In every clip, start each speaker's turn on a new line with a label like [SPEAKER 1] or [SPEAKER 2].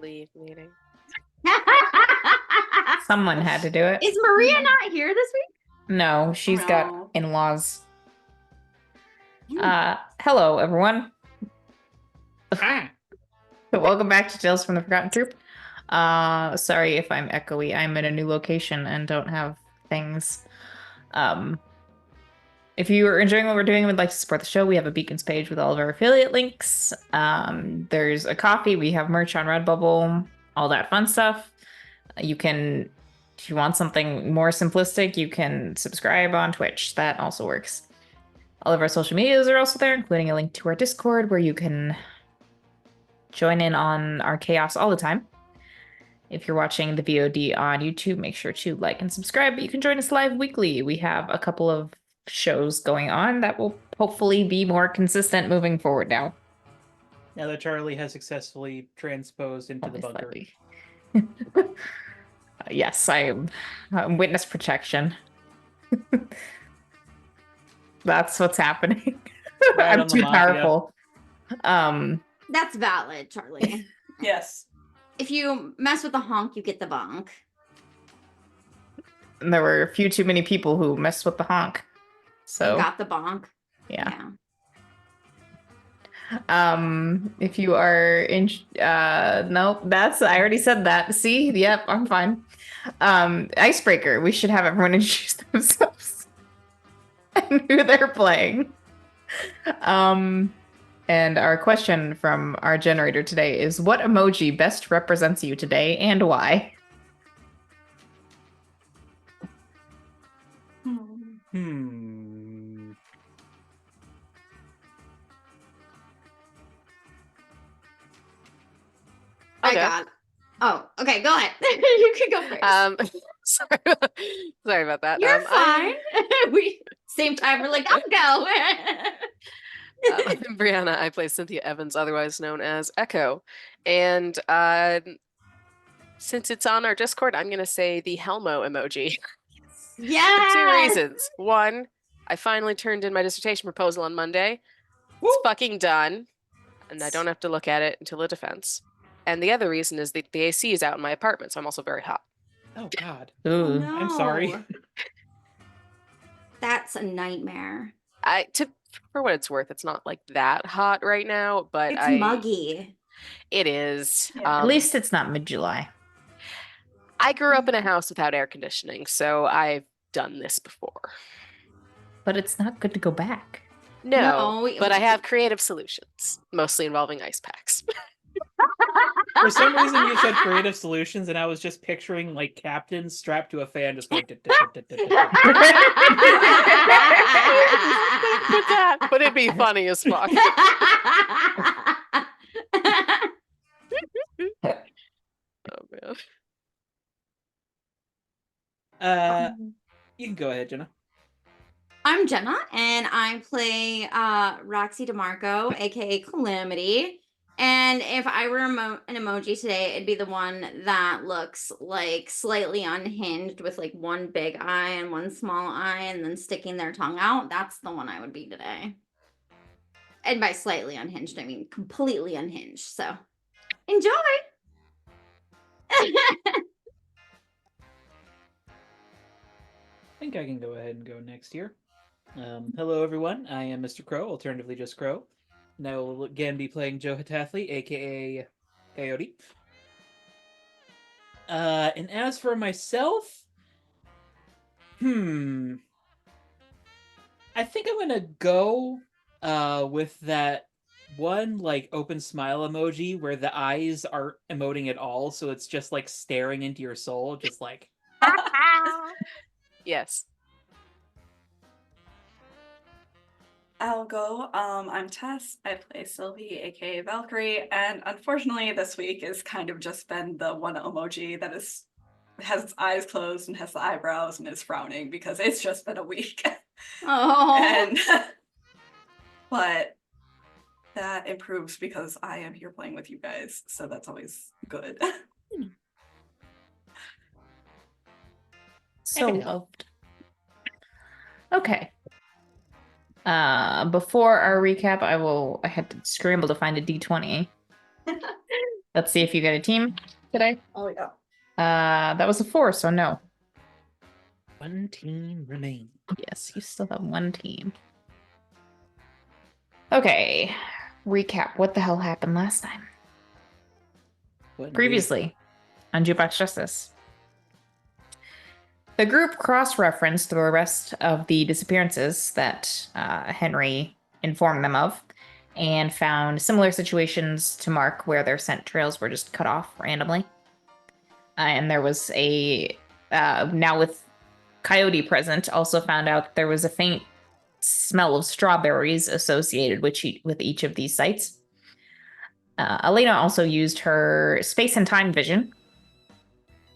[SPEAKER 1] leave meeting.
[SPEAKER 2] Someone had to do it.
[SPEAKER 3] Is Maria not here this week?
[SPEAKER 2] No, she's got in-laws.
[SPEAKER 3] Hmm.
[SPEAKER 2] Hello, everyone. Welcome back to Tales from the Forgotten Troop. Sorry if I'm echoey. I'm in a new location and don't have things. If you are enjoying what we're doing and would like to support the show, we have a Beacons page with all of our affiliate links. There's a coffee. We have merch on Redbubble, all that fun stuff. You can, if you want something more simplistic, you can subscribe on Twitch. That also works. All of our social medias are also there, including a link to our Discord where you can join in on our chaos all the time. If you're watching the VOD on YouTube, make sure to like and subscribe. But you can join us live weekly. We have a couple of shows going on that will hopefully be more consistent moving forward now.
[SPEAKER 4] Now that Charlie has successfully transposed into the bunker.
[SPEAKER 2] Yes, I am witness protection. That's what's happening.
[SPEAKER 4] Right
[SPEAKER 2] I'm too powerful.
[SPEAKER 3] That's valid, Charlie.
[SPEAKER 5] Yes.
[SPEAKER 3] If you mess with the honk, you get the bonk.
[SPEAKER 2] And there were a few too many people who messed with the honk. So
[SPEAKER 3] You got the bonk.
[SPEAKER 2] Yeah. If you are in no, that's I already said that. See? Yep, I'm fine. Icebreaker. We should have everyone introduce themselves and who they're playing. And our question from our generator today is, what emoji best represents you today and why?
[SPEAKER 3] I got it. Oh, okay, go ahead. You can go first.
[SPEAKER 1] Sorry about that.
[SPEAKER 3] You're fine. We same time, we're like, I'll go.
[SPEAKER 1] I'm Brianna. I play Cynthia Evans, otherwise known as Echo. And since it's on our Discord, I'm going to say the Helmo emoji.
[SPEAKER 3] Yeah.
[SPEAKER 1] For 2 reasons. One, I finally turned in my dissertation proposal on Monday. It's fucking done. And I don't have to look at it until the defense. And the other reason is that the AC is out in my apartment, so I'm also very hot.
[SPEAKER 4] Oh, God.
[SPEAKER 2] Ooh.
[SPEAKER 3] No.
[SPEAKER 4] I'm sorry.
[SPEAKER 3] That's a nightmare.
[SPEAKER 1] For what it's worth, it's not like that hot right now, but
[SPEAKER 3] it's muggy.
[SPEAKER 1] It is.
[SPEAKER 2] At least it's not mid-July.
[SPEAKER 1] I grew up in a house without air conditioning, so I've done this before.
[SPEAKER 2] But it's not good to go back.
[SPEAKER 1] No, but I have creative solutions, mostly involving ice packs.
[SPEAKER 4] For some reason, you said creative solutions, and I was just picturing like captains strapped to a fan, just going.
[SPEAKER 1] But it'd be funny as fuck. Oh
[SPEAKER 4] man. You can go ahead, Jenna.
[SPEAKER 3] I'm Jenna, and I play Roxy DeMarco, aka Calamity. And if I were an emoji today, it'd be the one that looks like slightly unhinged with like one big eye and one small eye and then sticking their tongue out. That's the one I would be today. And by slightly unhinged, I mean completely unhinged. So enjoy.
[SPEAKER 4] I think I can go ahead and go next here. Hello, everyone. I am Mr. Crow, alternatively just Crow. And I will again be playing Joe Hatathli, aka Coyote. And as for myself, I think I'm gonna go with that one like open smile emoji where the eyes aren't emoting at all, so it's just like staring into your soul, just like.
[SPEAKER 1] Yes.
[SPEAKER 5] I'll go. I'm Tess. I play Sylvie, aka Valkyrie, and unfortunately this week has kind of just been the one emoji that has its eyes closed and has the eyebrows and is frowning because it's just been a week.
[SPEAKER 3] Oh.
[SPEAKER 5] But that improves because I am here playing with you guys, so that's always good.
[SPEAKER 2] So loved. Okay. Before our recap, I had to scramble to find a D20. Let's see if you get a team today.
[SPEAKER 5] Oh yeah.
[SPEAKER 2] That was a 4, so no.
[SPEAKER 4] One team remains.
[SPEAKER 2] Yes, you still have one team. Okay. Recap. What the hell happened last time?
[SPEAKER 4] What indeed?
[SPEAKER 2] Previously on Jukebox Justice. The group cross-referenced the rest of the disappearances that Henry informed them of and found similar situations to Mark where their scent trails were just cut off randomly. And there was a, now with Coyote present, also found out there was a faint smell of strawberries associated with each of these sites. Elena also used her space and time vision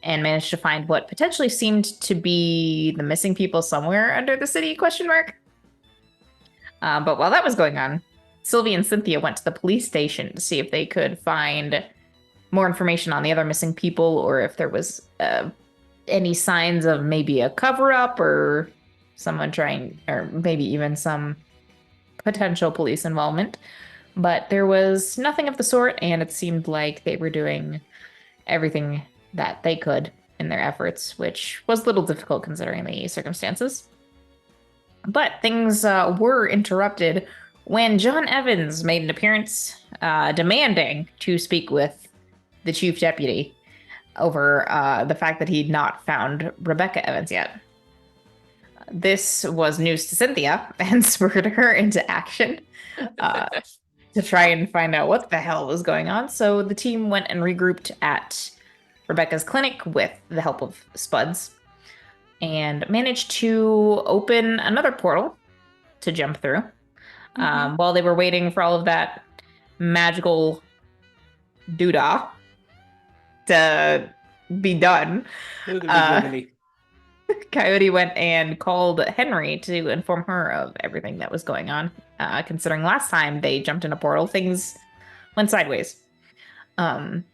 [SPEAKER 2] and managed to find what potentially seemed to be the missing people somewhere under the city, question mark. But while that was going on, Sylvie and Cynthia went to the police station to see if they could find more information on the other missing people or if there was any signs of maybe a cover-up or someone trying, or maybe even some potential police involvement. But there was nothing of the sort, and it seemed like they were doing everything that they could in their efforts, which was a little difficult considering the circumstances. But things were interrupted when John Evans made an appearance demanding to speak with the chief deputy over the fact that he'd not found Rebecca Evans yet. This was news to Cynthia and spurred her into action to try and find out what the hell was going on. So the team went and regrouped at Rebecca's clinic with the help of Spuds and managed to open another portal to jump through. While they were waiting for all of that magical doodah to be done, Coyote went and called Henry to inform her of everything that was going on. Considering last time they jumped in a portal, things went sideways. And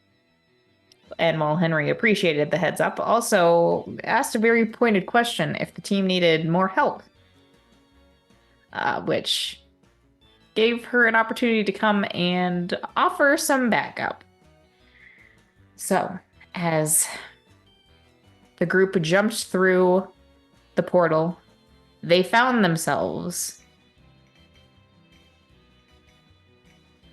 [SPEAKER 2] while Henry appreciated the heads up, also asked a very pointed question if the team needed more help, which gave her an opportunity to come and offer some backup. So, as the group jumped through the portal, they found themselves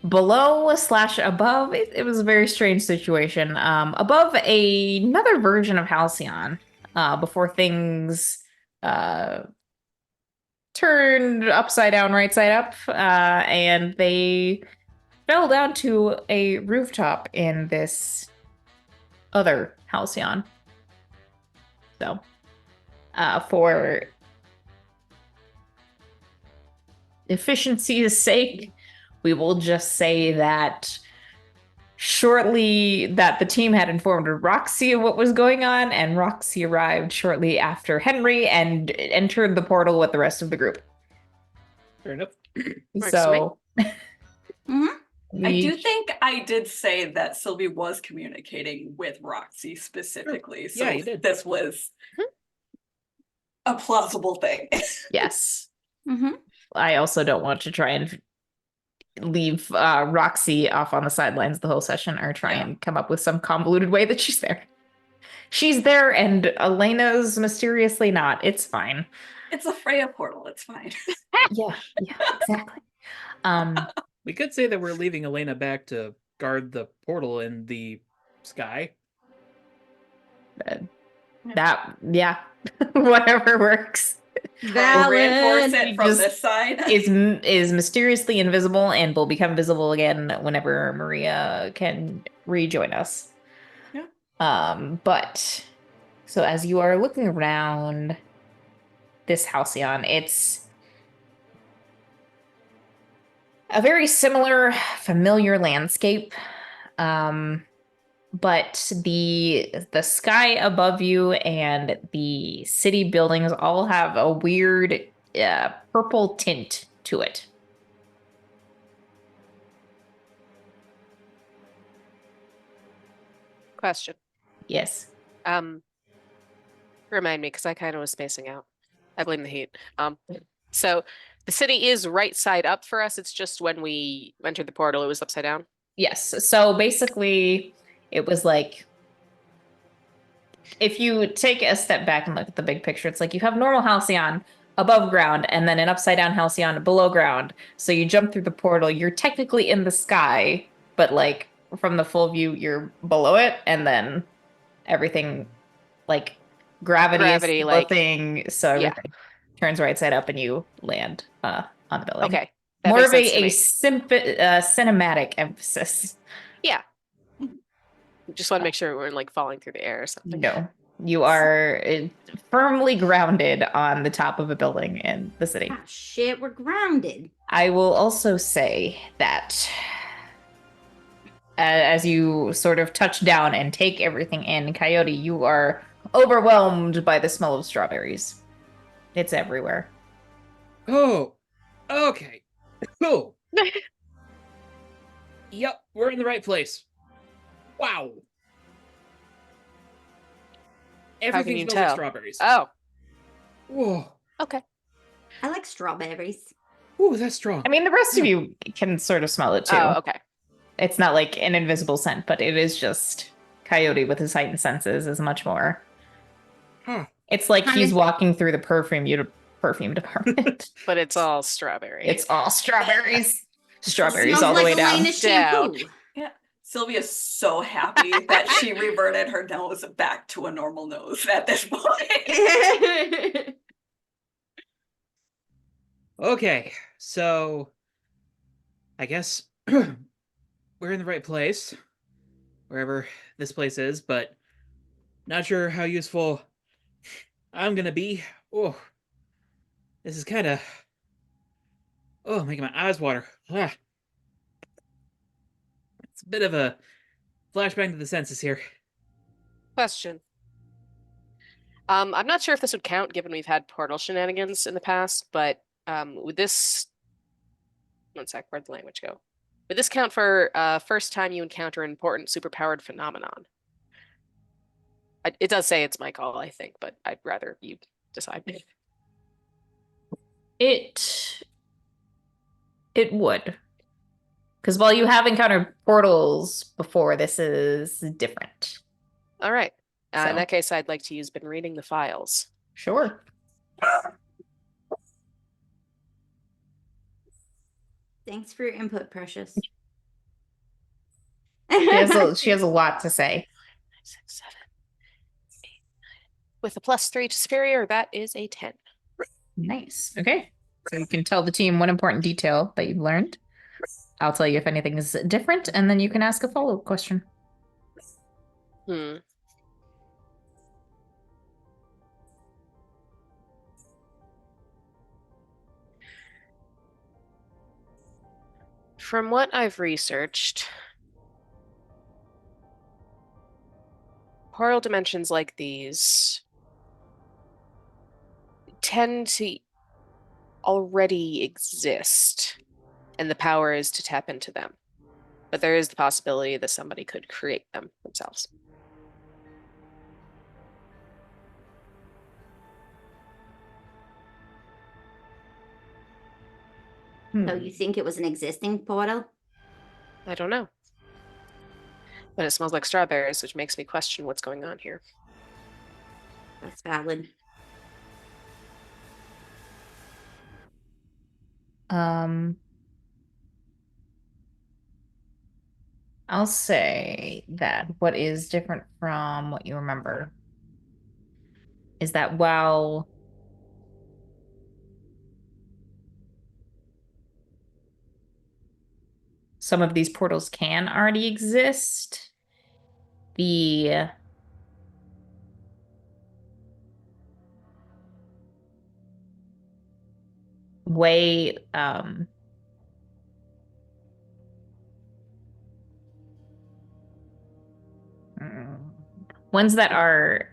[SPEAKER 2] below/above. It was a very strange situation. Above another version of Halcyon, before things turned upside down, right side up, and they fell down to a rooftop in this other Halcyon. So, for efficiency's sake, we will just say that shortly that the team had informed Roxy of what was going on, and Roxy arrived shortly after Henry and entered the portal with the rest of the group.
[SPEAKER 4] Fair enough.
[SPEAKER 2] So,
[SPEAKER 5] I do think I did say that Sylvie was communicating with Roxy specifically. So
[SPEAKER 4] Yeah, you did.
[SPEAKER 5] This was a plausible thing.
[SPEAKER 2] yes. I also don't want to try and leave Roxy off on the sidelines the whole session or try and come up with some convoluted way that she's there. She's there and Elena's mysteriously not. It's fine.
[SPEAKER 5] It's a Freya portal. It's fine.
[SPEAKER 2] Yeah, exactly.
[SPEAKER 4] We could say that we're leaving Elena back to guard the portal in the sky.
[SPEAKER 2] Whatever works.
[SPEAKER 5] We'll reinforce it from
[SPEAKER 2] Just
[SPEAKER 5] this side.
[SPEAKER 2] is mysteriously invisible and will become visible again whenever Maria can rejoin us. But so as you are looking around this Halcyon, it's a very similar, familiar landscape. But the sky above you and the city buildings all have a weird purple tint to it.
[SPEAKER 1] Question.
[SPEAKER 2] Yes.
[SPEAKER 1] Remind me, because I kind of was spacing out. I blame the heat. So the city is right side up for us. It's just when we entered the portal, it was upside down.
[SPEAKER 2] Yes. So basically, it was like if you take a step back and look at the big picture, it's like you have normal Halcyon above ground and then an upside down Halcyon below ground. So you jump through the portal, you're technically in the sky, but like from the full view, you're below it, and then everything like gravity is
[SPEAKER 1] Gravity,
[SPEAKER 2] the
[SPEAKER 1] like,
[SPEAKER 2] thing, so
[SPEAKER 1] yeah.
[SPEAKER 2] everything turns right side up and you land on the building.
[SPEAKER 1] Okay. That
[SPEAKER 2] More
[SPEAKER 1] makes
[SPEAKER 2] of
[SPEAKER 1] sense to
[SPEAKER 2] a
[SPEAKER 1] me.
[SPEAKER 2] cinematic emphasis.
[SPEAKER 1] Yeah. Just want to make sure we weren't like falling through the air or something.
[SPEAKER 2] No, you are firmly grounded on the top of a building in the city.
[SPEAKER 3] Ah, shit, we're grounded.
[SPEAKER 2] I will also say that as you sort of touch down and take everything in, Coyote, you are overwhelmed by the smell of strawberries. It's everywhere.
[SPEAKER 4] Oh, okay. Cool. Yep, we're in the right place. Wow.
[SPEAKER 1] How can
[SPEAKER 4] Everything
[SPEAKER 1] you
[SPEAKER 4] smells like
[SPEAKER 1] tell?
[SPEAKER 4] strawberries.
[SPEAKER 1] Oh,
[SPEAKER 4] Whoa.
[SPEAKER 1] okay.
[SPEAKER 3] I like strawberries.
[SPEAKER 4] Ooh, that's strong.
[SPEAKER 2] I mean, the rest of you can sort of smell it too.
[SPEAKER 1] Oh, okay.
[SPEAKER 2] It's not like an invisible scent, but it is just Coyote with his heightened senses is much more.
[SPEAKER 4] Huh.
[SPEAKER 2] It's like
[SPEAKER 3] Kinda-
[SPEAKER 2] he's walking through the perfume department.
[SPEAKER 1] But it's all strawberry.
[SPEAKER 2] It's all strawberries. Strawberries
[SPEAKER 3] Smells
[SPEAKER 2] all the
[SPEAKER 3] like
[SPEAKER 2] way down.
[SPEAKER 3] Elena's shampoo.
[SPEAKER 5] Yeah. Sylvia's so happy that she reverted her nose back to a normal nose at this point.
[SPEAKER 4] Okay, so I guess we're in the right place, wherever this place is, but not sure how useful I'm gonna be. Oh, this is kind of making my eyes water. Ah. It's a bit of a flashback to the senses here.
[SPEAKER 1] Question. I'm not sure if this would count given we've had portal shenanigans in the past, but would this one sec, where'd the language go? Would this count for first time you encounter an important superpowered phenomenon? It does say it's my call, I think, but I'd rather you decide.
[SPEAKER 2] It would. Because while you have encountered portals before, this is different.
[SPEAKER 1] All right. In
[SPEAKER 2] So.
[SPEAKER 1] that case, I'd like to use been reading the files.
[SPEAKER 2] Sure.
[SPEAKER 3] Thanks for your input, Precious.
[SPEAKER 2] She has a lot to say.
[SPEAKER 1] 9, 6, 7, 8, 9. With a +3 to superior, that is a 10.
[SPEAKER 2] Nice. Okay. So you can tell the team one important detail that you've learned. I'll tell you if anything is different, and then you can ask a follow-up question.
[SPEAKER 1] From what I've researched, portal dimensions like these tend to already exist, and the power is to tap into them. But there is the possibility that somebody could create them themselves.
[SPEAKER 3] So you think it was an existing portal?
[SPEAKER 1] I don't know. But it smells like strawberries, which makes me question what's going on here.
[SPEAKER 3] That's valid.
[SPEAKER 2] I'll say that what is different from what you remember is that while some of these portals can already exist, the way ones that are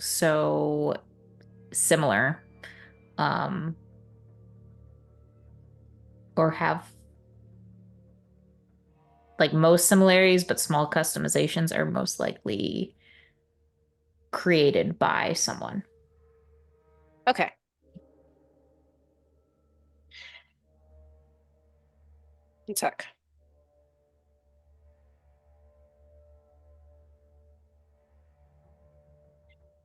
[SPEAKER 2] so similar or have like most similarities but small customizations are most likely created by someone.
[SPEAKER 1] Okay. One sec.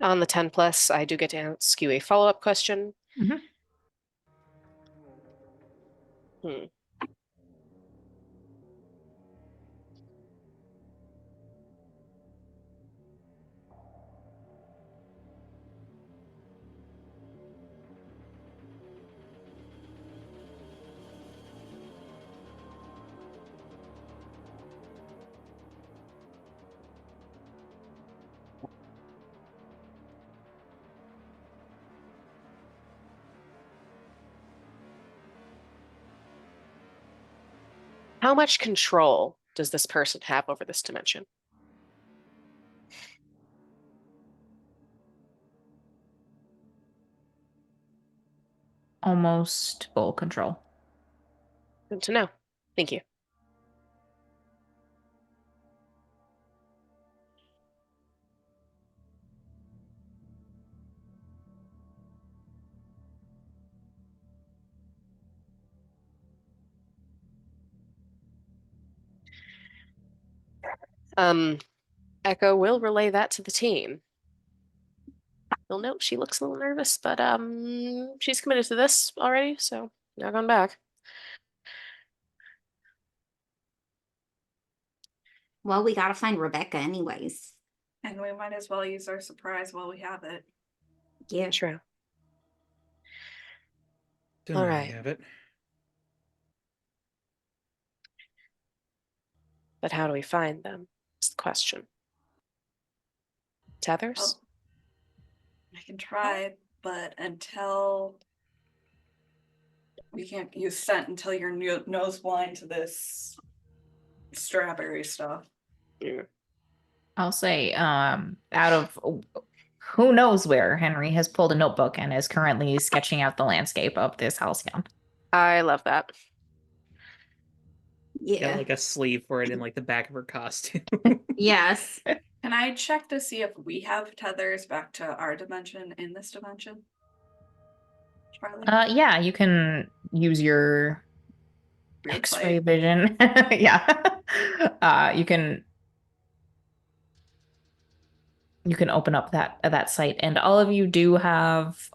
[SPEAKER 1] On the 10 plus, I do get to ask you a follow-up question.
[SPEAKER 2] Mhm.
[SPEAKER 1] Hmm. How much control does this person have over this dimension?
[SPEAKER 2] Almost full control.
[SPEAKER 1] Good to know. Thank you. Echo will relay that to the team. You'll note she looks a little nervous, but she's committed to this already, so not going back.
[SPEAKER 3] Well, we gotta find Rebecca anyways.
[SPEAKER 5] And we might as well use our surprise while we have it.
[SPEAKER 3] Yeah.
[SPEAKER 1] True.
[SPEAKER 4] Don't
[SPEAKER 1] All
[SPEAKER 4] really
[SPEAKER 1] right.
[SPEAKER 4] have it.
[SPEAKER 1] But how do we find them? That's the question. Tethers?
[SPEAKER 5] Oh, I can try, but until we can't use scent until you're nose blind to this strawberry stuff.
[SPEAKER 1] Yeah.
[SPEAKER 2] I'll say, out of who knows where, Henry has pulled a notebook and is currently sketching out the landscape of this halcyon.
[SPEAKER 1] I love that.
[SPEAKER 4] Got
[SPEAKER 3] Yeah.
[SPEAKER 4] like a sleeve for it in like the back of her costume.
[SPEAKER 3] Yes.
[SPEAKER 5] Can I check to see if we have tethers back to our dimension in this dimension? Charlie?
[SPEAKER 2] Yeah, you can use your
[SPEAKER 5] Weird
[SPEAKER 2] X-ray
[SPEAKER 5] sight.
[SPEAKER 2] vision. Yeah. You can open up that site, and all of you do have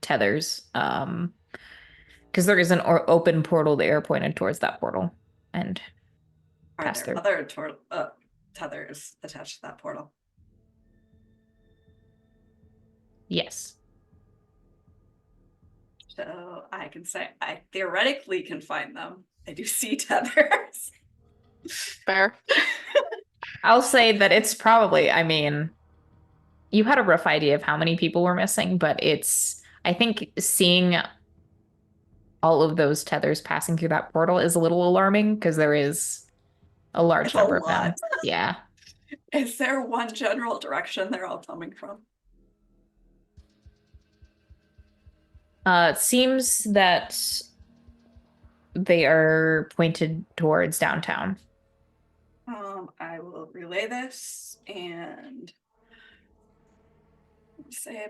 [SPEAKER 2] tethers. Because there is an open portal, the air pointed towards that portal, and
[SPEAKER 5] Are
[SPEAKER 2] pass
[SPEAKER 5] there
[SPEAKER 2] through.
[SPEAKER 5] other tethers attached to that portal?
[SPEAKER 2] Yes.
[SPEAKER 5] So I can say I theoretically can find them. I do see tethers.
[SPEAKER 1] Fair.
[SPEAKER 2] I'll say that it's probably, I mean, you had a rough idea of how many people were missing, but I think seeing all of those tethers passing through that portal is a little alarming because there is a large
[SPEAKER 5] It's a
[SPEAKER 2] number of them.
[SPEAKER 5] lot.
[SPEAKER 2] Yeah.
[SPEAKER 5] Is there one general direction they're all coming from?
[SPEAKER 2] It seems that they are pointed towards downtown.
[SPEAKER 5] I will relay this and say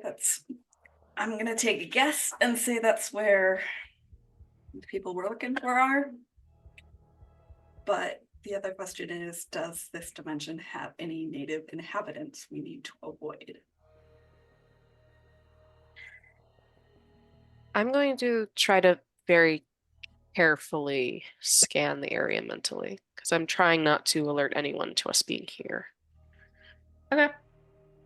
[SPEAKER 5] I'm gonna take a guess and say that's where the people we're looking for are. But the other question is, does this dimension have any native inhabitants we need to avoid?
[SPEAKER 1] I'm going to try to very carefully scan the area mentally because I'm trying not to alert anyone to us being here.
[SPEAKER 2] Okay.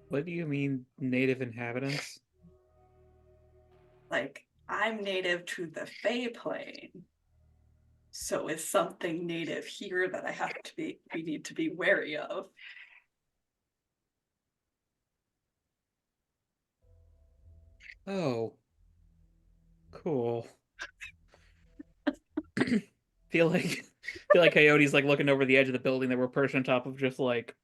[SPEAKER 4] What do you mean, native inhabitants?
[SPEAKER 5] Like, I'm native to the Fey plane. So is something native here that we need to be wary of?
[SPEAKER 4] Oh, cool. feel like Coyote's like looking over the edge of the building that we're perched on top of, just like.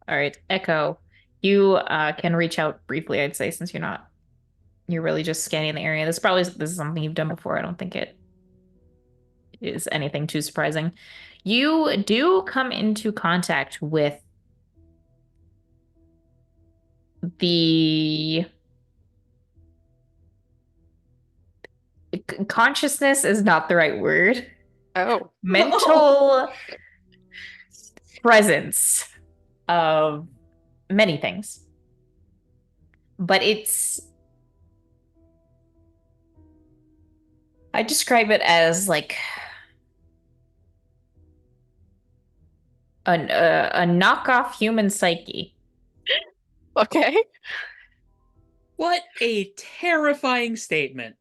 [SPEAKER 2] All right. Echo, you can reach out briefly, I'd say, since you're really just scanning the area. This is something you've done before. I don't think it is anything too surprising. You do come into contact with the consciousness is not the right word.
[SPEAKER 1] Oh,
[SPEAKER 2] Mental presence of many things. But I describe it as like a knockoff human psyche.
[SPEAKER 1] okay.
[SPEAKER 4] What a terrifying statement.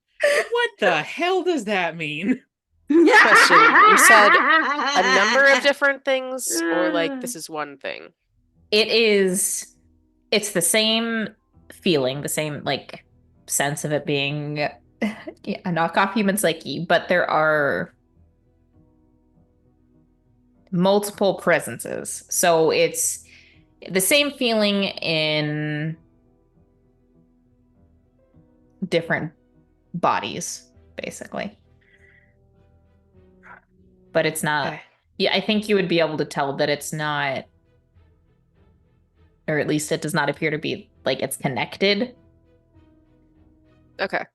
[SPEAKER 4] What the hell does that mean?
[SPEAKER 1] Question. You said a number of different things, or like this is one thing?
[SPEAKER 2] It's the same feeling, the same like sense of it being a knockoff human psyche, but there are multiple presences. So it's the same feeling in different bodies, basically. But it's not.
[SPEAKER 1] Okay.
[SPEAKER 2] Yeah, I think you would be able to tell that it's not, or at least it does not appear to be like it's connected.
[SPEAKER 1] Okay.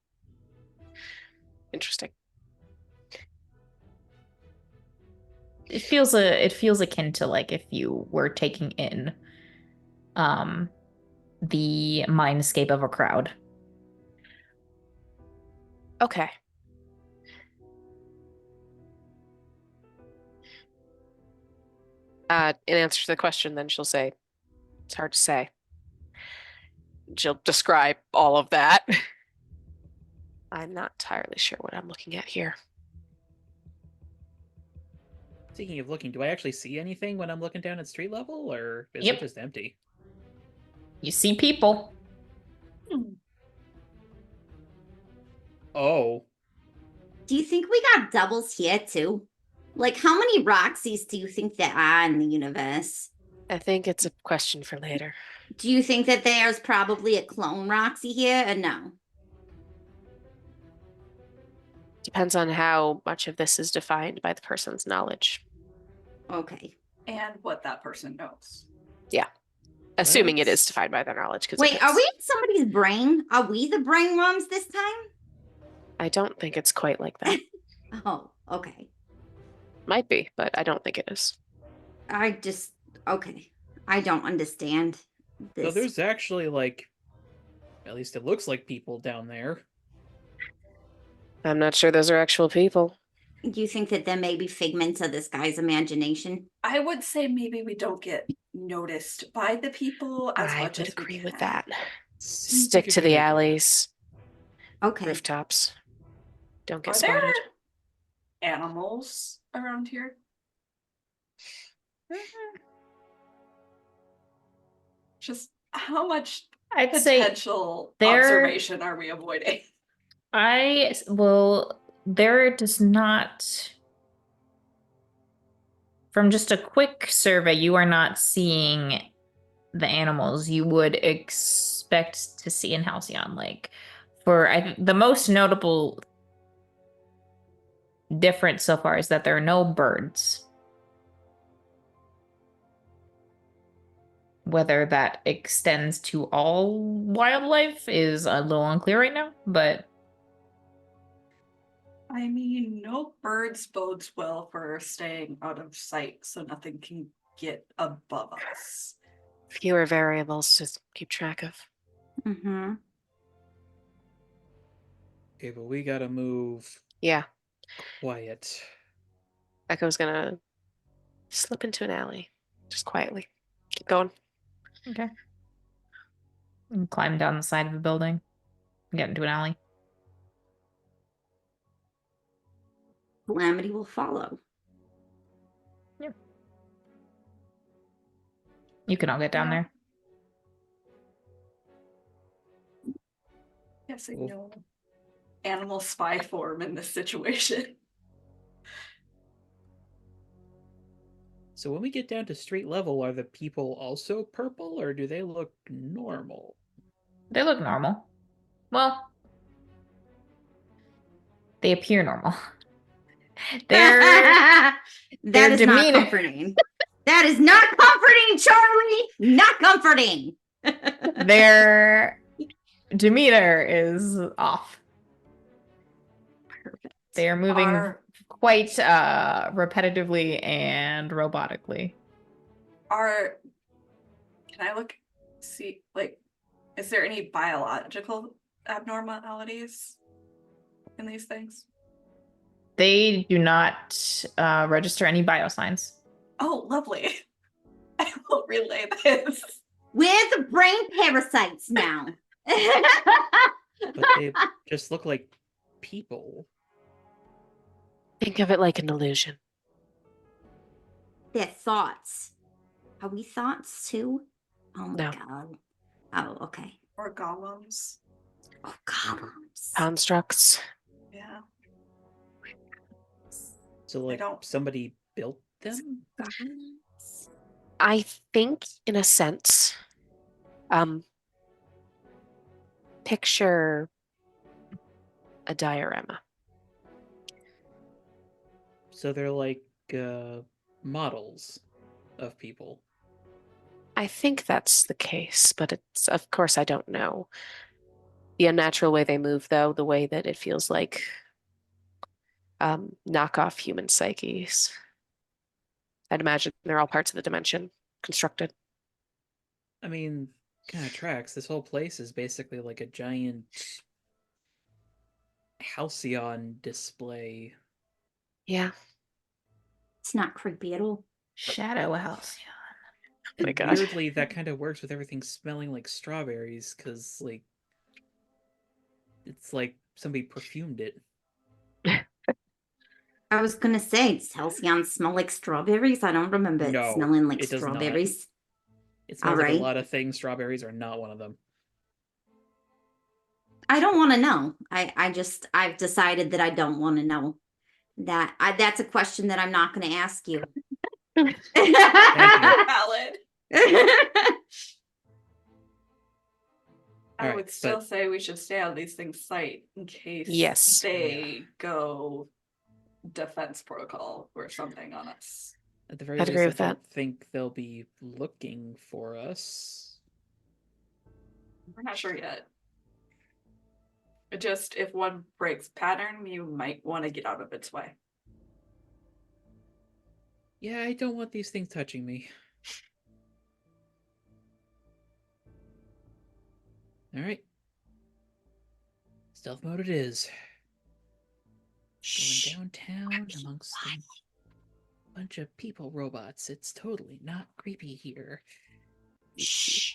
[SPEAKER 1] Interesting.
[SPEAKER 2] It feels akin to like if you were taking in the mindscape of a crowd.
[SPEAKER 1] Okay. In answer to the question, then she'll say, it's hard to say. She'll describe all of that. I'm not entirely sure what I'm looking at here.
[SPEAKER 4] Speaking of looking, do I actually see anything when I'm looking down at street level, or is
[SPEAKER 2] Yep.
[SPEAKER 4] it just empty?
[SPEAKER 2] You see people.
[SPEAKER 4] Oh.
[SPEAKER 3] Do you think we got doubles here too? Like, how many Roxys do you think there are in the universe?
[SPEAKER 1] I think it's a question for later.
[SPEAKER 3] Do you think that there's probably a clone Roxy here, or no?
[SPEAKER 1] Depends on how much of this is defined by the person's knowledge.
[SPEAKER 3] Okay.
[SPEAKER 5] And what that person knows.
[SPEAKER 1] Assuming it is
[SPEAKER 4] Let's-
[SPEAKER 1] defined by their knowledge.
[SPEAKER 3] Wait, are we in somebody's brain? Are we the brain worms this time?
[SPEAKER 1] I don't think it's quite like that.
[SPEAKER 3] Oh, okay.
[SPEAKER 1] Might be, but I don't think it is.
[SPEAKER 3] Okay. I don't understand this.
[SPEAKER 4] So there's actually like, at least it looks like people down there.
[SPEAKER 1] I'm not sure those are actual people.
[SPEAKER 3] Do you think that there may be figments of this guy's imagination?
[SPEAKER 5] I would say maybe we don't get noticed by the people as
[SPEAKER 1] I
[SPEAKER 5] much
[SPEAKER 1] would
[SPEAKER 5] as we
[SPEAKER 1] agree with
[SPEAKER 5] can.
[SPEAKER 1] that.
[SPEAKER 4] Seems
[SPEAKER 1] Stick
[SPEAKER 4] like a
[SPEAKER 1] to
[SPEAKER 4] good
[SPEAKER 1] the
[SPEAKER 4] idea.
[SPEAKER 1] alleys,
[SPEAKER 3] Okay.
[SPEAKER 1] rooftops. Don't get
[SPEAKER 5] Are there
[SPEAKER 1] spotted.
[SPEAKER 5] animals around here? Just how much
[SPEAKER 2] I'd say
[SPEAKER 5] potential
[SPEAKER 2] there-
[SPEAKER 5] observation are we avoiding?
[SPEAKER 2] there does not, from just a quick survey, you are not seeing the animals you would expect to see in Halcyon Lake. The most notable difference so far is that there are no birds. Whether that extends to all wildlife is a little unclear right now, but
[SPEAKER 5] I mean, no birds bodes well for staying out of sight, so nothing can get above us.
[SPEAKER 1] Fewer variables to keep track of.
[SPEAKER 3] Mm-hmm.
[SPEAKER 4] Okay, but we gotta move
[SPEAKER 1] Yeah,
[SPEAKER 4] quiet.
[SPEAKER 1] Echo's gonna slip into an alley, just quietly. Keep going.
[SPEAKER 2] okay. And climb down the side of the building, get into an alley.
[SPEAKER 3] Calamity will follow.
[SPEAKER 2] You can all get down
[SPEAKER 5] Yeah.
[SPEAKER 2] there.
[SPEAKER 5] Guessing
[SPEAKER 4] Cool.
[SPEAKER 5] no animal spy form in this situation.
[SPEAKER 4] So when we get down to street level, are the people also purple, or do they look normal?
[SPEAKER 2] They look normal. Well, they appear normal. They're
[SPEAKER 3] That
[SPEAKER 2] their
[SPEAKER 3] is not
[SPEAKER 2] demeanor-
[SPEAKER 3] comforting. That is not comforting, Charlie. Not comforting.
[SPEAKER 2] their demeanor is off. They are moving
[SPEAKER 5] Are
[SPEAKER 2] quite repetitively and robotically.
[SPEAKER 5] are can I see like is there any biological abnormalities in these things?
[SPEAKER 2] They do not register any biosigns.
[SPEAKER 5] Oh, lovely. I will relay this.
[SPEAKER 3] With brain parasites now.
[SPEAKER 4] But they just look like people.
[SPEAKER 1] Think of it like an illusion.
[SPEAKER 3] They're thoughts. Are we thoughts too? Oh my
[SPEAKER 1] No.
[SPEAKER 3] god. Oh, okay.
[SPEAKER 5] Or golems.
[SPEAKER 3] Oh, golems.
[SPEAKER 1] Constructs.
[SPEAKER 5] Yeah.
[SPEAKER 4] So like
[SPEAKER 5] don't-
[SPEAKER 4] somebody built them?
[SPEAKER 3] Golems.
[SPEAKER 1] I think, in a sense, picture a diorama.
[SPEAKER 4] So they're like models of people.
[SPEAKER 1] I think that's the case, but it's, of course, I don't know. The unnatural way they move, though, the way that it feels like knockoff human psyches. I'd imagine they're all parts of the dimension constructed.
[SPEAKER 4] I mean, kind of tracks. This whole place is basically like a giant halcyon display.
[SPEAKER 1] Yeah.
[SPEAKER 3] It's not creepy at all.
[SPEAKER 2] Shadow Halcyon.
[SPEAKER 1] Oh my
[SPEAKER 4] And
[SPEAKER 1] God.
[SPEAKER 4] weirdly, that kind of works with everything smelling like strawberries, because like it's like somebody perfumed it.
[SPEAKER 3] I was gonna say, does Halcyon smell like strawberries? I don't remember it
[SPEAKER 4] No,
[SPEAKER 3] smelling like
[SPEAKER 4] it does not.
[SPEAKER 3] strawberries.
[SPEAKER 4] It smells like a
[SPEAKER 3] Alright.
[SPEAKER 4] lot of things. Strawberries are not one of them.
[SPEAKER 3] I don't want to know. I've decided that I don't want to know. That's a question that I'm not going to ask you.
[SPEAKER 4] Thank
[SPEAKER 5] Valid. I
[SPEAKER 4] Alright,
[SPEAKER 5] would still
[SPEAKER 4] but-
[SPEAKER 5] say we should stay out of these things' sight in case
[SPEAKER 1] Yes.
[SPEAKER 5] they go defense protocol or something on us.
[SPEAKER 4] At the very
[SPEAKER 1] I'd
[SPEAKER 4] least,
[SPEAKER 1] agree
[SPEAKER 4] I
[SPEAKER 1] with
[SPEAKER 4] don't
[SPEAKER 1] that.
[SPEAKER 4] think they'll be looking for us.
[SPEAKER 5] We're not sure yet. Just if one breaks pattern, you might want to get out of its way.
[SPEAKER 4] Yeah, I don't want these things touching me. Alright. Stealth mode it is. Going downtown amongst a bunch of people robots. It's totally not creepy here.
[SPEAKER 1] Shh.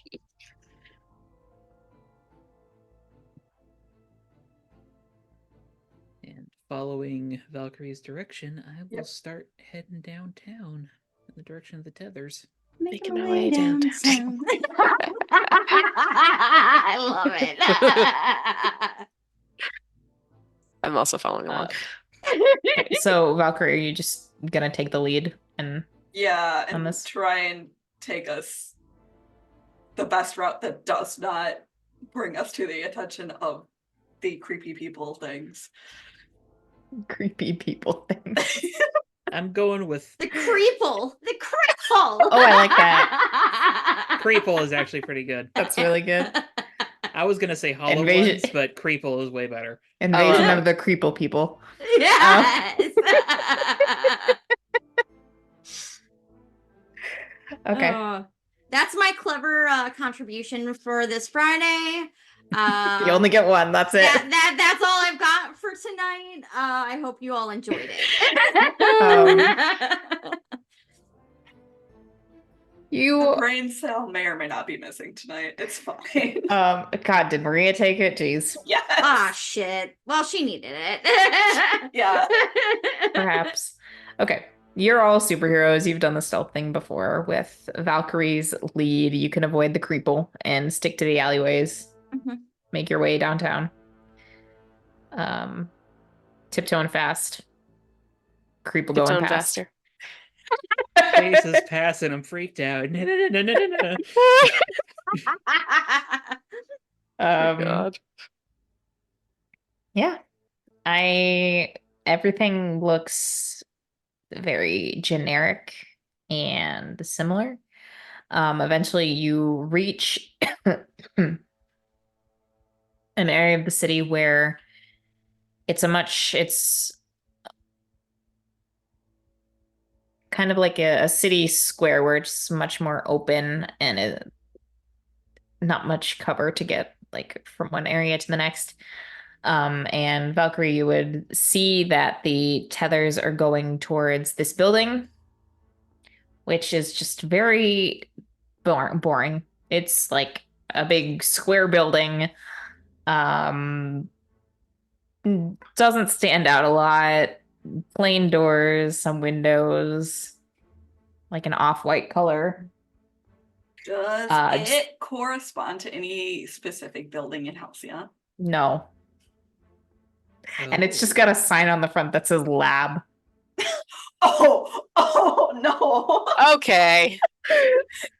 [SPEAKER 4] And following Valkyrie's direction, I will
[SPEAKER 5] Yep.
[SPEAKER 4] start heading downtown in the direction of the tethers.
[SPEAKER 1] Making my way downtown.
[SPEAKER 3] I love it.
[SPEAKER 1] I'm also following along.
[SPEAKER 2] Okay, so Valkyrie, are you just gonna take the lead and
[SPEAKER 5] Yeah,
[SPEAKER 2] On
[SPEAKER 5] and
[SPEAKER 2] this-
[SPEAKER 5] try and take us the best route that does not bring us to the attention of the creepy people things.
[SPEAKER 2] creepy people thing?
[SPEAKER 4] I'm going with
[SPEAKER 3] The Creeple. The Creeple.
[SPEAKER 2] Oh, I like
[SPEAKER 3] that.
[SPEAKER 4] Creeple is actually pretty good.
[SPEAKER 2] That's really good.
[SPEAKER 4] I was gonna say Hollow
[SPEAKER 2] Invasion-
[SPEAKER 4] Ones, but Creeple is way better.
[SPEAKER 2] Invasion
[SPEAKER 1] love
[SPEAKER 2] of the Creeple people.
[SPEAKER 3] Yes.
[SPEAKER 2] Okay.
[SPEAKER 3] That's my clever contribution for this Friday.
[SPEAKER 2] You only get one. That's it.
[SPEAKER 3] That's all I've got for tonight. I hope you all enjoyed it.
[SPEAKER 2] You
[SPEAKER 5] Brain cell may or may not be missing tonight. It's fine.
[SPEAKER 2] God, did Maria take it? Jeez.
[SPEAKER 5] Yes.
[SPEAKER 3] Ah, shit. Well, she needed it.
[SPEAKER 5] Yeah.
[SPEAKER 2] Perhaps. Okay. You're all superheroes. You've done the stealth thing before. With Valkyrie's lead, you can avoid the creeple and stick to the alleyways.
[SPEAKER 3] Mhm.
[SPEAKER 2] Make your way downtown. Tiptoeing fast. Creeple going
[SPEAKER 1] Tiptoeing
[SPEAKER 2] past.
[SPEAKER 1] faster.
[SPEAKER 4] Faces passing, I'm freaked out. No, no, no, no, no, no.
[SPEAKER 1] Oh God.
[SPEAKER 2] Yeah. Everything looks very generic and similar. Eventually you reach an area of the city where it's kind of like a city square where it's much more open and not much cover to get like from one area to the next. And Valkyrie, you would see that the tethers are going towards this building, which is just very boring. It's like a big square building. Um, doesn't stand out a lot. Plain doors, some windows, like an off-white color.
[SPEAKER 5] Does
[SPEAKER 2] Just-
[SPEAKER 5] it correspond to any specific building in Halcyon?
[SPEAKER 2] No. And it's just
[SPEAKER 4] Oh.
[SPEAKER 2] got a sign on the front that says lab.
[SPEAKER 5] Oh no.
[SPEAKER 1] Okay.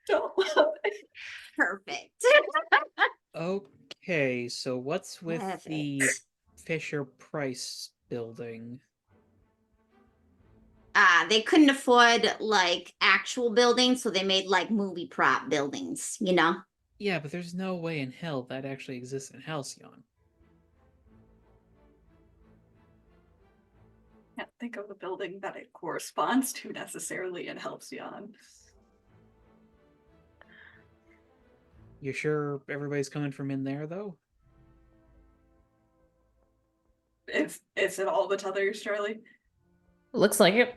[SPEAKER 5] Don't love it.
[SPEAKER 3] Perfect.
[SPEAKER 4] Okay, so what's with the
[SPEAKER 3] Perfect.
[SPEAKER 4] Fisher Price building?
[SPEAKER 3] They couldn't afford like actual buildings, so they made like movie prop buildings, you know?
[SPEAKER 4] Yeah, but there's no way in hell that actually exists in Halcyon.
[SPEAKER 5] Can't think of a building that it corresponds to necessarily in Halcyon.
[SPEAKER 4] You sure everybody's coming from in there, though?
[SPEAKER 5] Is it all the tethers, Charlie?
[SPEAKER 2] Looks like it.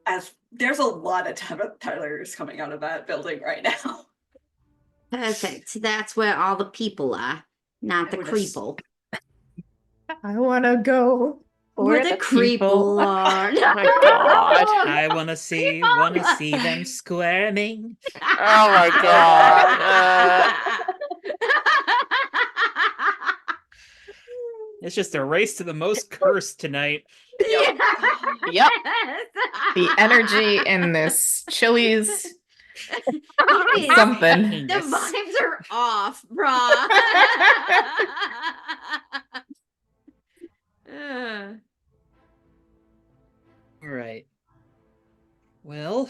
[SPEAKER 5] As there's a lot of tethers coming out of that building right now.
[SPEAKER 3] Perfect. That's where all the people are, not the
[SPEAKER 5] We're just-
[SPEAKER 3] creeple.
[SPEAKER 2] I want to go
[SPEAKER 3] Where the creeple are.
[SPEAKER 1] Oh my God.
[SPEAKER 4] I wanna see them squirming.
[SPEAKER 1] Oh my God.
[SPEAKER 4] It's just a race to the most cursed tonight.
[SPEAKER 5] Yep.
[SPEAKER 1] Yep.
[SPEAKER 2] The energy in this Chili's
[SPEAKER 3] It is.
[SPEAKER 2] something.
[SPEAKER 3] The
[SPEAKER 4] Yes.
[SPEAKER 3] vibes are off, brah.
[SPEAKER 4] Alright. Well,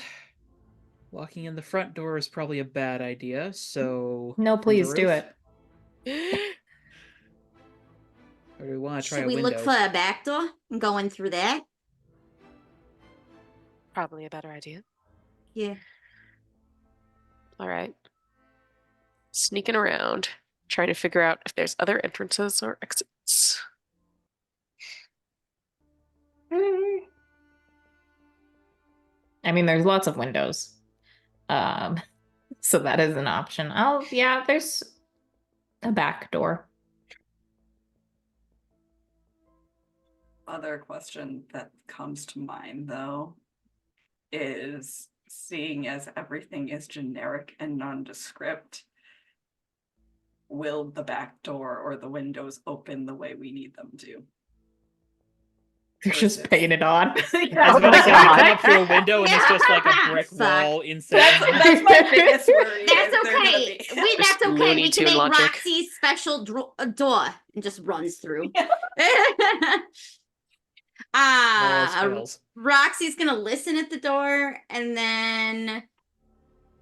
[SPEAKER 4] walking in the front door is probably a bad idea, so...
[SPEAKER 2] No,
[SPEAKER 4] from the
[SPEAKER 2] please do
[SPEAKER 4] roof?
[SPEAKER 2] it.
[SPEAKER 4] Or do we want to try
[SPEAKER 3] Should
[SPEAKER 4] a
[SPEAKER 3] we
[SPEAKER 4] window?
[SPEAKER 3] look for a back door and go in through that?
[SPEAKER 1] Probably a better idea.
[SPEAKER 3] Yeah.
[SPEAKER 1] All right. Sneaking around, trying to figure out if there's other entrances or exits.
[SPEAKER 2] I mean, there's lots of windows. So that is an option. Oh, yeah, there's a back door.
[SPEAKER 5] Other question that comes to mind though is, seeing as everything is generic and nondescript, will the back door or the windows open the way we need them to?
[SPEAKER 2] They're just
[SPEAKER 5] Versus-
[SPEAKER 2] painted on.
[SPEAKER 4] I was about to say, we come up through a window and it's just like a brick
[SPEAKER 3] Fuck.
[SPEAKER 4] wall inside.
[SPEAKER 5] That's my biggest worry.
[SPEAKER 3] That's
[SPEAKER 5] is they're gonna
[SPEAKER 3] okay.
[SPEAKER 5] be-
[SPEAKER 3] That's okay.
[SPEAKER 1] Looney
[SPEAKER 3] We can
[SPEAKER 1] Tune
[SPEAKER 3] make
[SPEAKER 1] logic.
[SPEAKER 3] Roxy's special door and just runs through.
[SPEAKER 4] All else fails.
[SPEAKER 3] Roxy's gonna listen at the door and then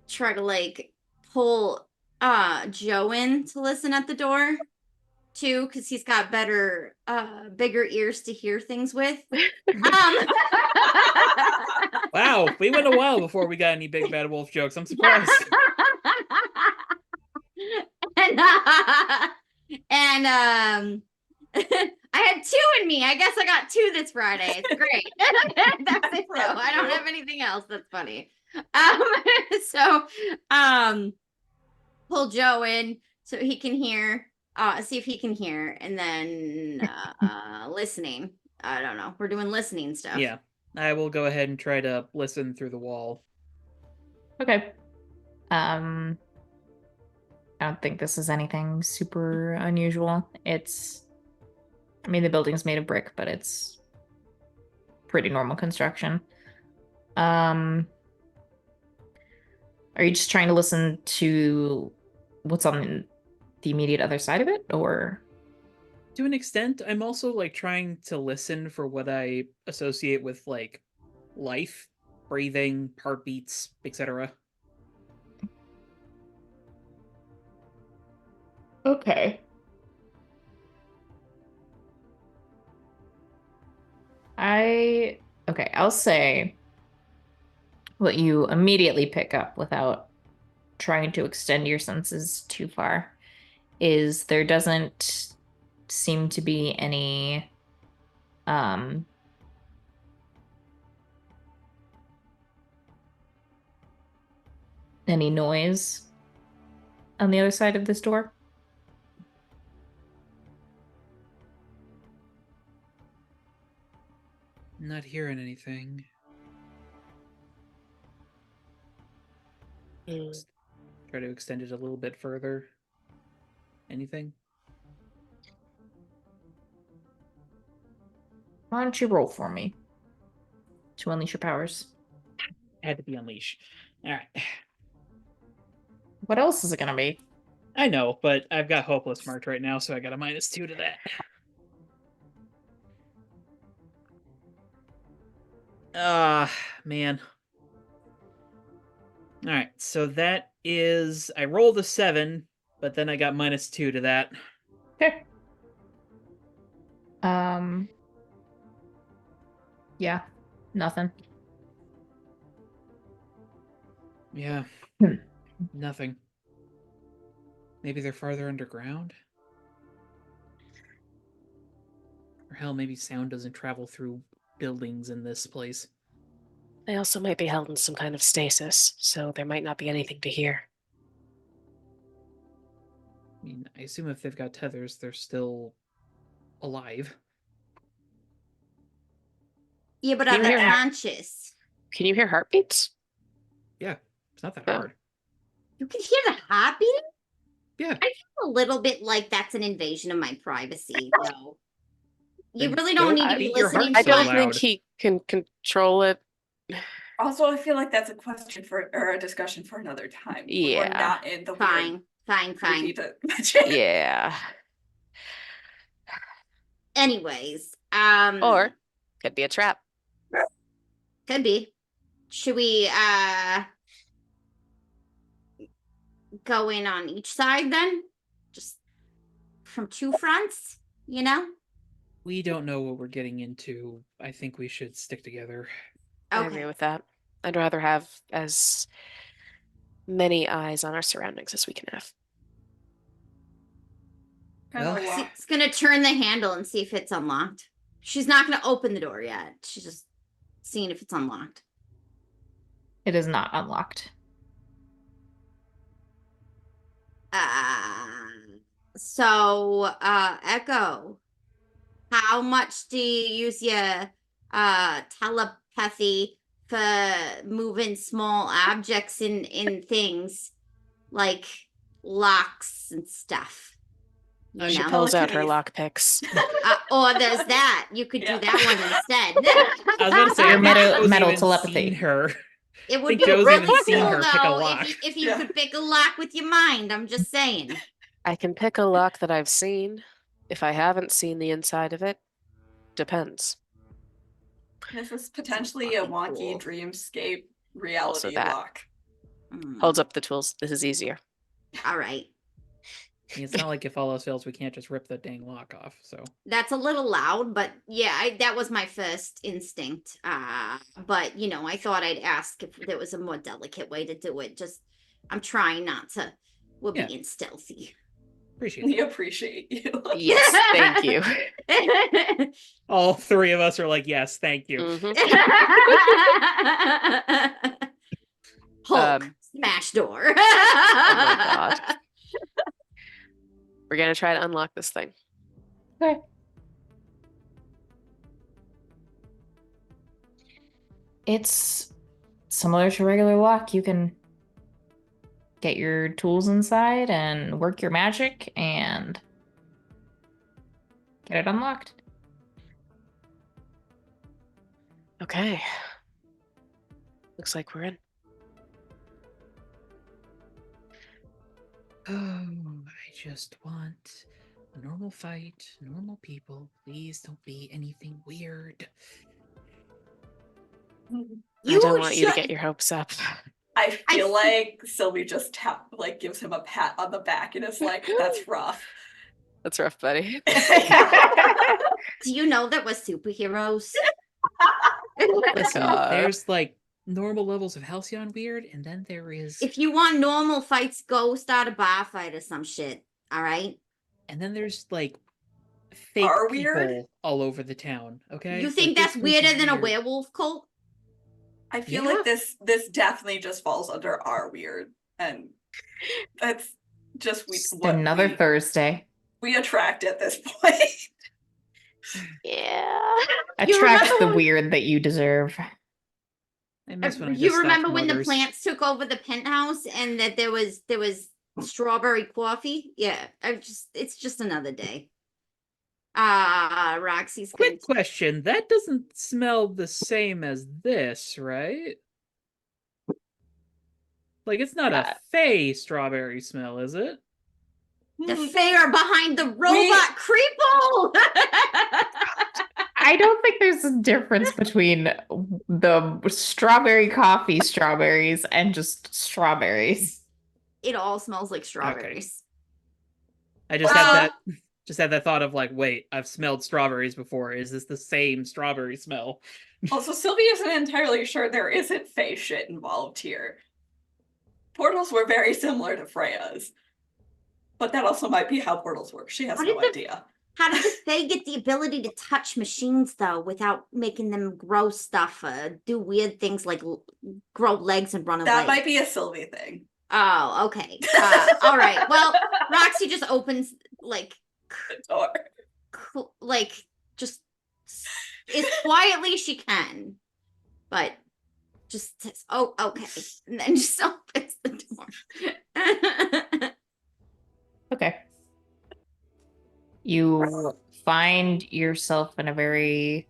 [SPEAKER 3] try to like pull Joe in to listen at the door too, because he's got bigger ears to hear things with.
[SPEAKER 4] Wow, we went a while before we got any big bad wolf jokes. I'm surprised.
[SPEAKER 3] and I had 2 in me. I guess I got 2 this Friday. It's great. That's it though. I don't have anything else that's funny. Pull Joe in so he can hear, see if he can hear, and then listening. I don't know. We're doing listening stuff.
[SPEAKER 4] Yeah, I will go ahead and try to listen through the wall.
[SPEAKER 2] Okay. I don't think this is anything super unusual. I mean, the building's made of brick, but it's pretty normal construction. Are you just trying to listen to what's on the immediate other side of it, or?
[SPEAKER 4] To an extent, I'm also like trying to listen for what I associate with like life, breathing, heartbeats, etc.
[SPEAKER 2] Okay. Okay, I'll say what you immediately pick up without trying to extend your senses too far is there doesn't seem to be any noise on the other side of this door.
[SPEAKER 4] Not hearing anything. Try to extend it a little bit further. Anything?
[SPEAKER 2] Why don't you roll for me to unleash your powers?
[SPEAKER 4] Had to be unleash. All right.
[SPEAKER 2] What else is it gonna be?
[SPEAKER 4] I know, but I've got hopeless marked right now, so I got a -2 to that. Man. All right, so that is I rolled a 7, but then I got -2 to that.
[SPEAKER 2] Okay. Yeah, nothing.
[SPEAKER 4] Yeah.
[SPEAKER 2] Hmm.
[SPEAKER 4] Nothing. Maybe they're farther underground? Or hell, maybe sound doesn't travel through buildings in this place.
[SPEAKER 1] They also might be held in some kind of stasis, so there might not be anything to hear.
[SPEAKER 4] I mean, I assume if they've got tethers, they're still alive.
[SPEAKER 3] Yeah, but
[SPEAKER 1] Can
[SPEAKER 3] are
[SPEAKER 1] you
[SPEAKER 3] they
[SPEAKER 1] hear-
[SPEAKER 3] conscious?
[SPEAKER 1] Can you hear heartbeats?
[SPEAKER 4] Yeah, it's not that
[SPEAKER 1] Oh.
[SPEAKER 4] hard.
[SPEAKER 3] You can hear the heartbeat?
[SPEAKER 4] Yeah.
[SPEAKER 3] I feel a little bit like that's an invasion of my privacy, though. You
[SPEAKER 4] Then
[SPEAKER 3] really don't
[SPEAKER 4] don't
[SPEAKER 3] need to be
[SPEAKER 4] beat your
[SPEAKER 3] listening
[SPEAKER 4] heart
[SPEAKER 3] to
[SPEAKER 1] I
[SPEAKER 4] so
[SPEAKER 1] don't
[SPEAKER 3] it.
[SPEAKER 1] think
[SPEAKER 4] loud.
[SPEAKER 1] he can control it.
[SPEAKER 5] Also, I feel like that's a question for or a discussion for another time. When we're
[SPEAKER 1] Yeah.
[SPEAKER 5] not in the weird
[SPEAKER 3] Fine, fine,
[SPEAKER 5] creepy
[SPEAKER 3] fine.
[SPEAKER 5] dimension.
[SPEAKER 1] Yeah.
[SPEAKER 3] Anyways,
[SPEAKER 1] Or could be a trap.
[SPEAKER 3] could be. Should we go in on each side then? Just from two fronts, you know?
[SPEAKER 4] We don't know what we're getting into. I think we should stick together.
[SPEAKER 1] I agree with that. I'd rather have as many eyes on our surroundings as we can have.
[SPEAKER 5] Kind of
[SPEAKER 4] Well,
[SPEAKER 5] like
[SPEAKER 3] She's gonna turn the handle and see if it's unlocked. She's not gonna open the door yet. She's just seeing if it's unlocked.
[SPEAKER 2] It is not unlocked.
[SPEAKER 3] Echo, how much do you use your telepathy for moving small objects in things like locks and stuff? You
[SPEAKER 1] She
[SPEAKER 3] know?
[SPEAKER 1] pulls out her
[SPEAKER 5] Telekinesis.
[SPEAKER 1] lockpicks.
[SPEAKER 3] Or there's that. You could
[SPEAKER 5] Yeah.
[SPEAKER 3] do that one instead.
[SPEAKER 4] I was gonna say,
[SPEAKER 2] Your
[SPEAKER 4] if
[SPEAKER 2] metal
[SPEAKER 4] Joe's even
[SPEAKER 2] telepathy.
[SPEAKER 4] seen her.
[SPEAKER 3] It would
[SPEAKER 4] think
[SPEAKER 3] be
[SPEAKER 4] Joe's
[SPEAKER 3] really
[SPEAKER 4] even seen
[SPEAKER 3] cool
[SPEAKER 4] her pick a
[SPEAKER 3] though
[SPEAKER 4] lock.
[SPEAKER 3] if you
[SPEAKER 5] Yeah.
[SPEAKER 3] could pick a lock with your mind. I'm just saying.
[SPEAKER 1] I can pick a lock that I've seen. If I haven't seen the inside of it, depends.
[SPEAKER 5] This is potentially a
[SPEAKER 3] fucking
[SPEAKER 5] wonky
[SPEAKER 3] cool.
[SPEAKER 5] dreamscape reality
[SPEAKER 1] that.
[SPEAKER 5] lock.
[SPEAKER 1] Holds up the tools. This is easier.
[SPEAKER 3] All right.
[SPEAKER 4] I mean, it's not like if all else fails, we can't just rip the dang lock off. So
[SPEAKER 3] That's a little loud, but yeah, that was my first instinct. But you know, I thought I'd ask if there was a more delicate way to do it. Just, I'm trying not to. We're
[SPEAKER 4] Yeah.
[SPEAKER 3] being stealthy.
[SPEAKER 4] appreciate
[SPEAKER 5] We
[SPEAKER 4] it.
[SPEAKER 5] appreciate you.
[SPEAKER 1] Yes, thank you.
[SPEAKER 4] All three of us are like, yes, thank you.
[SPEAKER 1] Mhm.
[SPEAKER 3] Hulk smash door.
[SPEAKER 1] Oh my god. We're gonna try to unlock this thing.
[SPEAKER 2] Okay. It's similar to a regular lock. You can get your tools inside and work your magic and get it unlocked.
[SPEAKER 1] Okay. Looks like we're in.
[SPEAKER 4] Oh, I just want a normal fight, normal people. Please don't be anything weird.
[SPEAKER 1] I don't want you to
[SPEAKER 3] should-
[SPEAKER 1] get your hopes up.
[SPEAKER 5] I feel like Sylvie just gives him a pat on the back and is like, "That's rough."
[SPEAKER 1] That's rough, buddy.
[SPEAKER 3] Do you know that we're superheroes?
[SPEAKER 1] Listen,
[SPEAKER 4] There's like normal levels of Halcyon weird, and then there is
[SPEAKER 3] If you want normal fights, go start a bar fight or some shit. All right.
[SPEAKER 4] and then there's like fake
[SPEAKER 5] Are
[SPEAKER 4] people
[SPEAKER 5] weird?
[SPEAKER 4] all over the town. Okay,
[SPEAKER 3] You
[SPEAKER 4] Like,
[SPEAKER 3] think
[SPEAKER 4] this
[SPEAKER 3] that's
[SPEAKER 4] place is
[SPEAKER 3] weirder than a
[SPEAKER 4] weird.
[SPEAKER 3] werewolf cult?
[SPEAKER 5] I feel
[SPEAKER 4] Yeah.
[SPEAKER 5] like this definitely just falls under our weird, and that's just
[SPEAKER 2] Just
[SPEAKER 5] what
[SPEAKER 2] another Thursday.
[SPEAKER 5] we attract at this point.
[SPEAKER 1] Yeah.
[SPEAKER 2] Attract
[SPEAKER 3] remember
[SPEAKER 2] the
[SPEAKER 3] when-
[SPEAKER 2] weird that you deserve.
[SPEAKER 4] I miss when I just
[SPEAKER 3] You
[SPEAKER 4] stopped
[SPEAKER 3] remember when the
[SPEAKER 4] motors.
[SPEAKER 3] plants took over the penthouse and that there was strawberry coffee? Yeah, it's just another day. Roxy's gonna
[SPEAKER 4] Quick question: that doesn't smell the same as this, right? Like, it's not a fey strawberry smell, is it?
[SPEAKER 3] the fair behind the robot Creeple.
[SPEAKER 2] I don't think there's a difference between the strawberry coffee strawberries and just strawberries.
[SPEAKER 3] It all smells like strawberries.
[SPEAKER 4] I just had that thought of like, wait, I've smelled strawberries before. Is this the same strawberry smell?
[SPEAKER 5] Also, Sylvie isn't entirely sure there isn't Fae shit involved here. Portals were very similar to Freya's. But that also might be how portals work. She has no idea.
[SPEAKER 3] How did the Fae get the ability to touch machines though, without making them grow stuff, do weird things like grow legs and run away?
[SPEAKER 5] That might be a Sylvie thing.
[SPEAKER 3] Oh, okay. All right. Well, Roxy just opens like
[SPEAKER 5] The door.
[SPEAKER 3] like just as quietly as she can, but just says, "Oh, okay," and then just opens the door.
[SPEAKER 2] Okay. You find yourself in a very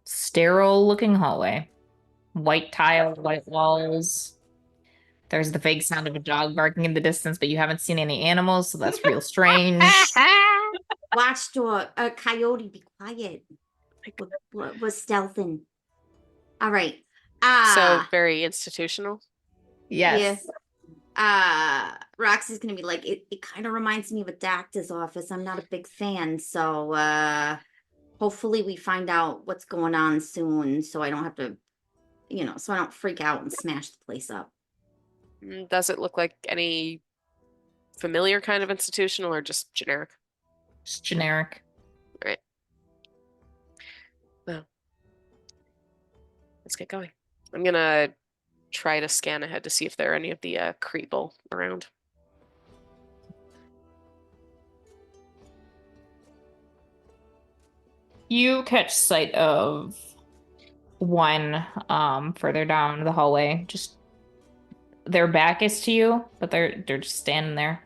[SPEAKER 2] sterile looking hallway. White tile, white walls. There's the vague sound of a dog barking in the distance, but you haven't seen any animals, so that's real strange.
[SPEAKER 3] Watch door. Coyote, be quiet. We're stealthing. All right.
[SPEAKER 1] So very institutional.
[SPEAKER 2] Yes.
[SPEAKER 3] Roxy's gonna be like, it kind of reminds me of a doctor's office. I'm not a big fan, so hopefully we find out what's going on soon, so I don't have to, so I don't freak out and smash the place up.
[SPEAKER 1] Does it look like any familiar kind of institutional or just generic?
[SPEAKER 2] Just generic.
[SPEAKER 1] Right. Well, let's get going. I'm gonna try to scan ahead to see if there are any of the Creeple around.
[SPEAKER 2] You catch sight of one further down the hallway. Just their back is to you, but they're just standing there.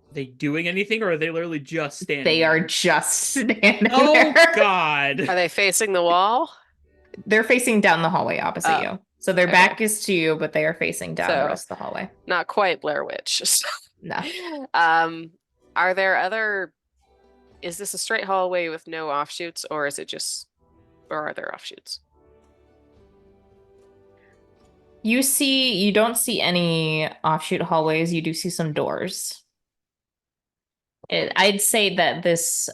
[SPEAKER 4] Are they doing anything, or are they literally just standing?
[SPEAKER 2] They are
[SPEAKER 4] there?
[SPEAKER 2] just standing
[SPEAKER 4] Oh
[SPEAKER 2] there.
[SPEAKER 4] God!
[SPEAKER 1] Are they facing the wall?
[SPEAKER 2] They're facing down the hallway opposite
[SPEAKER 1] Oh,
[SPEAKER 2] you. So their
[SPEAKER 1] okay.
[SPEAKER 2] back is to you, but they are facing down the
[SPEAKER 1] So-
[SPEAKER 2] rest of the hallway.
[SPEAKER 1] Not quite Blair Witch.
[SPEAKER 2] No.
[SPEAKER 1] Are there other? Is this a straight hallway with no offshoots, or is it just, or are there offshoots?
[SPEAKER 2] You don't see any offshoot hallways. You do see some doors. I'd say that this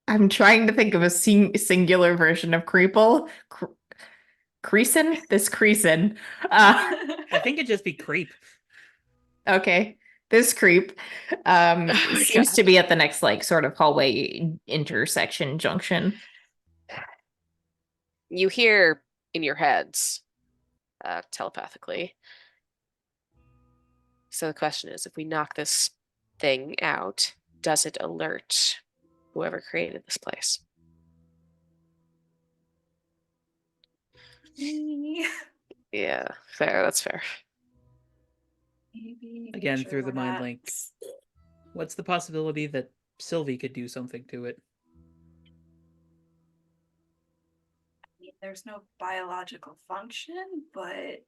[SPEAKER 2] I'm trying to think of a singular version of Creeple. Creason? This Creason.
[SPEAKER 4] I think it'd just be creep.
[SPEAKER 2] Okay. This creep seems to be at the next sort of hallway intersection junction.
[SPEAKER 1] You hear in your heads, telepathically. So the question is, if we knock this thing out, does it alert whoever created this place? Yeah, fair. That's fair.
[SPEAKER 5] Maybe
[SPEAKER 4] Again,
[SPEAKER 5] nature
[SPEAKER 4] through the mind
[SPEAKER 5] relax.
[SPEAKER 4] link. What's the possibility that Sylvie could do something to it?
[SPEAKER 5] I mean, there's no biological function, but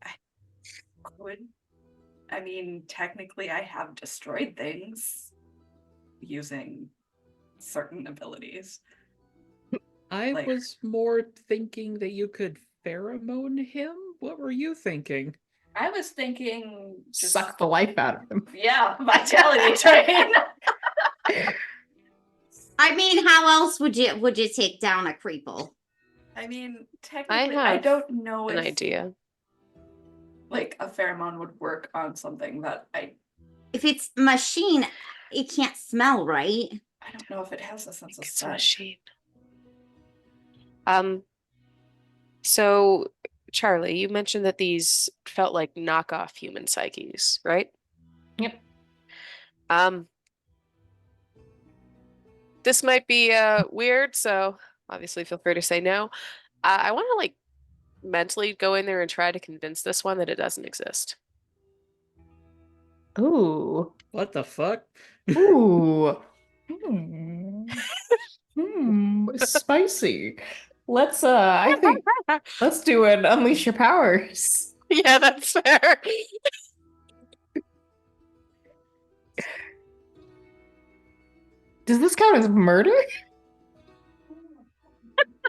[SPEAKER 5] I could. I mean, technically, I have destroyed things using certain abilities.
[SPEAKER 4] I
[SPEAKER 5] Like-
[SPEAKER 4] was more thinking that you could pheromone him. What were you thinking?
[SPEAKER 5] I was thinking just
[SPEAKER 2] Suck the life out of them.
[SPEAKER 5] yeah, vitality drain.
[SPEAKER 3] I mean, how else would you take down a Creeple?
[SPEAKER 5] I mean, technically,
[SPEAKER 1] have
[SPEAKER 5] I don't know
[SPEAKER 1] An
[SPEAKER 5] if
[SPEAKER 1] idea.
[SPEAKER 5] like a pheromone would work on something that
[SPEAKER 3] If it's machine, it can't smell, right?
[SPEAKER 5] I don't know if it has a sense of
[SPEAKER 1] It's a
[SPEAKER 5] scent.
[SPEAKER 1] machine. So Charlie, you mentioned that these felt like knockoff human psyches, right?
[SPEAKER 2] Yep.
[SPEAKER 1] This might be weird, so obviously feel free to say no. I want to like mentally go in there and try to convince this one that it doesn't exist.
[SPEAKER 2] Ooh.
[SPEAKER 4] What the fuck?
[SPEAKER 2] Ooh. Spicy. Let's I think let's do an unleash your powers.
[SPEAKER 1] Yeah, that's fair.
[SPEAKER 2] Does this count as murder?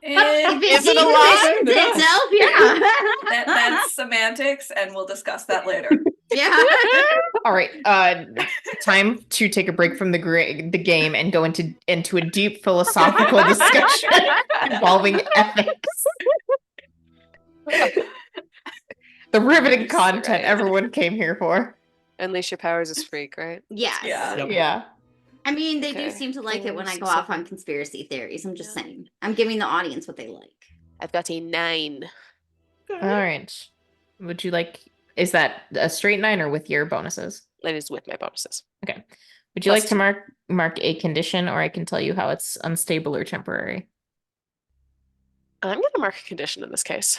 [SPEAKER 3] If
[SPEAKER 1] Is it a
[SPEAKER 3] decommissions
[SPEAKER 4] lie?
[SPEAKER 3] itself, yeah.
[SPEAKER 5] That's semantics, and we'll discuss that later.
[SPEAKER 3] Yeah.
[SPEAKER 2] All right. Time to take a break from the game and go into a deep philosophical discussion involving ethics. The riveting
[SPEAKER 1] Nice,
[SPEAKER 2] content
[SPEAKER 1] right.
[SPEAKER 2] everyone came here for.
[SPEAKER 1] Unleash your powers is freak, right?
[SPEAKER 3] Yes.
[SPEAKER 5] Yeah.
[SPEAKER 4] Yep.
[SPEAKER 2] Yeah.
[SPEAKER 3] I mean, they do
[SPEAKER 1] Okay.
[SPEAKER 3] seem to like it when I go
[SPEAKER 1] Six,
[SPEAKER 3] off
[SPEAKER 1] seven.
[SPEAKER 3] on conspiracy theories. I'm just
[SPEAKER 5] Yeah.
[SPEAKER 3] saying. I'm giving the audience what they like.
[SPEAKER 1] I've got a 9.
[SPEAKER 2] All right. Would you like? Is that a straight 9 or with your bonuses?
[SPEAKER 1] That is with my bonuses.
[SPEAKER 2] Okay. Would you
[SPEAKER 1] Plus
[SPEAKER 2] like to
[SPEAKER 1] two.
[SPEAKER 2] mark a condition, or I can tell you how it's unstable or temporary?
[SPEAKER 1] I'm going to mark a condition in this case.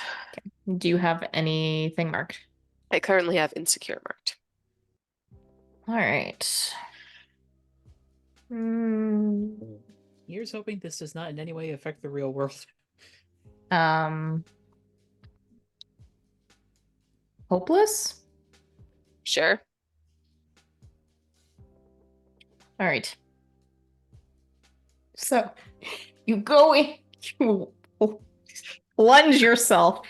[SPEAKER 2] Do you have anything marked?
[SPEAKER 1] I currently have insecure marked.
[SPEAKER 2] All right.
[SPEAKER 4] Here's hoping this does not in any way affect the real world.
[SPEAKER 2] Hopeless?
[SPEAKER 1] Sure.
[SPEAKER 2] All right. So you go in, you plunge yourself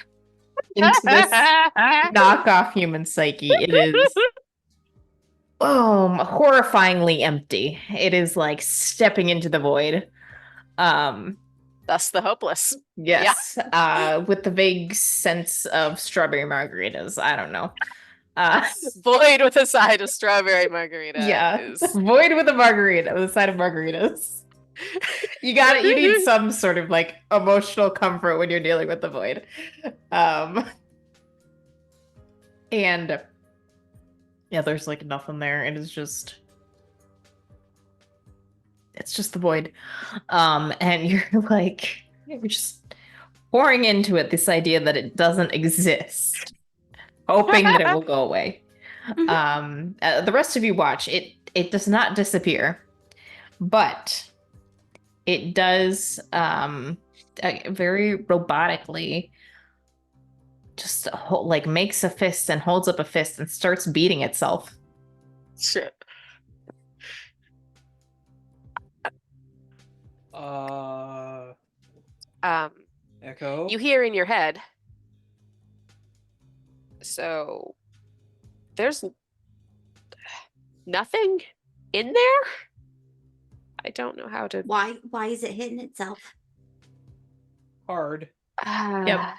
[SPEAKER 2] into this knockoff human psyche. It is horrifyingly empty. It is like stepping into the void.
[SPEAKER 1] Thus the hopeless.
[SPEAKER 2] Yes. With the vague sense of strawberry margaritas. I don't know.
[SPEAKER 1] Void with a side of strawberry margarita.
[SPEAKER 2] Yeah.
[SPEAKER 1] Is...
[SPEAKER 2] Void with a margarita, with a side of margaritas. You need some sort of like emotional comfort when you're dealing with the void. And yeah, there's like nothing there. It's just the void. And you're just pouring into it this idea that it doesn't exist, hoping that it will go away. The rest of you watch. It does not disappear, but it does very robotically just like makes a fist and holds up a fist and starts beating itself.
[SPEAKER 1] Shit.
[SPEAKER 4] Echo.
[SPEAKER 1] You hear in your head. So there's nothing in there? I don't know how to.
[SPEAKER 3] Why is it hitting itself?
[SPEAKER 4] Hard.
[SPEAKER 1] I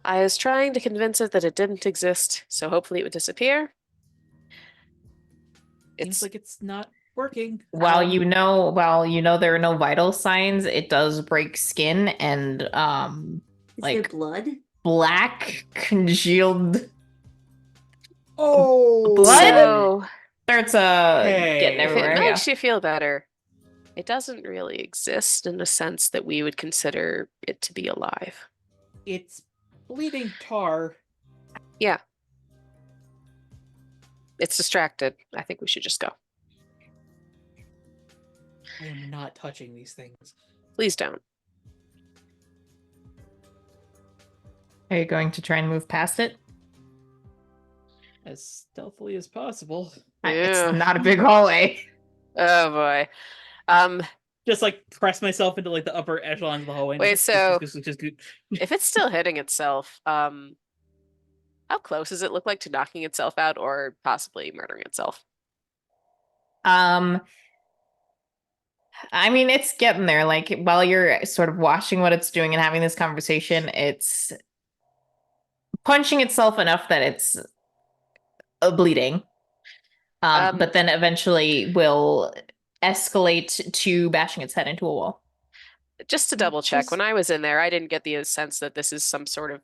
[SPEAKER 1] was trying to convince it that it didn't exist, so hopefully it would disappear.
[SPEAKER 4] Seems like it's not working.
[SPEAKER 2] While you know there are no vital signs, it does break skin and
[SPEAKER 3] Is there
[SPEAKER 2] like
[SPEAKER 3] blood?
[SPEAKER 2] black congealed
[SPEAKER 4] Oh,
[SPEAKER 2] blood
[SPEAKER 1] So
[SPEAKER 2] starts
[SPEAKER 4] Hey.
[SPEAKER 2] getting
[SPEAKER 1] if
[SPEAKER 2] everywhere.
[SPEAKER 1] it
[SPEAKER 2] Yeah.
[SPEAKER 1] makes you feel better, it doesn't really exist in the sense that we would consider it to be alive.
[SPEAKER 4] it's bleeding tar.
[SPEAKER 1] Yeah. It's distracted. I think we should just go.
[SPEAKER 4] I am not touching these things.
[SPEAKER 1] Please don't.
[SPEAKER 2] Are you going to try and move past it?
[SPEAKER 4] As stealthily as possible.
[SPEAKER 1] Yeah.
[SPEAKER 2] It's not a big hallway.
[SPEAKER 1] Oh boy.
[SPEAKER 4] Just like press myself into like the upper echelon of the hallway.
[SPEAKER 1] Wait, so-
[SPEAKER 4] just
[SPEAKER 1] If it's still hitting itself, How close does it look like to knocking itself out or possibly murdering itself?
[SPEAKER 2] I mean, it's getting there. Like, while you're sort of watching what it's doing and having this conversation, it's punching itself enough that it's bleeding. But then eventually will escalate to bashing its head into a wall.
[SPEAKER 1] Just to double check, when I was in there, I didn't get the sense that this is some sort of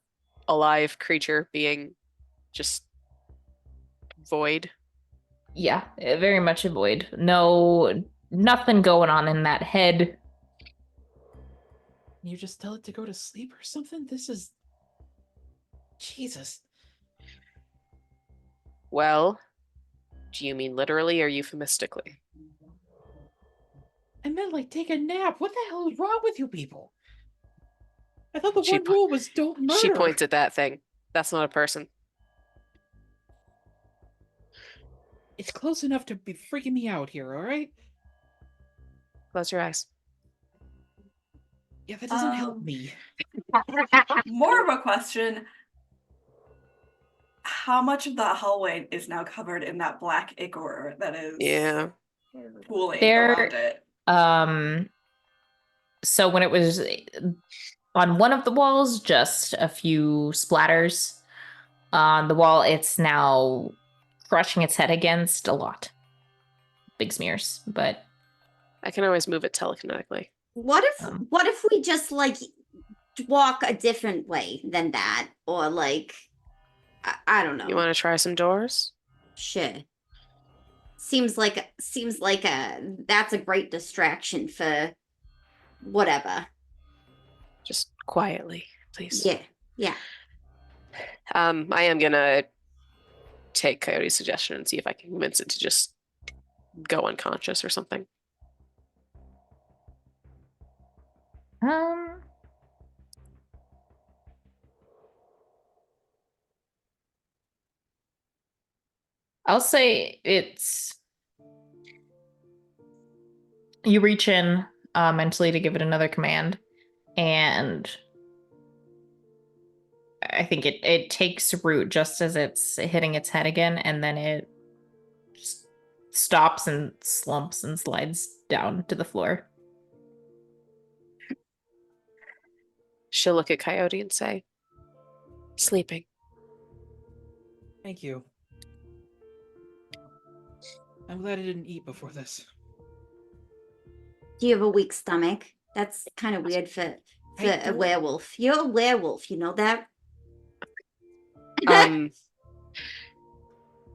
[SPEAKER 1] alive creature being just void.
[SPEAKER 2] Yeah, very much a void. No, nothing going on in that head.
[SPEAKER 4] You just tell it to go to sleep or something? This is... Jesus.
[SPEAKER 1] Well, do you mean literally or euphemistically?
[SPEAKER 4] I meant like take a nap. What the hell is wrong with you people? I thought the
[SPEAKER 1] She
[SPEAKER 4] one
[SPEAKER 1] po-
[SPEAKER 4] rule was don't murder.
[SPEAKER 1] She points at that thing. That's not a person.
[SPEAKER 4] It's close enough to be freaking me out here, alright?
[SPEAKER 1] Close your eyes.
[SPEAKER 4] Yeah, that doesn't help me.
[SPEAKER 5] More of a question. How much of the hallway is now covered in that black ichor that is
[SPEAKER 1] Yeah.
[SPEAKER 5] pooling
[SPEAKER 2] There-
[SPEAKER 5] around it?
[SPEAKER 2] So when it was on one of the walls, just a few splatters. On the wall, it's now crushing its head against a lot. Big smears, but
[SPEAKER 1] I can always move it telekinetically.
[SPEAKER 3] What if we just like walk a different way than that, or like I don't know.
[SPEAKER 1] You want to try some doors?
[SPEAKER 3] Shit. Seems like that's a great distraction for whatever.
[SPEAKER 1] Just quietly, please.
[SPEAKER 3] Yeah.
[SPEAKER 1] I am gonna take Coyote's suggestion and see if I can convince it to just go unconscious or something.
[SPEAKER 2] I'll say it's you reach in mentally to give it another command, and I think it takes root just as it's hitting its head again, and then it just stops and slumps and slides down to the floor.
[SPEAKER 1] She'll look at Coyote and say, "Sleeping."
[SPEAKER 4] Thank you. I'm glad I didn't eat before this.
[SPEAKER 3] Do you have a weak stomach? That's kind of weird for a
[SPEAKER 4] don't.
[SPEAKER 3] werewolf. You're a werewolf, you know that?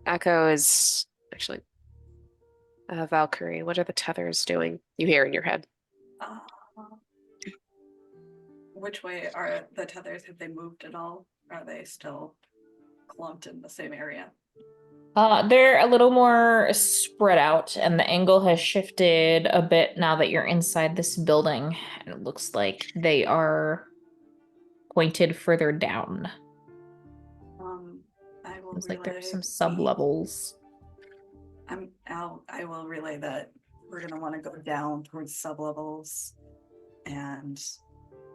[SPEAKER 1] Echo is actually Valkyrie. What are the tethers doing? You hear in your head.
[SPEAKER 5] Which way are the tethers? Have they moved at all? Are they still clumped in the same area?
[SPEAKER 2] They're a little more spread out, and the angle has shifted a bit now that you're inside this building. And it looks like they are pointed further down.
[SPEAKER 5] I will
[SPEAKER 2] Looks like there's some
[SPEAKER 5] relay
[SPEAKER 2] sub-levels.
[SPEAKER 5] I will relay that we're gonna want to go down towards sub-levels, and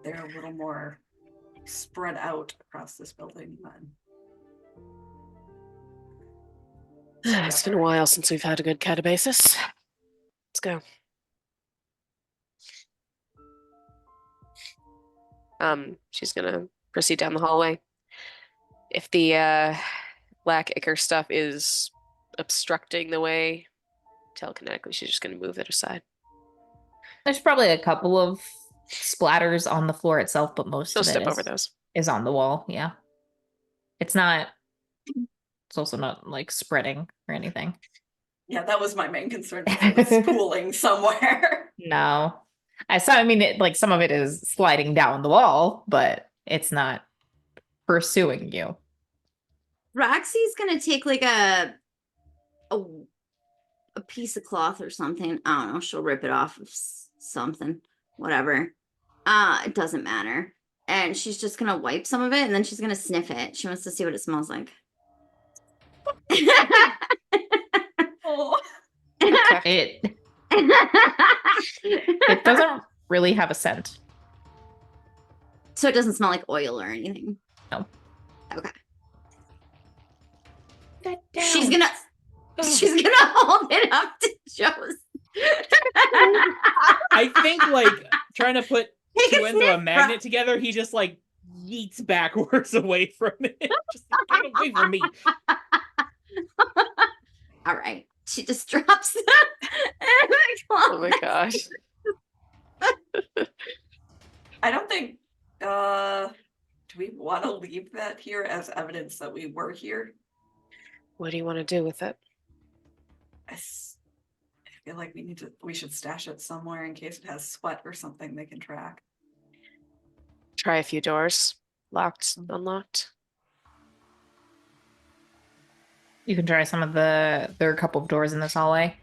[SPEAKER 5] they're a little more spread out across this building than.
[SPEAKER 1] It's been a while since we've had a good catabasis. Let's go. She's gonna proceed down the hallway. If the black ichor stuff is obstructing the way, telekinetically, she's just gonna move it aside.
[SPEAKER 2] There's probably a couple of splatters on the floor itself, but most
[SPEAKER 1] She'll
[SPEAKER 2] of it
[SPEAKER 1] step over those.
[SPEAKER 2] is on the wall. Yeah. It's also not like spreading or anything.
[SPEAKER 5] Yeah, that was my main concern. It's pooling somewhere.
[SPEAKER 2] No. I mean, like some of it is sliding down the wall, but it's not pursuing you.
[SPEAKER 3] Roxy's gonna take like a piece of cloth or something. I don't know. She'll rip it off of something, whatever. It doesn't matter. And she's just gonna wipe some of it, and then she's gonna sniff it. She wants to see what it smells like.
[SPEAKER 5] Oh.
[SPEAKER 2] It doesn't really have a scent.
[SPEAKER 3] So it doesn't smell like oil or anything.
[SPEAKER 2] No.
[SPEAKER 3] Okay. She's gonna hold it up to Joe's.
[SPEAKER 4] I think like trying to put
[SPEAKER 3] Take
[SPEAKER 4] two
[SPEAKER 3] a
[SPEAKER 4] ends of a
[SPEAKER 3] sniff,
[SPEAKER 4] magnet together, he just like yeets backwards away from it. Just like, get away from me.
[SPEAKER 3] All right. She just drops the
[SPEAKER 1] Oh my gosh.
[SPEAKER 5] I don't think. Do we want to leave that here as evidence that we were here?
[SPEAKER 1] What do you want to do with it?
[SPEAKER 5] I feel like we should stash it somewhere in case it has sweat or something they can track.
[SPEAKER 1] Try a few doors. Locked, unlocked.
[SPEAKER 2] You can try some of there are a couple of doors in this hallway.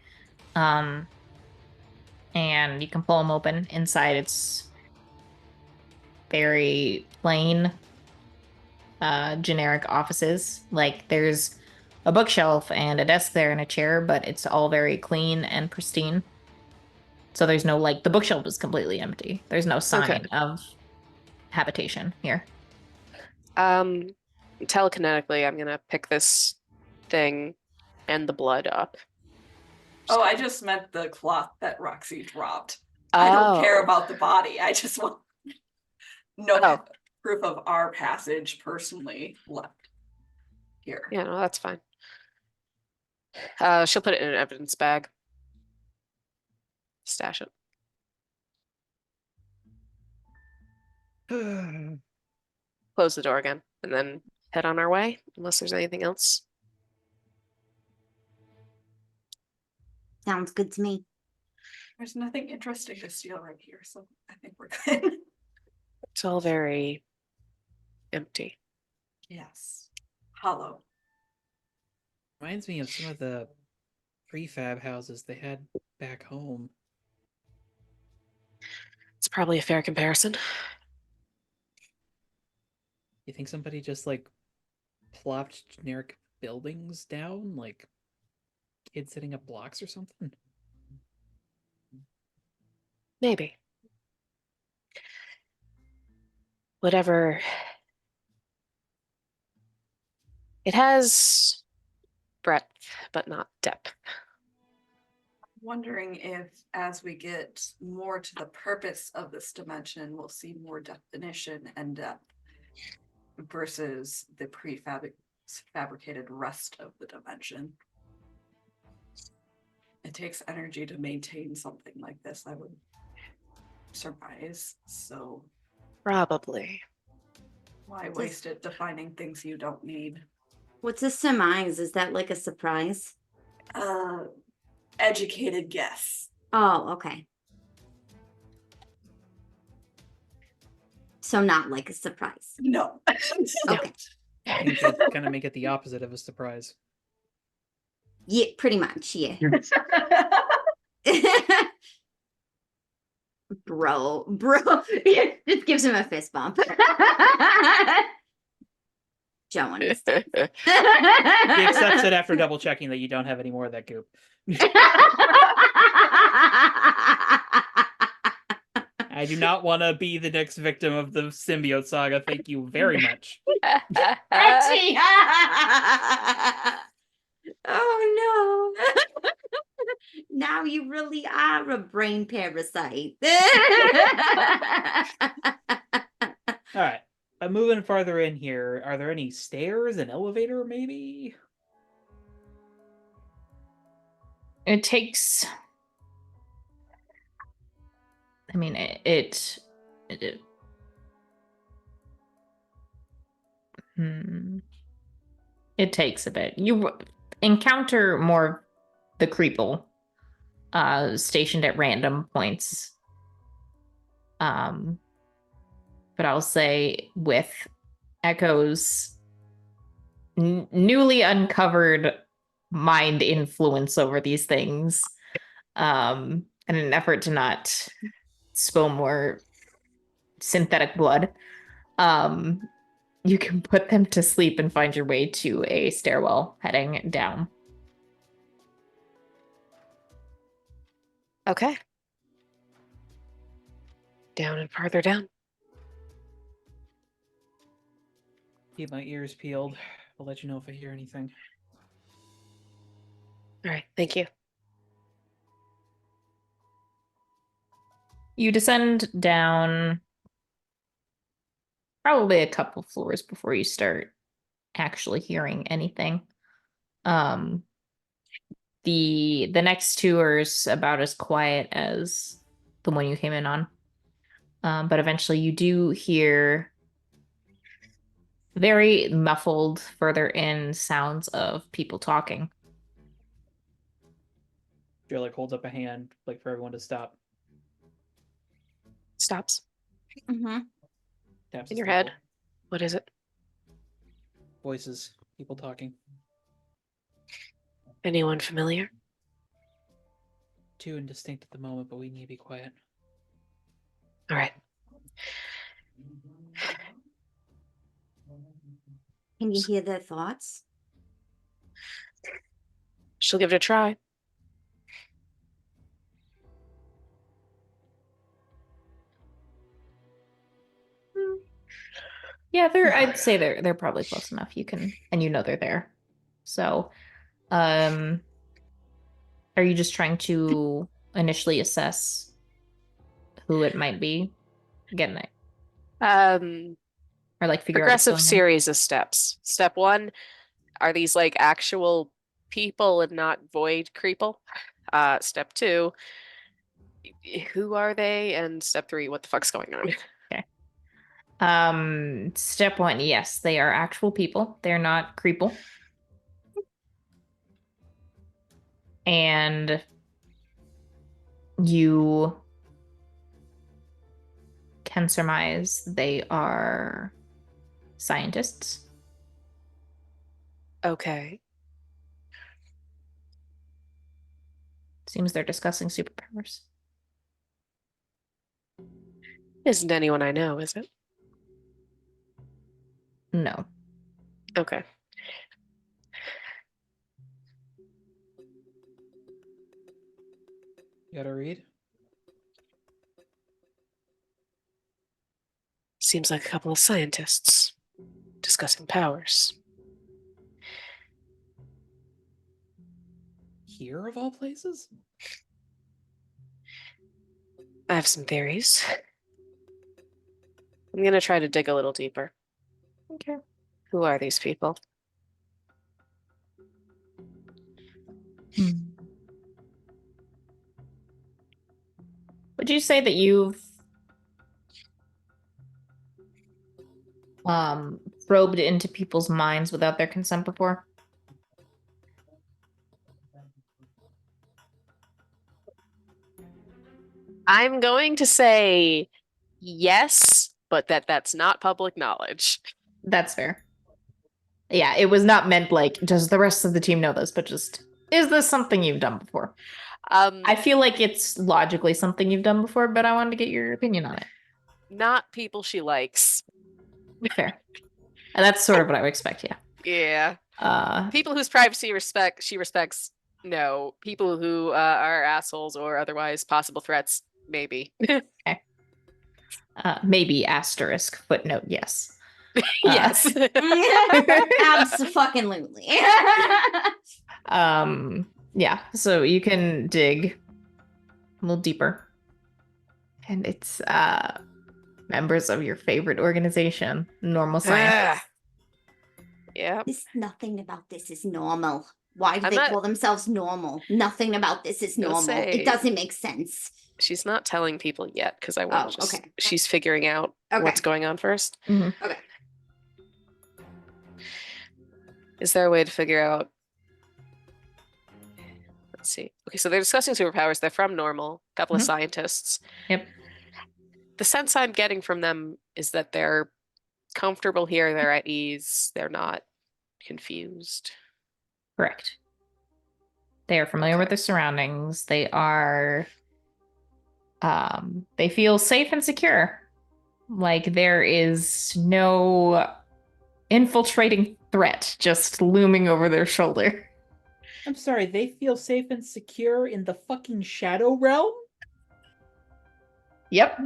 [SPEAKER 2] And you can pull them open. Inside it's very plain, generic offices. Like there's a bookshelf and a desk there and a chair, but it's all very clean and pristine. So there's no like the bookshelf is completely empty. There's no sign of habitation here.
[SPEAKER 1] Telekinetically, I'm gonna pick this thing and the blood up.
[SPEAKER 5] Oh, I just meant the cloth that Roxy dropped. I don't care about the body. I just want no proof of our passage personally left here.
[SPEAKER 1] Yeah, no, that's fine. She'll put it in an evidence bag. Stash it. Close the door again, and then head on our way, unless there's anything else.
[SPEAKER 3] Sounds good to me.
[SPEAKER 5] There's nothing interesting to steal right here, so I think we're good.
[SPEAKER 1] It's all very empty.
[SPEAKER 5] Yes. Hollow.
[SPEAKER 4] Reminds me of some of the prefab houses they had back home.
[SPEAKER 1] It's probably a fair comparison.
[SPEAKER 4] You think somebody just like plopped generic buildings down, like kids setting up blocks or something?
[SPEAKER 1] Maybe. Whatever. It has breadth, but not depth.
[SPEAKER 5] Wondering if as we get more to the purpose of this dimension, we'll see more definition and depth versus the prefabricated rest of the dimension. It takes energy to maintain something like this, I would surmise. So
[SPEAKER 1] Probably.
[SPEAKER 5] why waste it defining things you don't need?
[SPEAKER 3] What's a surmise? Is that like a surprise?
[SPEAKER 5] Educated guess.
[SPEAKER 3] Oh, okay. So not like a surprise.
[SPEAKER 5] No.
[SPEAKER 3] Okay.
[SPEAKER 4] I think that kind of make it the opposite of a surprise.
[SPEAKER 3] Yeah, pretty much. Yeah. bro. Just gives him a fist bump. Joe understands.
[SPEAKER 4] He accepts it after double checking that you don't have any more of that goop. I do not want to be the next victim of the symbiote saga. Thank you very much.
[SPEAKER 3] Oh no. Now you really are a brain parasite.
[SPEAKER 4] All right. I'm moving farther in here. Are there any stairs, an elevator, maybe?
[SPEAKER 2] It takes. I mean, it takes a bit. You encounter more the Creeple stationed at random points. But I'll say with Echo's newly uncovered mind influence over these things, in an effort to not spill more synthetic blood, you can put them to sleep and find your way to a stairwell heading down.
[SPEAKER 1] Okay. Down and farther down.
[SPEAKER 4] Keep my ears peeled. I'll let you know if I hear anything.
[SPEAKER 1] All right, thank you.
[SPEAKER 2] You descend down probably a couple floors before you start actually hearing anything. The next tour is about as quiet as the one you came in on. But eventually you do hear very muffled further in sounds of people talking.
[SPEAKER 4] Joe like holds up a hand like for everyone to stop.
[SPEAKER 1] Stops
[SPEAKER 3] Mm-hmm.
[SPEAKER 4] Taps
[SPEAKER 1] in
[SPEAKER 4] his
[SPEAKER 1] your
[SPEAKER 4] temple.
[SPEAKER 1] head. What is it?
[SPEAKER 4] Voices, people talking.
[SPEAKER 1] Anyone familiar?
[SPEAKER 4] Too indistinct at the moment, but we need to be quiet.
[SPEAKER 1] All right.
[SPEAKER 3] Can you hear their thoughts?
[SPEAKER 1] She'll give it a try.
[SPEAKER 2] Yeah, I'd say they're probably close enough. You can, and you know they're there. So, are you just trying to initially assess who it might be? Again, or like figure out what's
[SPEAKER 1] Progressive
[SPEAKER 2] going on?
[SPEAKER 1] series of steps. Step 1, are these like actual people and not void Creeple? Step 2, who are they? And step 3, what the fuck's going on?
[SPEAKER 2] Step 1, yes, they are actual people. They're not Creeple. And you can surmise they are scientists.
[SPEAKER 1] Okay.
[SPEAKER 2] Seems they're discussing superpowers.
[SPEAKER 1] Isn't anyone I know, is it?
[SPEAKER 2] No.
[SPEAKER 1] Okay.
[SPEAKER 4] You gotta read?
[SPEAKER 1] Seems like a couple of scientists discussing powers.
[SPEAKER 4] Here of all places?
[SPEAKER 1] I have some theories. I'm gonna try to dig a little deeper.
[SPEAKER 2] Okay.
[SPEAKER 1] Who are these people?
[SPEAKER 2] Would you say that you've probed into people's minds without their consent before?
[SPEAKER 1] I'm going to say yes, but that's not public knowledge.
[SPEAKER 2] That's fair. Yeah, it was not meant like, does the rest of the team know this, but just, is this something you've done before? I feel like it's logically something you've done before, but I wanted to get your opinion on it.
[SPEAKER 1] Not people she likes.
[SPEAKER 2] Fair. And that's sort of what I would expect, yeah.
[SPEAKER 1] Yeah. People whose privacy she respects, no. People who are assholes or otherwise possible threats, maybe.
[SPEAKER 2] Okay. Maybe asterisk footnote, yes.
[SPEAKER 1] Yes.
[SPEAKER 3] Abso-fucking-lutely.
[SPEAKER 2] Yeah, so you can dig a little deeper. And it's members of your favorite organization, Normal Science.
[SPEAKER 1] Yeah.
[SPEAKER 3] Nothing about this is normal. Why do
[SPEAKER 1] I'm
[SPEAKER 3] they
[SPEAKER 1] not-
[SPEAKER 3] call themselves normal? Nothing about this is
[SPEAKER 1] Don't
[SPEAKER 3] normal.
[SPEAKER 1] say-
[SPEAKER 3] It doesn't make sense.
[SPEAKER 1] She's not telling people yet because I want to just.
[SPEAKER 3] okay.
[SPEAKER 1] She's figuring out what's going on first.
[SPEAKER 2] Mhm.
[SPEAKER 3] Okay.
[SPEAKER 1] Is there a way to figure out? Let's see. Okay, so they're discussing superpowers. They're from Normal, a couple of
[SPEAKER 2] Mhm.
[SPEAKER 1] scientists.
[SPEAKER 2] Yep.
[SPEAKER 1] The sense I'm getting from them is that they're comfortable here, they're at ease, they're not confused.
[SPEAKER 2] Correct. They are familiar with their surroundings. They are they feel safe and secure. Like there is no infiltrating threat just looming over their shoulder.
[SPEAKER 4] I'm sorry, they feel safe and secure in the fucking Shadow Realm?
[SPEAKER 2] Yep.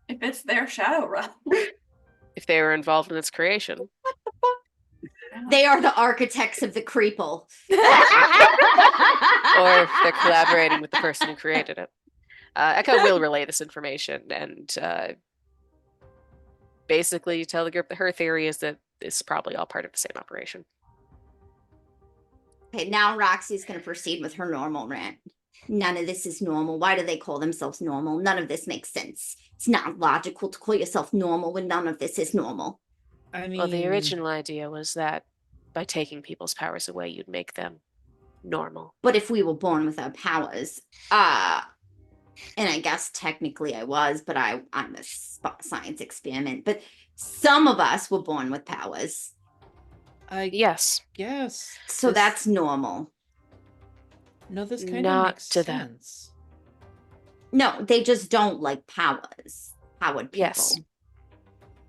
[SPEAKER 5] If it's their shadow realm.
[SPEAKER 1] If they were involved in its creation.
[SPEAKER 3] They are the architects of the Creeple.
[SPEAKER 1] Or if they're collaborating with the person who created it. Echo will relay this information and basically tell the group that her theory is that it's probably all part of the same operation.
[SPEAKER 3] Okay, now Roxy's going to proceed with her normal rant. None of this is normal. Why do they call themselves normal? None of this makes sense. It's not logical to call yourself normal when none of this is normal.
[SPEAKER 4] I mean,
[SPEAKER 1] Well, the original idea was that by taking people's powers away, you'd make them normal.
[SPEAKER 3] But if we were born with our powers, and I guess technically I was, but I'm a science experiment. But some of us were born with powers.
[SPEAKER 1] Yes.
[SPEAKER 4] Yes.
[SPEAKER 3] So that's normal.
[SPEAKER 4] No, this kind of
[SPEAKER 1] Not
[SPEAKER 4] makes
[SPEAKER 1] to them.
[SPEAKER 4] sense.
[SPEAKER 3] No, they just don't like powers. Powered people.
[SPEAKER 1] Yes.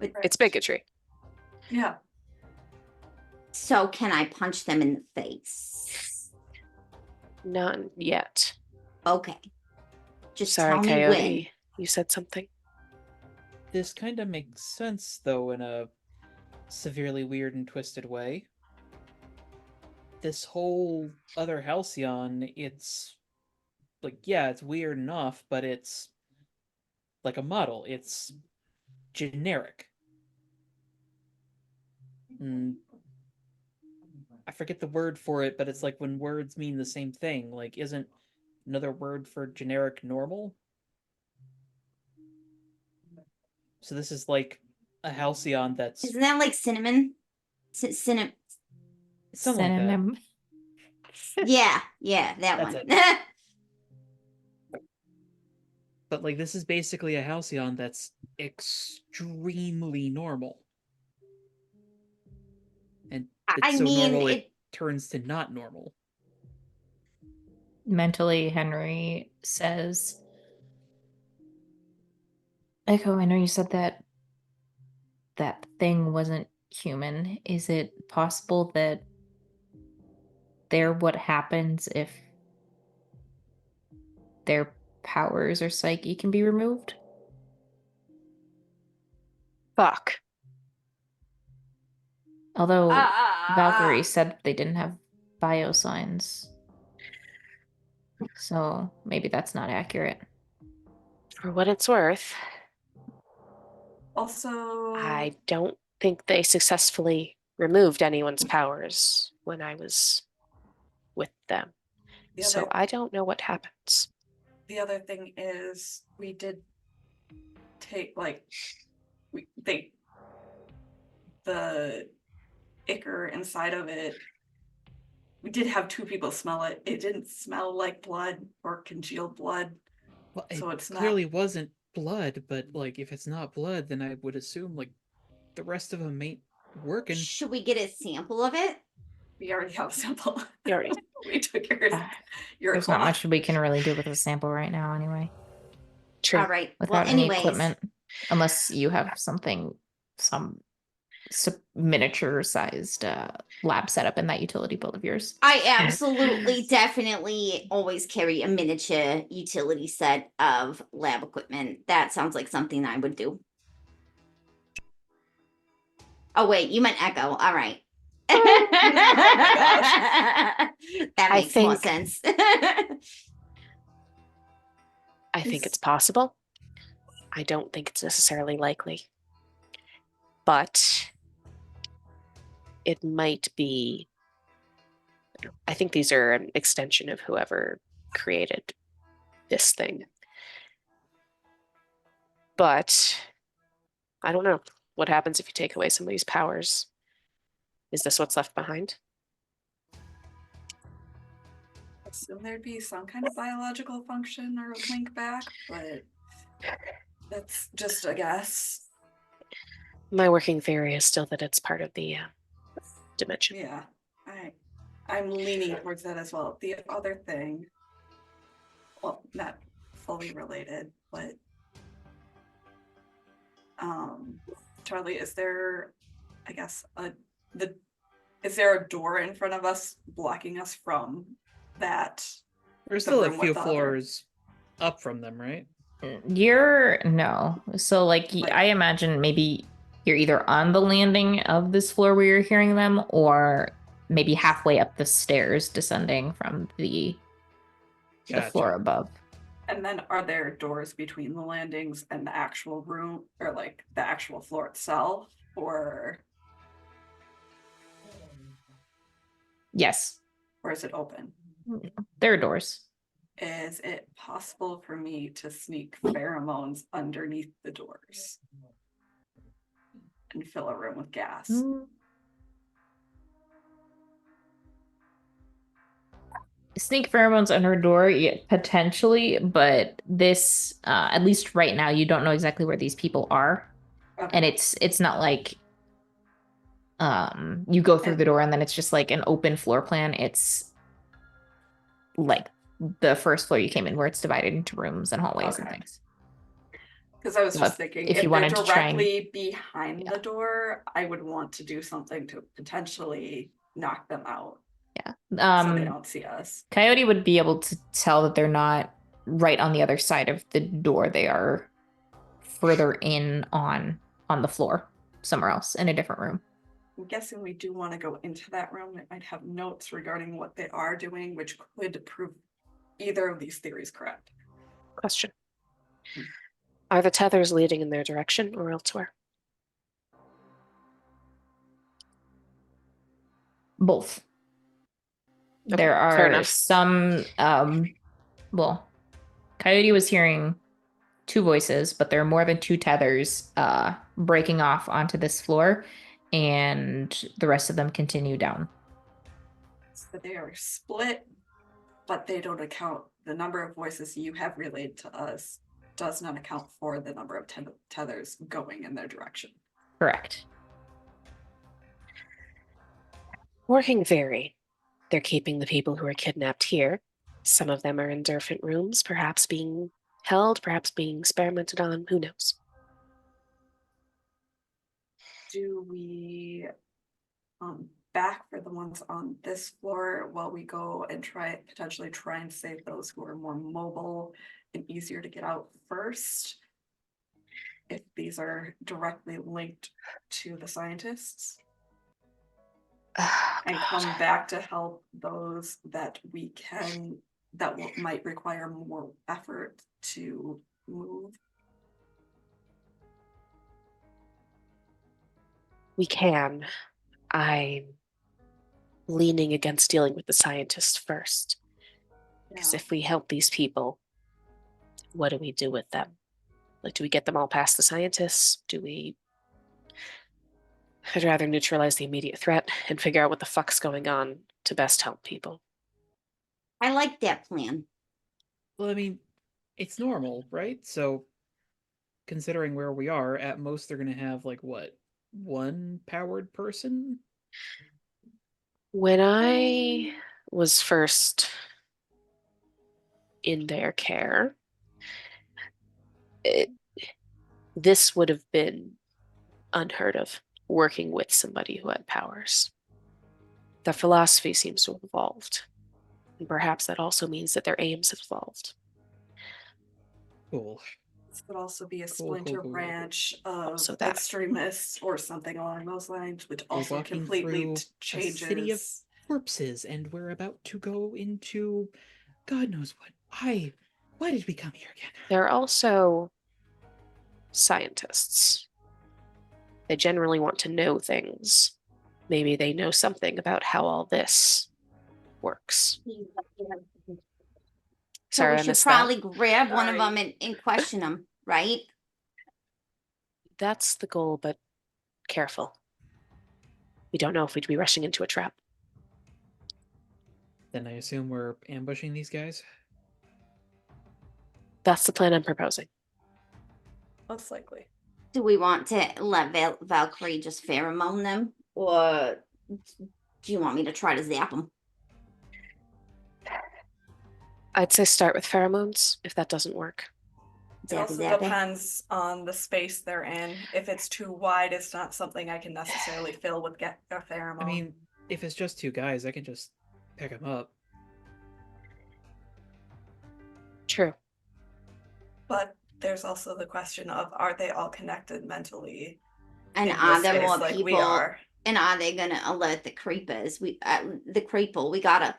[SPEAKER 1] It's bigotry.
[SPEAKER 5] Yeah.
[SPEAKER 3] So can I punch them in the face?
[SPEAKER 1] None yet.
[SPEAKER 3] Okay. Just
[SPEAKER 1] Sorry,
[SPEAKER 3] tell me
[SPEAKER 1] Coyote.
[SPEAKER 3] when.
[SPEAKER 1] You said something?
[SPEAKER 4] This kind of makes sense, though, in a severely weird and twisted way. This whole other Halcyon, it's like, yeah, it's weird enough, but it's like a model. It's generic. I forget the word for it, but it's like when words mean the same thing. Like, isn't another word for generic normal? So this is like a Halcyon that's
[SPEAKER 3] Isn't that like cinnamon? Cinnamon.
[SPEAKER 4] something like that.
[SPEAKER 2] Synonym.
[SPEAKER 3] Yeah, that
[SPEAKER 4] That's
[SPEAKER 3] one.
[SPEAKER 4] But like this is basically a Halcyon that's extremely normal. And it's
[SPEAKER 3] I
[SPEAKER 4] so
[SPEAKER 3] mean,
[SPEAKER 4] normal it turns to not normal.
[SPEAKER 2] Mentally, Henry says, Echo, I know you said that that thing wasn't human. Is it possible that they're what happens if their powers or psyche can be removed?
[SPEAKER 1] Fuck.
[SPEAKER 2] Although Valkyrie said they didn't have biosigns. So maybe that's not accurate.
[SPEAKER 1] For what it's worth,
[SPEAKER 5] Also,
[SPEAKER 1] I don't think they successfully removed anyone's powers when I was with them.
[SPEAKER 5] the
[SPEAKER 1] So
[SPEAKER 5] other
[SPEAKER 1] I don't know what happens.
[SPEAKER 5] the other thing is we did take the ichor inside of it. We did have two people smell it. It didn't smell like blood or congealed blood.
[SPEAKER 4] Well,
[SPEAKER 5] So
[SPEAKER 4] it
[SPEAKER 5] it's not-
[SPEAKER 4] clearly wasn't blood, but like if it's not blood, then I would assume like the rest of them ain't working.
[SPEAKER 3] should we get a sample of it?
[SPEAKER 5] We already have a sample.
[SPEAKER 1] You already-
[SPEAKER 5] We took yours. Your
[SPEAKER 2] There's not
[SPEAKER 5] claw.
[SPEAKER 2] much we can really do with a sample right now anyway.
[SPEAKER 1] True.
[SPEAKER 3] All right.
[SPEAKER 2] Without
[SPEAKER 3] Well,
[SPEAKER 2] any
[SPEAKER 3] anyways,
[SPEAKER 2] equipment. Unless you have something, some miniature sized lab setup in that utility build of yours.
[SPEAKER 3] I absolutely, definitely always carry a miniature utility set of lab equipment. That sounds like something I would do. Oh, wait, you meant Echo. All right. That
[SPEAKER 1] I
[SPEAKER 3] makes more
[SPEAKER 1] think-
[SPEAKER 3] sense.
[SPEAKER 1] I think it's possible. I don't think it's necessarily likely. But it might be. I think these are an extension of whoever created this thing. But I don't know. What happens if you take away somebody's powers? Is this what's left behind?
[SPEAKER 5] Assume there'd be some kind of biological function or link back, but that's just a guess.
[SPEAKER 1] My working theory is still that it's part of the dimension.
[SPEAKER 5] Yeah, I'm leaning towards that as well. The other thing, well, not fully related, but Charlie, is there, I guess, is there a door in front of us blocking us from that?
[SPEAKER 4] There's
[SPEAKER 5] The
[SPEAKER 4] still a
[SPEAKER 5] room
[SPEAKER 4] few
[SPEAKER 5] with the other-
[SPEAKER 4] floors up from them, right?
[SPEAKER 2] You're no. So like
[SPEAKER 5] Like-
[SPEAKER 2] I imagine maybe you're either on the landing of this floor where you're hearing them, or maybe halfway up the stairs descending from the floor
[SPEAKER 4] Gotcha.
[SPEAKER 2] above.
[SPEAKER 5] And then are there doors between the landings and the actual room, or like the actual floor itself, or
[SPEAKER 2] Yes,
[SPEAKER 5] is it open?
[SPEAKER 2] there are doors.
[SPEAKER 5] Is it possible for me to sneak pheromones underneath the doors and fill a room with gas?
[SPEAKER 2] Sneak pheromones under a door, yeah, potentially, but this, at least right now, you don't know exactly where these people are,
[SPEAKER 5] Okay.
[SPEAKER 2] and it's not like you go through the door and then it's just like an open floor plan. It's like the first floor you came in, where it's divided into rooms and hallways and
[SPEAKER 5] Okay.
[SPEAKER 2] things.
[SPEAKER 5] Because I was
[SPEAKER 2] But
[SPEAKER 5] just thinking,
[SPEAKER 2] if
[SPEAKER 5] if
[SPEAKER 2] you
[SPEAKER 5] they're
[SPEAKER 2] wanted to try and-
[SPEAKER 5] directly behind
[SPEAKER 2] Yeah.
[SPEAKER 5] the door, I would want to do something to potentially knock them out
[SPEAKER 2] Yeah.
[SPEAKER 5] so they don't see us.
[SPEAKER 2] Coyote would be able to tell that they're not right on the other side of the door. They are further in on the floor, somewhere else in a different room.
[SPEAKER 5] I'm guessing we do want to go into that room. It might have notes regarding what they are doing, which could prove either of these theories correct.
[SPEAKER 1] Question. Are the tethers leading in their direction or elsewhere?
[SPEAKER 2] Both.
[SPEAKER 1] Okay,
[SPEAKER 2] There
[SPEAKER 1] fair
[SPEAKER 2] are
[SPEAKER 1] enough.
[SPEAKER 2] some well, Coyote was hearing two voices, but there are more than two tethers breaking off onto this floor, and the rest of them continue down.
[SPEAKER 5] So they are split, but they don't account. The number of voices you have relayed to us does not account for the number of tethers going in their direction.
[SPEAKER 2] Correct.
[SPEAKER 1] Working vary. They're keeping the people who are kidnapped here. Some of them are in different rooms, perhaps being held, perhaps being experimented on. Who knows?
[SPEAKER 5] Do we back for the ones on this floor while we go and potentially try and save those who are more mobile and easier to get out first, if these are directly linked to the scientists,
[SPEAKER 1] Oh,
[SPEAKER 5] and
[SPEAKER 1] God.
[SPEAKER 5] come back to help those that we can, might require more effort to move?
[SPEAKER 1] We can. I'm leaning against dealing with the scientists first. Because if we help these people, what do we do with them? Like, do we get them all past the scientists? I'd rather neutralize the immediate threat and figure out what the fuck's going on to best help people.
[SPEAKER 3] I like that plan.
[SPEAKER 4] Well, I mean, it's normal, right? So, considering where we are, at most they're going to have, like, what? One powered person?
[SPEAKER 1] When I was first in their care, this would have been unheard of, working with somebody who had powers. Their philosophy seems to have evolved. And perhaps that also means that their aims have evolved.
[SPEAKER 4] Cool.
[SPEAKER 5] This could also be a
[SPEAKER 4] Cool,
[SPEAKER 5] splinter
[SPEAKER 4] cool.
[SPEAKER 5] branch of
[SPEAKER 1] Also that.
[SPEAKER 5] extremists or something along those lines, which
[SPEAKER 4] We're
[SPEAKER 5] also
[SPEAKER 4] walking
[SPEAKER 5] completely
[SPEAKER 4] through
[SPEAKER 5] changes.
[SPEAKER 4] a city of corpses, and we're about to go into God knows what. Why did we come here again?
[SPEAKER 1] There are also scientists. They generally want to know things. Maybe they know something about how all this works.
[SPEAKER 3] So
[SPEAKER 1] Sorry,
[SPEAKER 3] we
[SPEAKER 1] I
[SPEAKER 3] should
[SPEAKER 1] missed
[SPEAKER 3] probably
[SPEAKER 1] that.
[SPEAKER 3] grab one of
[SPEAKER 5] Sorry.
[SPEAKER 3] them and question them, right?
[SPEAKER 1] That's the goal, but careful. We don't know if we'd be rushing into a trap.
[SPEAKER 4] Then I assume we're ambushing these guys?
[SPEAKER 1] That's the plan I'm proposing.
[SPEAKER 5] Most likely.
[SPEAKER 3] Do we want to let Valkyrie just pheromone them, or do you want me to try to zap them?
[SPEAKER 1] I'd say start with pheromones, if that doesn't work.
[SPEAKER 5] It also depends on the space they're in. If it's too wide, it's not something I can necessarily fill with a pheromone.
[SPEAKER 4] I mean, if it's just two guys, I can just pick them up.
[SPEAKER 1] True.
[SPEAKER 5] But there's also the question of, are they all connected mentally
[SPEAKER 3] And
[SPEAKER 5] in
[SPEAKER 3] are
[SPEAKER 5] this
[SPEAKER 3] there
[SPEAKER 5] space
[SPEAKER 3] more
[SPEAKER 5] like we
[SPEAKER 3] people?
[SPEAKER 5] are.
[SPEAKER 3] And are they gonna alert the creepers? The Creeple. We gotta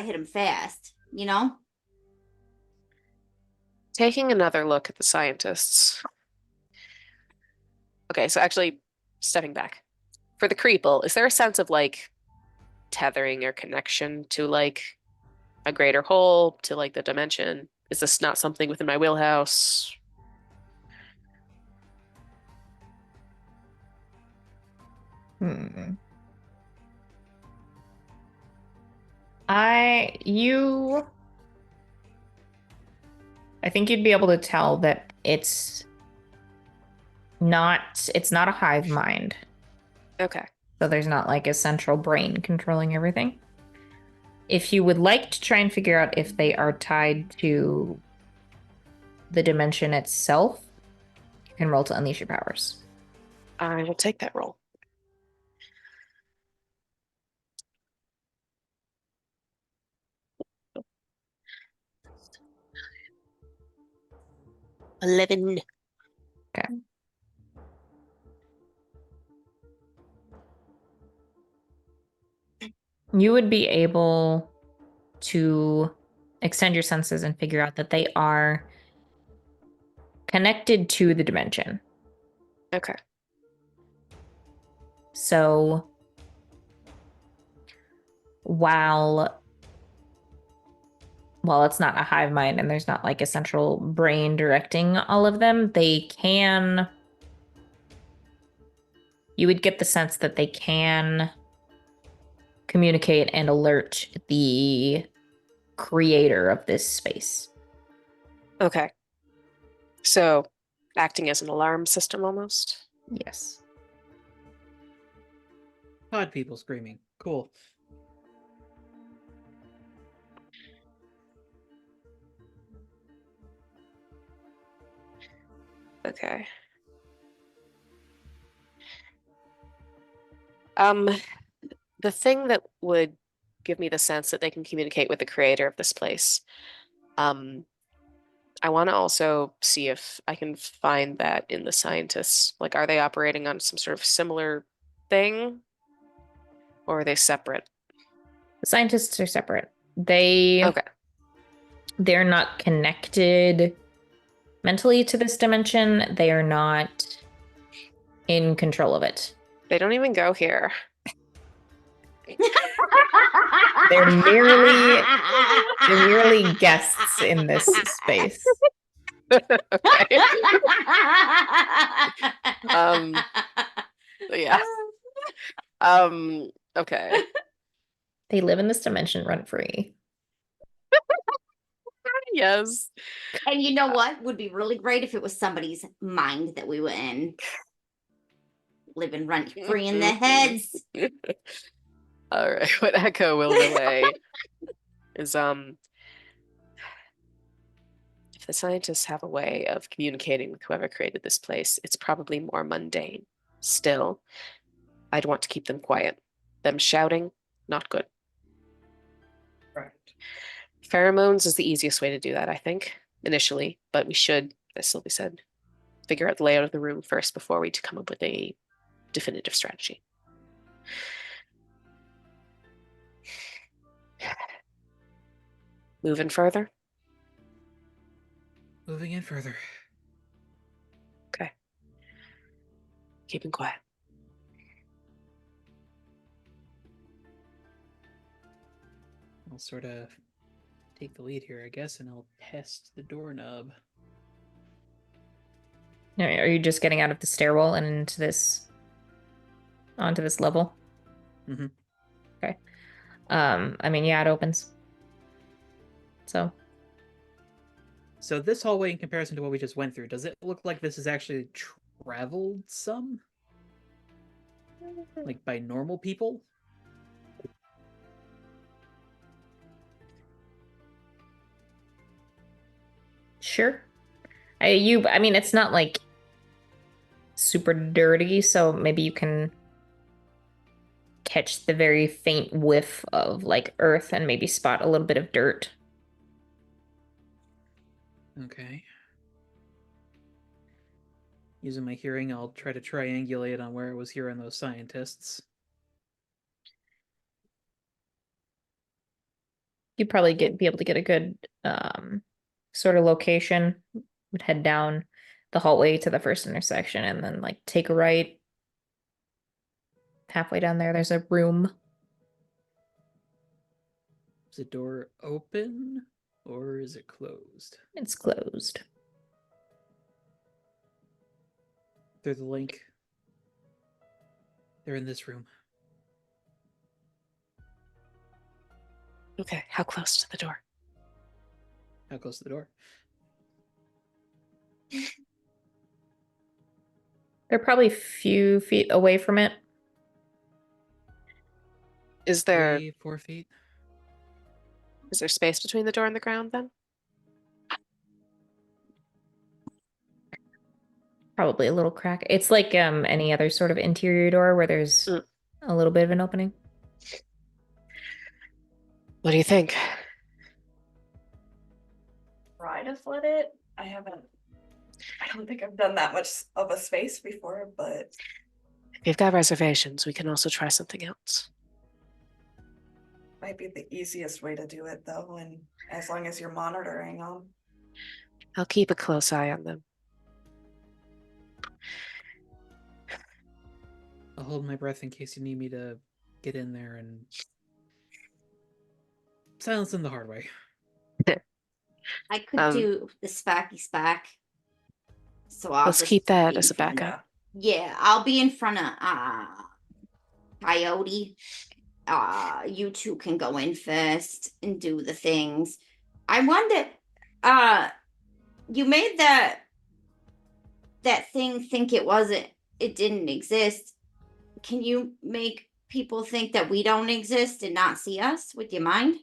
[SPEAKER 3] hit them fast. You know.
[SPEAKER 1] Taking another look at the scientists. Okay, so actually stepping back. For the Creeple, is there a sense of like tethering or connection to like a greater whole, to like the dimension? Is this not something within my wheelhouse?
[SPEAKER 2] Hmm. I think you'd be able to tell that it's not a hive mind.
[SPEAKER 1] Okay.
[SPEAKER 2] So there's not like a central brain controlling everything. If you would like to try and figure out if they are tied to the dimension itself, you can roll to unleash your powers.
[SPEAKER 1] I will take that roll. $11.
[SPEAKER 2] Okay. You would be able to extend your senses and figure out that they are connected to the dimension.
[SPEAKER 1] Okay.
[SPEAKER 2] So while it's not a hive mind and there's not like a central brain directing all of them, you would get the sense that they can communicate and alert the creator of this space.
[SPEAKER 1] Okay. So acting as an alarm system almost.
[SPEAKER 2] Yes.
[SPEAKER 4] Pod people screaming. Cool.
[SPEAKER 1] Okay. The thing that would give me the sense that they can communicate with the creator of this place. I want to also see if I can find that in the scientists. Like, are they operating on some sort of similar thing? Or are they separate?
[SPEAKER 2] The scientists are separate. They're
[SPEAKER 1] Okay.
[SPEAKER 2] not connected mentally to this dimension. They are not in control of it.
[SPEAKER 1] They don't even go here.
[SPEAKER 2] They're merely guests in this space.
[SPEAKER 1] Okay. Yeah. Okay.
[SPEAKER 2] They live in this dimension rent free.
[SPEAKER 1] Yes.
[SPEAKER 3] And you know what would be really great if it was somebody's mind that we were in, living rent free in their heads.
[SPEAKER 1] All right. What Echo will relay is if the scientists have a way of communicating with whoever created this place, it's probably more mundane. Still, I'd want to keep them quiet. Them shouting, not good.
[SPEAKER 4] Right.
[SPEAKER 1] Pheromones is the easiest way to do that, I think, initially, but we should, as Sylvie said, figure out the layout of the room first before we come up with a definitive strategy. Moving further?
[SPEAKER 4] Moving in further.
[SPEAKER 1] Okay. Keeping quiet.
[SPEAKER 4] I'll sort of take the lead here, I guess, and I'll test the doorknob.
[SPEAKER 2] No, are you just getting out of the stairwell and onto this level?
[SPEAKER 4] Mm-hmm.
[SPEAKER 2] Okay. I mean, yeah, it opens.
[SPEAKER 4] So this hallway, in comparison to what we just went through, does it look like this is actually traveled some? Like by normal people?
[SPEAKER 2] Sure. I mean, it's not like super dirty, so maybe you can catch the very faint whiff of like earth and maybe spot a little bit of dirt.
[SPEAKER 4] Okay. Using my hearing, I'll try to triangulate on where I was hearing those scientists.
[SPEAKER 2] You'd probably be able to get a good sort of location. Would head down the hallway to the first intersection and then like take a right. Halfway down there's a room.
[SPEAKER 4] Is the door open or is it closed?
[SPEAKER 2] It's closed.
[SPEAKER 4] Through the link. They're in this room.
[SPEAKER 1] Okay, how close to the door?
[SPEAKER 4] How close to the door?
[SPEAKER 2] They're probably a few feet away from it.
[SPEAKER 1] Is there
[SPEAKER 4] 4 feet.
[SPEAKER 1] is there space between the door and the ground then?
[SPEAKER 2] Probably a little crack. It's like any other sort of interior door where there's a little bit of an opening.
[SPEAKER 1] What do you think?
[SPEAKER 5] Try to flood it. I don't think I've done that much of a space before, but
[SPEAKER 1] If you've got reservations, we can also try something else.
[SPEAKER 5] might be the easiest way to do it though, and as long as you're monitoring them.
[SPEAKER 1] I'll keep a close eye on them.
[SPEAKER 4] I'll hold my breath in case you need me to get in there and silence them the hard way.
[SPEAKER 3] I could do the spacky spack. So I'll
[SPEAKER 1] Let's
[SPEAKER 3] just
[SPEAKER 1] keep that
[SPEAKER 3] be
[SPEAKER 1] as a
[SPEAKER 3] in front-
[SPEAKER 1] backup.
[SPEAKER 3] Yeah, I'll be in front of Coyote. You two can go in first and do the things. I wonder, you made that thing think it didn't exist. Can you make people think that we don't exist and not see us with your mind?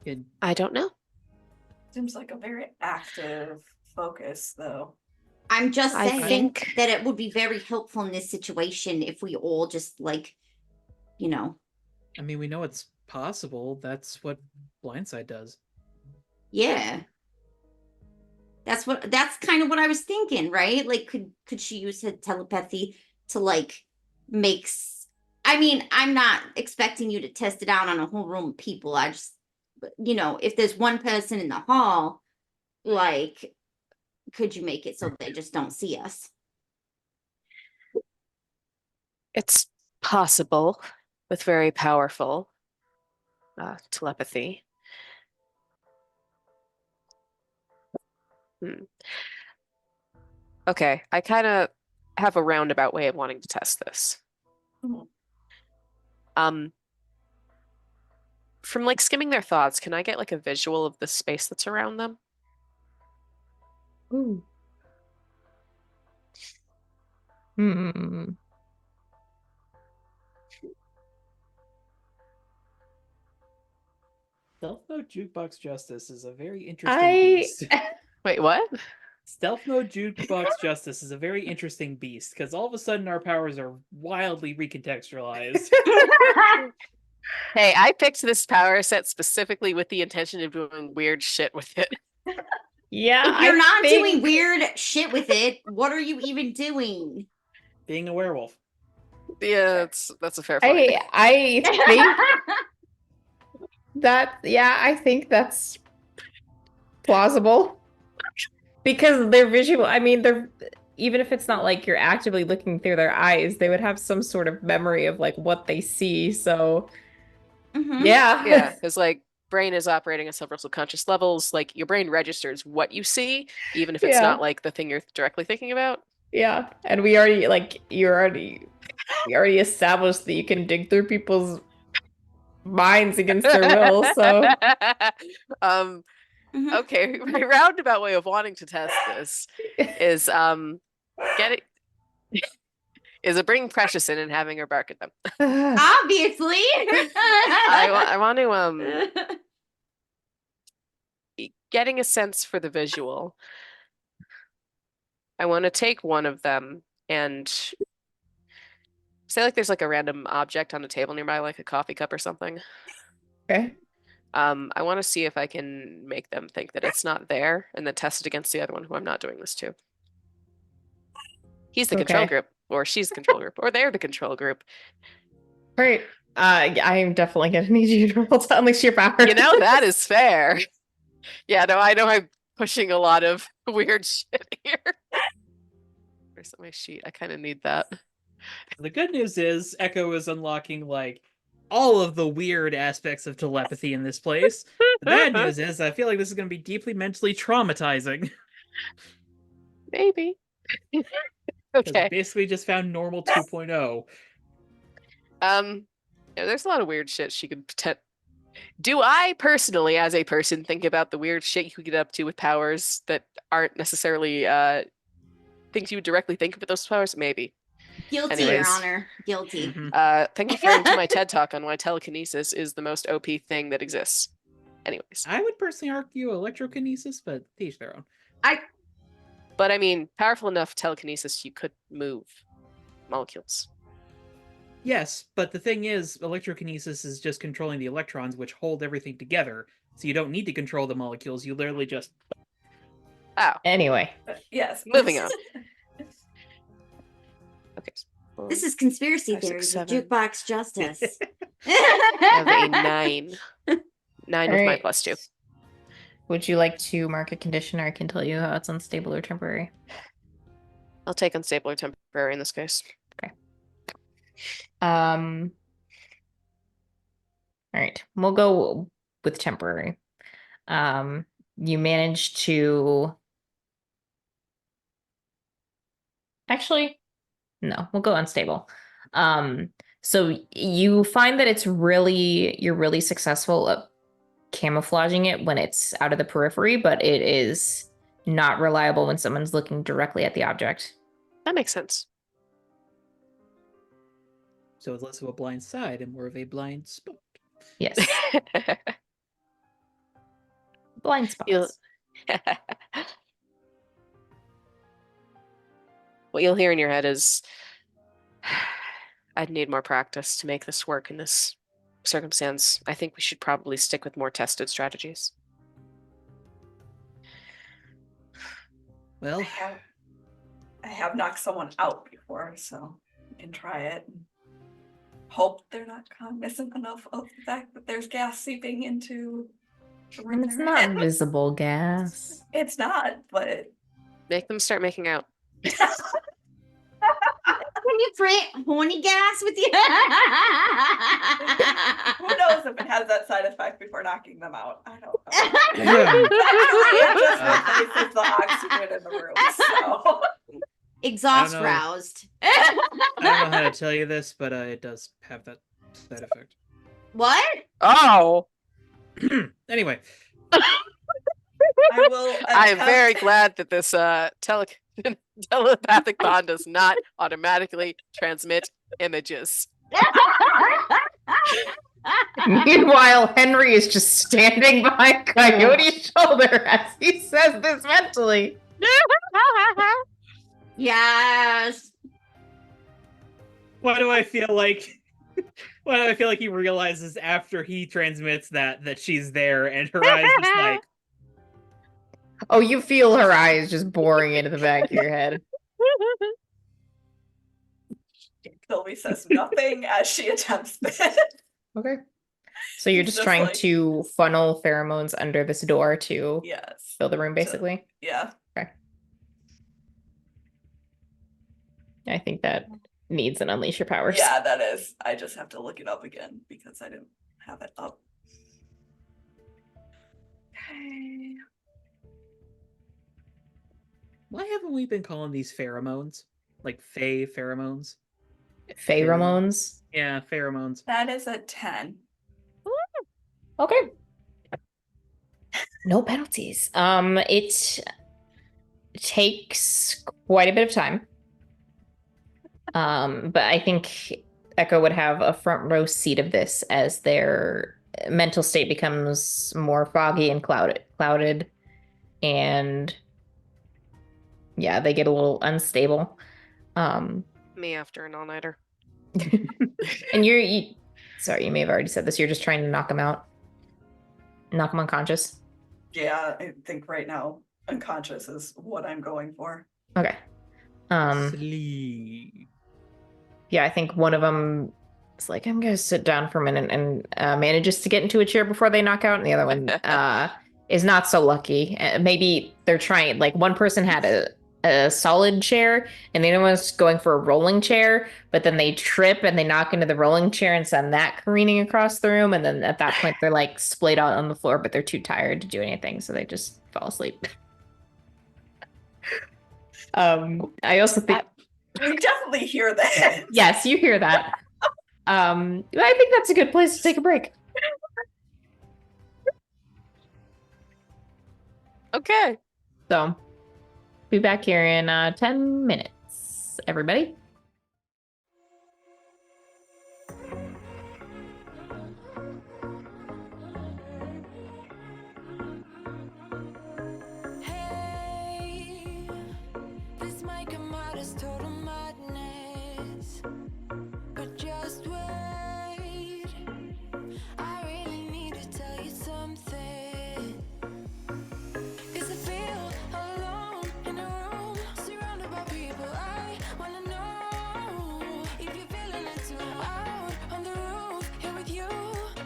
[SPEAKER 4] Good.
[SPEAKER 1] I don't know.
[SPEAKER 5] Seems like a very active focus though.
[SPEAKER 3] I'm just
[SPEAKER 1] I
[SPEAKER 3] saying
[SPEAKER 1] think-
[SPEAKER 3] that it would be very helpful in this situation if we all just
[SPEAKER 4] I mean, we know it's possible. That's what Blindside does.
[SPEAKER 3] yeah. That's kind of what I was thinking, right? Like could she use her telepathy to I mean, I'm not expecting you to test it out on a whole room of people. I just if there's one person in the hall, could you make it so they just don't see us?
[SPEAKER 1] It's possible with very powerful telepathy. Okay, I kind of have a roundabout way of wanting to test this.
[SPEAKER 5] Mhm.
[SPEAKER 1] From like skimming their thoughts, can I get like a visual of the space that's around them?
[SPEAKER 2] Ooh. Hmm.
[SPEAKER 4] Stealth Mode Jukebox Justice is a very interesting
[SPEAKER 2] I
[SPEAKER 4] beast.
[SPEAKER 1] Wait, what?
[SPEAKER 4] Stealth Mode Jukebox Justice is a very interesting beast because all of a sudden our powers are wildly recontextualized.
[SPEAKER 1] Hey, I picked this power set specifically with the intention of doing weird shit with it.
[SPEAKER 2] Yeah,
[SPEAKER 3] If you're
[SPEAKER 2] I
[SPEAKER 3] not
[SPEAKER 2] think
[SPEAKER 3] doing weird shit with it, what are you even doing?
[SPEAKER 4] Being a werewolf.
[SPEAKER 1] Yeah, that's a fair point.
[SPEAKER 2] I think I think that's plausible. Because they're visual. I mean, they're even if it's not like you're actively looking through their eyes, they would have some sort of memory of like what they see. So
[SPEAKER 3] Mhm.
[SPEAKER 2] yeah.
[SPEAKER 1] Yeah, because like brain is operating at several subconscious levels. Like your brain registers what you see, even if it's
[SPEAKER 2] Yeah.
[SPEAKER 1] not like the thing you're directly thinking about.
[SPEAKER 2] Yeah. And we already established that you can dig through people's minds against their will. So
[SPEAKER 1] um,
[SPEAKER 3] Mhm.
[SPEAKER 1] okay, my roundabout way of wanting to test this is getting is bringing Precious in and having her bark at them.
[SPEAKER 3] Obviously.
[SPEAKER 1] I want to getting a sense for the visual. I want to take one of them and say like there's like a random object on a table nearby, like a coffee cup or something.
[SPEAKER 2] Okay.
[SPEAKER 1] I want to see if I can make them think that it's not there and then test it against the other one who I'm not doing this to. He's the control
[SPEAKER 2] Okay.
[SPEAKER 1] group, or she's the control group, or they're the control group.
[SPEAKER 2] Great. I'm definitely gonna need you to roll to unleash your power.
[SPEAKER 1] You know, that is fair. Yeah, no, I know I'm pushing a lot of weird shit here. Where's my sheet? I kind of need that.
[SPEAKER 4] The good news is Echo is unlocking like all of the weird aspects of telepathy in this place. The bad news is I feel like this is going to be deeply mentally traumatizing.
[SPEAKER 1] Maybe.
[SPEAKER 4] Because
[SPEAKER 1] Okay.
[SPEAKER 4] basically just found normal 2.0.
[SPEAKER 1] Yeah, there's a lot of weird shit she could pretend. Do I personally, as a person, think about the weird shit you could get up to with powers that aren't necessarily things you would directly think of with those powers? Maybe.
[SPEAKER 3] Guilty, Your
[SPEAKER 1] Anyways.
[SPEAKER 3] Honor. Guilty.
[SPEAKER 4] Mhm.
[SPEAKER 1] Thank you for referring to my TED Talk on why telekinesis is the most OP thing that exists. Anyways.
[SPEAKER 4] I would personally argue electrokinesis, but each their own.
[SPEAKER 1] But I mean, powerful enough telekinesis, you could move molecules.
[SPEAKER 4] Yes, but the thing is, electrokinesis is just controlling the electrons, which hold everything together. So you don't need to control the molecules. You literally just.
[SPEAKER 1] Oh,
[SPEAKER 2] Anyway,
[SPEAKER 5] Yes.
[SPEAKER 1] moving on. Okay.
[SPEAKER 3] This is conspiracy
[SPEAKER 1] 5, 6,
[SPEAKER 3] theories
[SPEAKER 1] 7.
[SPEAKER 3] with Jukebox Justice.
[SPEAKER 1] I have a 9. 9 with my
[SPEAKER 2] Alright.
[SPEAKER 1] +2.
[SPEAKER 2] Would you like to mark a condition, or I can tell you how it's unstable or temporary?
[SPEAKER 1] I'll take unstable or temporary in this case.
[SPEAKER 2] All right, we'll go with temporary. You managed to. Actually, no, we'll go unstable. So you find that you're really successful at camouflaging it when it's out of the periphery, but it is not reliable when someone's looking directly at the object.
[SPEAKER 1] That makes sense.
[SPEAKER 4] So it's less of a blind side and more of a blind spot.
[SPEAKER 2] Yes, blind
[SPEAKER 1] You'll-
[SPEAKER 2] spots.
[SPEAKER 1] What you'll hear in your head is, I'd need more practice to make this work in this circumstance. I think we should probably stick with more tested strategies.
[SPEAKER 4] Well,
[SPEAKER 5] I have knocked someone out before, so you can try it. And hope they're not cognizant enough of the fact that there's gas seeping into the room.
[SPEAKER 2] And it's
[SPEAKER 5] they're
[SPEAKER 2] not
[SPEAKER 5] in.
[SPEAKER 2] visible gas.
[SPEAKER 5] It's not, but
[SPEAKER 1] Make them start making out.
[SPEAKER 3] Can you spray horny gas with you?
[SPEAKER 5] who knows if it has that side effect before knocking them out? I don't know. It just replaces the oxygen in the room. So
[SPEAKER 3] Exhaust
[SPEAKER 4] I don't know.
[SPEAKER 3] roused.
[SPEAKER 4] I don't know how to tell you this, but it does have that side effect.
[SPEAKER 3] What?
[SPEAKER 1] Oh!
[SPEAKER 4] Anyway,
[SPEAKER 5] I will.
[SPEAKER 1] I am
[SPEAKER 5] attempt-
[SPEAKER 1] very glad that this telepathic bond does not automatically transmit images.
[SPEAKER 2] Meanwhile, Henry is just standing behind Coyote's shoulder as he says this mentally.
[SPEAKER 3] Yes.
[SPEAKER 4] why do I feel like he realizes after he transmits that she's there and her eyes just like
[SPEAKER 2] Oh, you feel her eyes just boring into the back of your head.
[SPEAKER 5] Sylvie says nothing as she attempts this.
[SPEAKER 2] Okay. So you're
[SPEAKER 5] He's
[SPEAKER 2] just
[SPEAKER 5] just
[SPEAKER 2] trying
[SPEAKER 5] like-
[SPEAKER 2] to funnel pheromones under this door to
[SPEAKER 5] Yes.
[SPEAKER 2] fill the room, basically?
[SPEAKER 5] Yeah.
[SPEAKER 2] I think that needs an unleash your powers.
[SPEAKER 5] Yeah, that is. I just have to look it up again because I didn't have it up. Okay.
[SPEAKER 4] why haven't we been calling these pheromones? Like Fey pheromones?
[SPEAKER 2] Pheromones.
[SPEAKER 4] Yeah, pheromones.
[SPEAKER 5] That is a 10.
[SPEAKER 2] Okay. No penalties. It takes quite a bit of time. But I think Echo would have a front row seat of this as their mental state becomes more foggy and clouded, and yeah, they get a little unstable.
[SPEAKER 1] Me after an all-nighter.
[SPEAKER 2] And sorry, you may have already said this. You're just trying to knock them out. Knock him unconscious.
[SPEAKER 5] Yeah, I think right now unconscious is what I'm going for.
[SPEAKER 2] Okay.
[SPEAKER 4] Sleep.
[SPEAKER 2] Yeah, I think one of them is like, I'm gonna sit down for a minute, and manages to get into a chair before they knock out, and the other one is not so lucky. Maybe they're trying, like one person had a solid chair, and the other one's going for a rolling chair, but then they trip and they knock into the rolling chair and send that careening across the room, and then at that point they're like splayed out on the floor, but they're too tired to do anything, so they just fall asleep. I also think
[SPEAKER 5] We definitely hear that.
[SPEAKER 2] yes, you hear that. I think that's a good place to take a break.
[SPEAKER 1] Okay.
[SPEAKER 2] So, be back here in 10 minutes, everybody.
[SPEAKER 6] Hey, this might come out as total madness, but just wait. I really need to tell you something. 'Cause I feel alone in a room, surrounded by people. I wanna know if you're feeling it too. Out on the roof, here with you,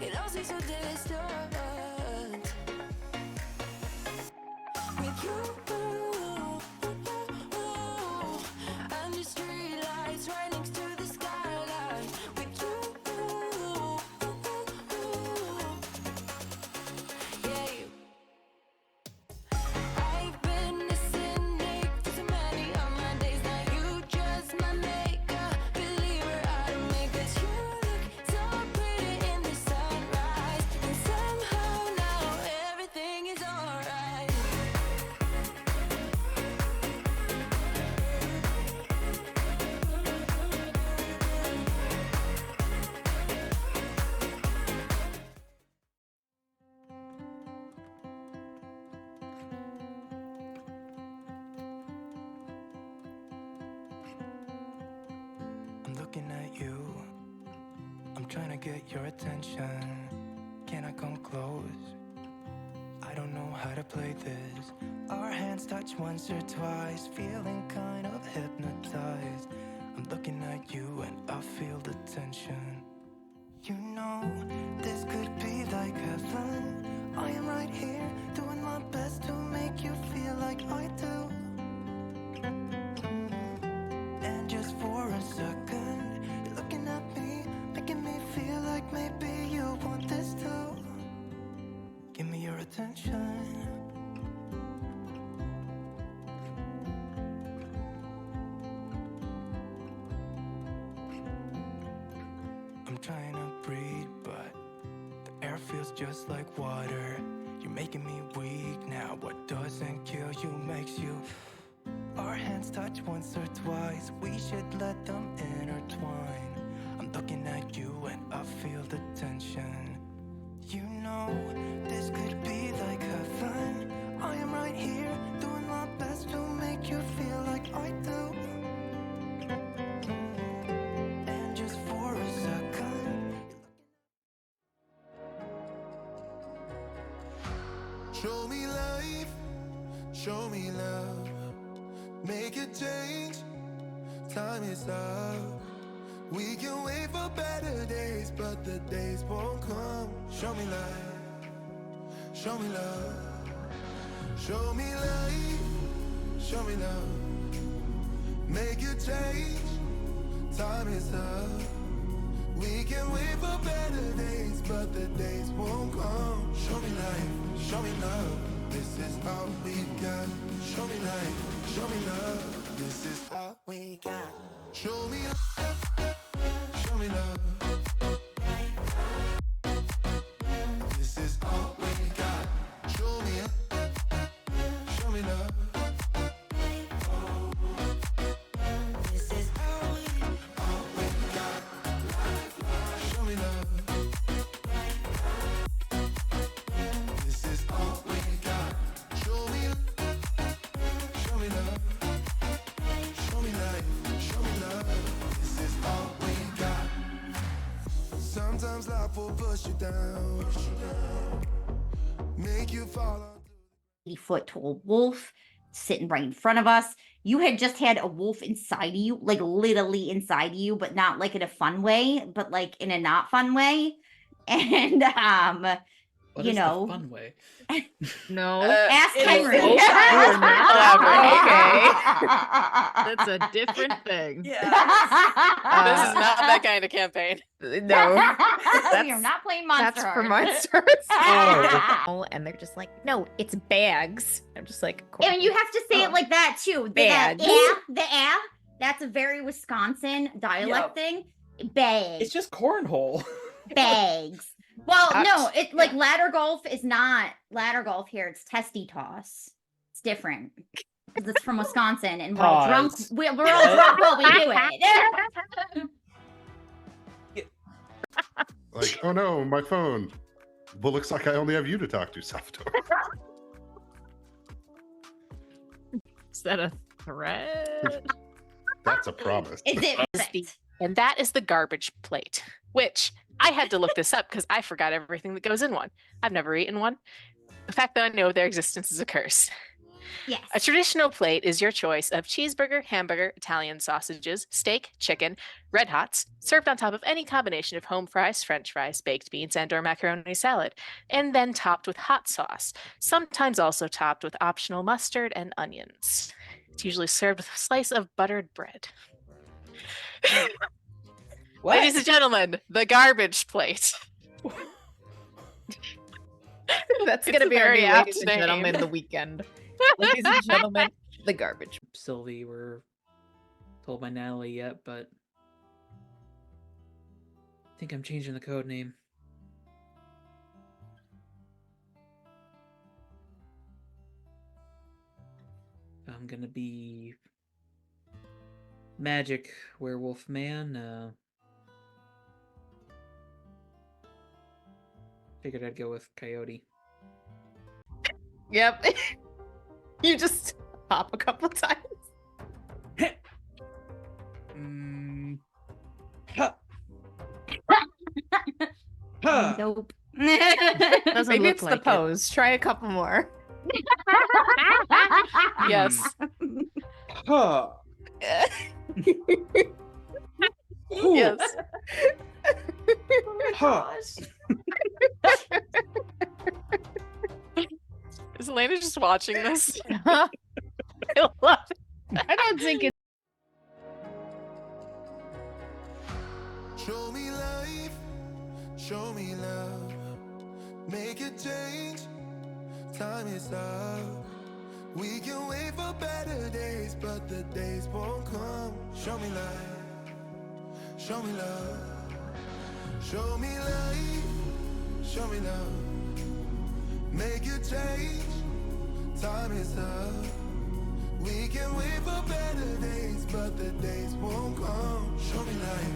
[SPEAKER 6] it all seems so distant. With you, under street lights right next to the skyline. With you, yeah, you. I've been listening to so many of my days. Now you just my makeup believer out of me. 'Cause you look so pretty in the sunrise, and somehow now everything is alright.
[SPEAKER 7] I'm looking at you. I'm trying to get your attention. Can I come close? I don't know how to play this. Our hands touch once or twice, feeling kind of hypnotized. I'm looking at you and I feel the tension. You know, this could be like heaven. I am right here, doing my best to make you feel like I do. And just for a second, you're looking at me, making me feel like maybe you want this too. Give me your attention. I'm trying to breathe, but the air feels just like water. You're making me weak now. What doesn't kill you makes you. Our hands touch once or twice, we should let them intertwine. I'm looking at you and I feel the tension. You know, this could be like heaven. I am right here, doing my best to make you feel like I do. And just for a second,
[SPEAKER 8] show me life, show me love, make a change, time is up. We can wait for better days, but the days won't come. Show me life, show me love, show me life, show me love, make a change, time is up. We can wait for better days, but the days won't come. Show me life, show me love, this is all we got. Show me life, show me love, this is all we got. Show me love, show me love, this is all we got. Show me show me love, this is all we got. Show me love, this is all we got. Show me love, show me life, show me love, this is all we got. Sometimes life will push you down. make you fall onto
[SPEAKER 3] 80-foot tall wolf sitting right in front of us. You had just had a wolf inside of you, like literally inside of you, but not like in a fun way, but like in a not fun way. And
[SPEAKER 4] What
[SPEAKER 3] you
[SPEAKER 4] is
[SPEAKER 3] know,
[SPEAKER 4] the fun way?
[SPEAKER 2] No.
[SPEAKER 3] ask
[SPEAKER 1] it is
[SPEAKER 3] Henry.
[SPEAKER 1] so
[SPEAKER 2] You are not
[SPEAKER 1] elaborate.
[SPEAKER 2] That's a different thing.
[SPEAKER 5] Yeah.
[SPEAKER 1] This is not that kind of campaign.
[SPEAKER 2] No.
[SPEAKER 3] We are not playing Monster
[SPEAKER 2] That's for
[SPEAKER 3] Heart.
[SPEAKER 2] monsters.
[SPEAKER 4] Oh.
[SPEAKER 2] And they're just like, no, it's bags. I'm just like, cool.
[SPEAKER 3] And you have to say it like that too.
[SPEAKER 2] Bags.
[SPEAKER 3] The that's a very Wisconsin dialect thing. Bags.
[SPEAKER 4] It's just cornhole.
[SPEAKER 3] Bags. Well,
[SPEAKER 2] Ouch.
[SPEAKER 3] no, it like ladder golf is not ladder golf here. It's testy toss. It's different because it's from Wisconsin, and we're all drunk.
[SPEAKER 4] Pause.
[SPEAKER 3] We're all drunk while we do it.
[SPEAKER 9] Like, oh no, my phone. Well, looks like I only have you to talk to, Salvatore.
[SPEAKER 2] Is that a threat?
[SPEAKER 9] That's a promise.
[SPEAKER 3] Is it perfect?
[SPEAKER 1] And that is the garbage plate, which I had to look this up because I forgot everything that goes in one. I've never eaten one. The fact that I know of their existence is a curse.
[SPEAKER 3] Yes.
[SPEAKER 1] A traditional plate is your choice of cheeseburger, hamburger, Italian sausages, steak, chicken, red hots, served on top of any combination of home fries, french fries, baked beans, and/or macaroni salad, and then topped with hot sauce, sometimes also topped with optional mustard and onions. It's usually served with a slice of buttered bread. Ladies and gentlemen, the garbage plate.
[SPEAKER 2] That's
[SPEAKER 1] It's
[SPEAKER 2] gonna
[SPEAKER 1] a
[SPEAKER 2] be our
[SPEAKER 1] very
[SPEAKER 2] new
[SPEAKER 1] apt
[SPEAKER 2] ladies and
[SPEAKER 1] name.
[SPEAKER 2] gentlemen the weekend. Ladies and gentlemen, the garbage.
[SPEAKER 4] Sylvie were told by Natalie yet, but I think I'm changing the code name. I'm gonna be Magic Werewolf Man. Figured I'd go with Coyote.
[SPEAKER 2] Yep. You just hop a couple times.
[SPEAKER 4] Ha! Ha!
[SPEAKER 3] Nope.
[SPEAKER 2] Doesn't
[SPEAKER 1] Maybe
[SPEAKER 2] look
[SPEAKER 1] it's
[SPEAKER 2] like
[SPEAKER 1] the
[SPEAKER 2] it.
[SPEAKER 1] pose.
[SPEAKER 2] Try a couple more.
[SPEAKER 1] Yes.
[SPEAKER 4] Ha!
[SPEAKER 1] Yes.
[SPEAKER 4] Ha!
[SPEAKER 1] Is Elena just watching this?
[SPEAKER 2] I
[SPEAKER 1] love it.
[SPEAKER 2] I don't think it's
[SPEAKER 8] Show me life, show me love, make a change, time is up. We can wait for better days, but the days won't come. Show me life, show me love, show me life, show me love, make a change, time is up. We can wait for better days, but the days won't come. Show me life.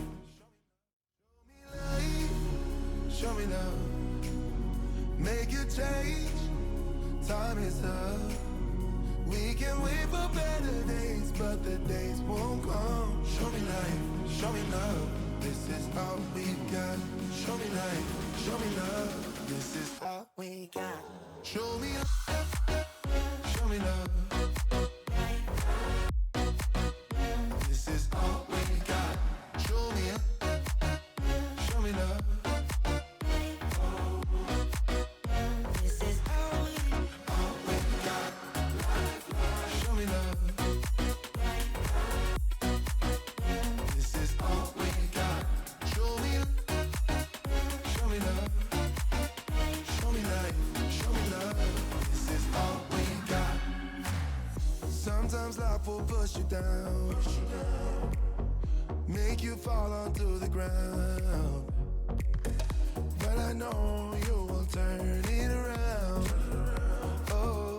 [SPEAKER 8] Show me love, make a change, time is up. We can wait for better days, but the days won't come. Show me life, show me love, this is all we got. Show me life, show me love, this is all we got. Show me love, show me love. This is all we got. Show me love. Sometimes life will push you down, make you fall onto the ground. But I know you will turn it around. Oh,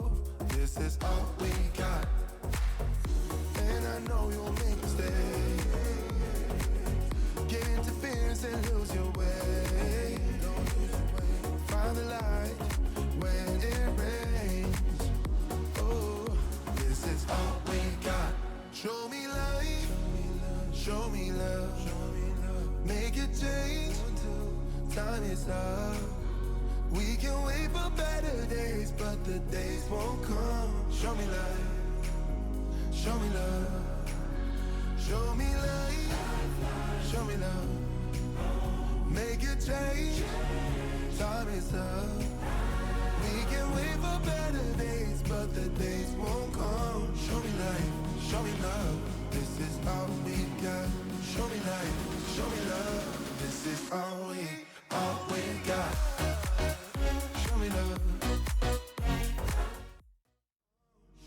[SPEAKER 8] this is all we got. And I know you'll make mistakes, get interference and lose your way. Find the light when it rains. Oh, this is all we got. Show me life, show me love, make a change, time is up. We can wait for better days, but the days won't come. Show me light, show me love. Show me light, show me love. Make a change, time is up. We can wait for better days, but the days won't come. Show me light, show me love. This is all we got. Show me light, show me love. This is all we got. Show me love.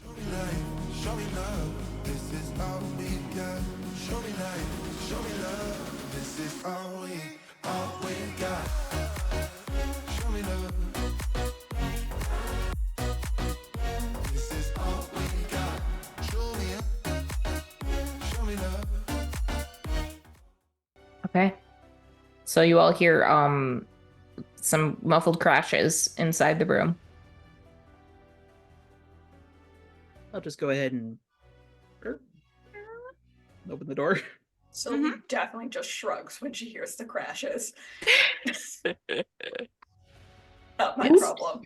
[SPEAKER 8] Show me light, show me love. This is all we got. Show me light, show me love. This is all we got. Show me love. This is all we got. Show me love.
[SPEAKER 2] Okay. So you all hear some muffled crashes inside the room.
[SPEAKER 4] I'll just go ahead and open the door.
[SPEAKER 5] Sylvie definitely just shrugs when she hears the crashes. Not my problem.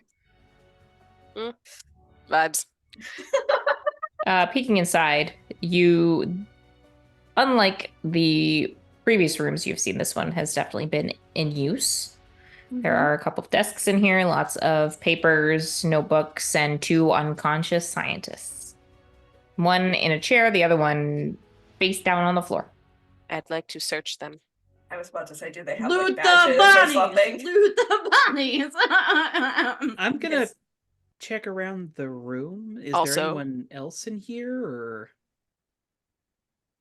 [SPEAKER 1] Vibes.
[SPEAKER 2] Peeking inside, you, unlike the previous rooms you've seen, this one has definitely been in use. There are a couple of desks in here, lots of papers, notebooks, and 2 unconscious scientists. One in a chair, the other one face down on the floor.
[SPEAKER 1] I'd like to search them.
[SPEAKER 5] I was about to say, do they have
[SPEAKER 3] Loot
[SPEAKER 5] like
[SPEAKER 3] the
[SPEAKER 5] badges or
[SPEAKER 3] bodies!
[SPEAKER 5] something?
[SPEAKER 3] Loot the bodies!
[SPEAKER 4] I'm gonna
[SPEAKER 5] Yes.
[SPEAKER 4] check around the room. Is
[SPEAKER 1] Also-
[SPEAKER 4] there anyone else in here, or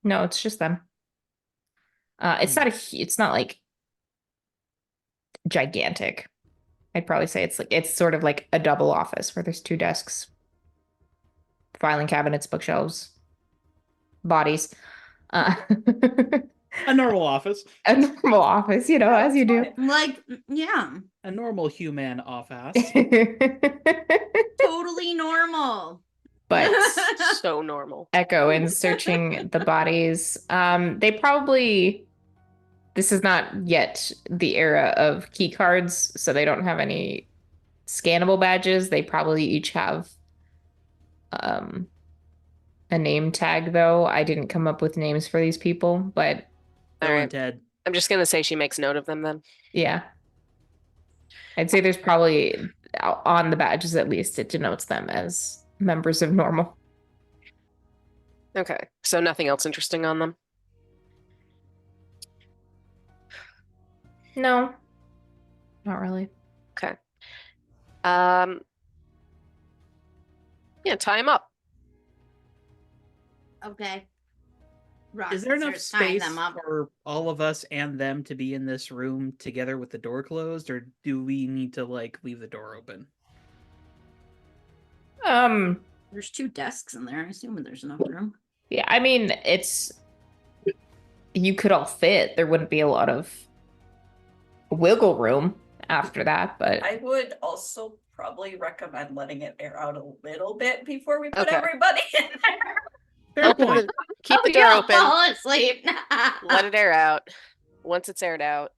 [SPEAKER 2] No, it's just them. It's not like gigantic. I'd probably say it's sort of like a double office where there's 2 desks, filing cabinets, bookshelves, bodies.
[SPEAKER 4] a normal office?
[SPEAKER 2] A normal office, you know,
[SPEAKER 5] Yeah,
[SPEAKER 2] as you do.
[SPEAKER 5] that's fine.
[SPEAKER 3] Like, yeah,
[SPEAKER 4] A normal human office.
[SPEAKER 3] totally normal.
[SPEAKER 2] But
[SPEAKER 1] So normal.
[SPEAKER 2] Echo in searching the bodies. They probably, this is not yet the era of key cards, so they don't have any scannable badges. They probably each have a name tag, though. I didn't come up with names for these people, but
[SPEAKER 1] All
[SPEAKER 4] Bill
[SPEAKER 1] right.
[SPEAKER 4] and Ted.
[SPEAKER 1] I'm just gonna say she makes note of them then.
[SPEAKER 2] yeah. I'd say there's probably, on the badges at least, it denotes them as members of normal.
[SPEAKER 1] Okay. So nothing else interesting on them.
[SPEAKER 2] No, not really.
[SPEAKER 1] Okay. Yeah, tie him up.
[SPEAKER 3] Okay.
[SPEAKER 4] Is there enough
[SPEAKER 3] Starts tying
[SPEAKER 4] space
[SPEAKER 3] them up.
[SPEAKER 4] for all of us and them to be in this room together with the door closed, or do we need to like leave the door open?
[SPEAKER 3] There's 2 desks in there. I assume there's enough room.
[SPEAKER 2] Yeah, I mean, you could all fit. There wouldn't be a lot of wiggle room after that, but
[SPEAKER 5] I would also probably recommend letting it air out a little bit before we put
[SPEAKER 1] Okay.
[SPEAKER 5] everybody in there.
[SPEAKER 4] Fair
[SPEAKER 1] Open
[SPEAKER 4] point.
[SPEAKER 1] Keep the
[SPEAKER 3] Oh,
[SPEAKER 1] door
[SPEAKER 3] yeah,
[SPEAKER 1] open.
[SPEAKER 3] Fall asleep.
[SPEAKER 1] Let it air out. Once it's aired out,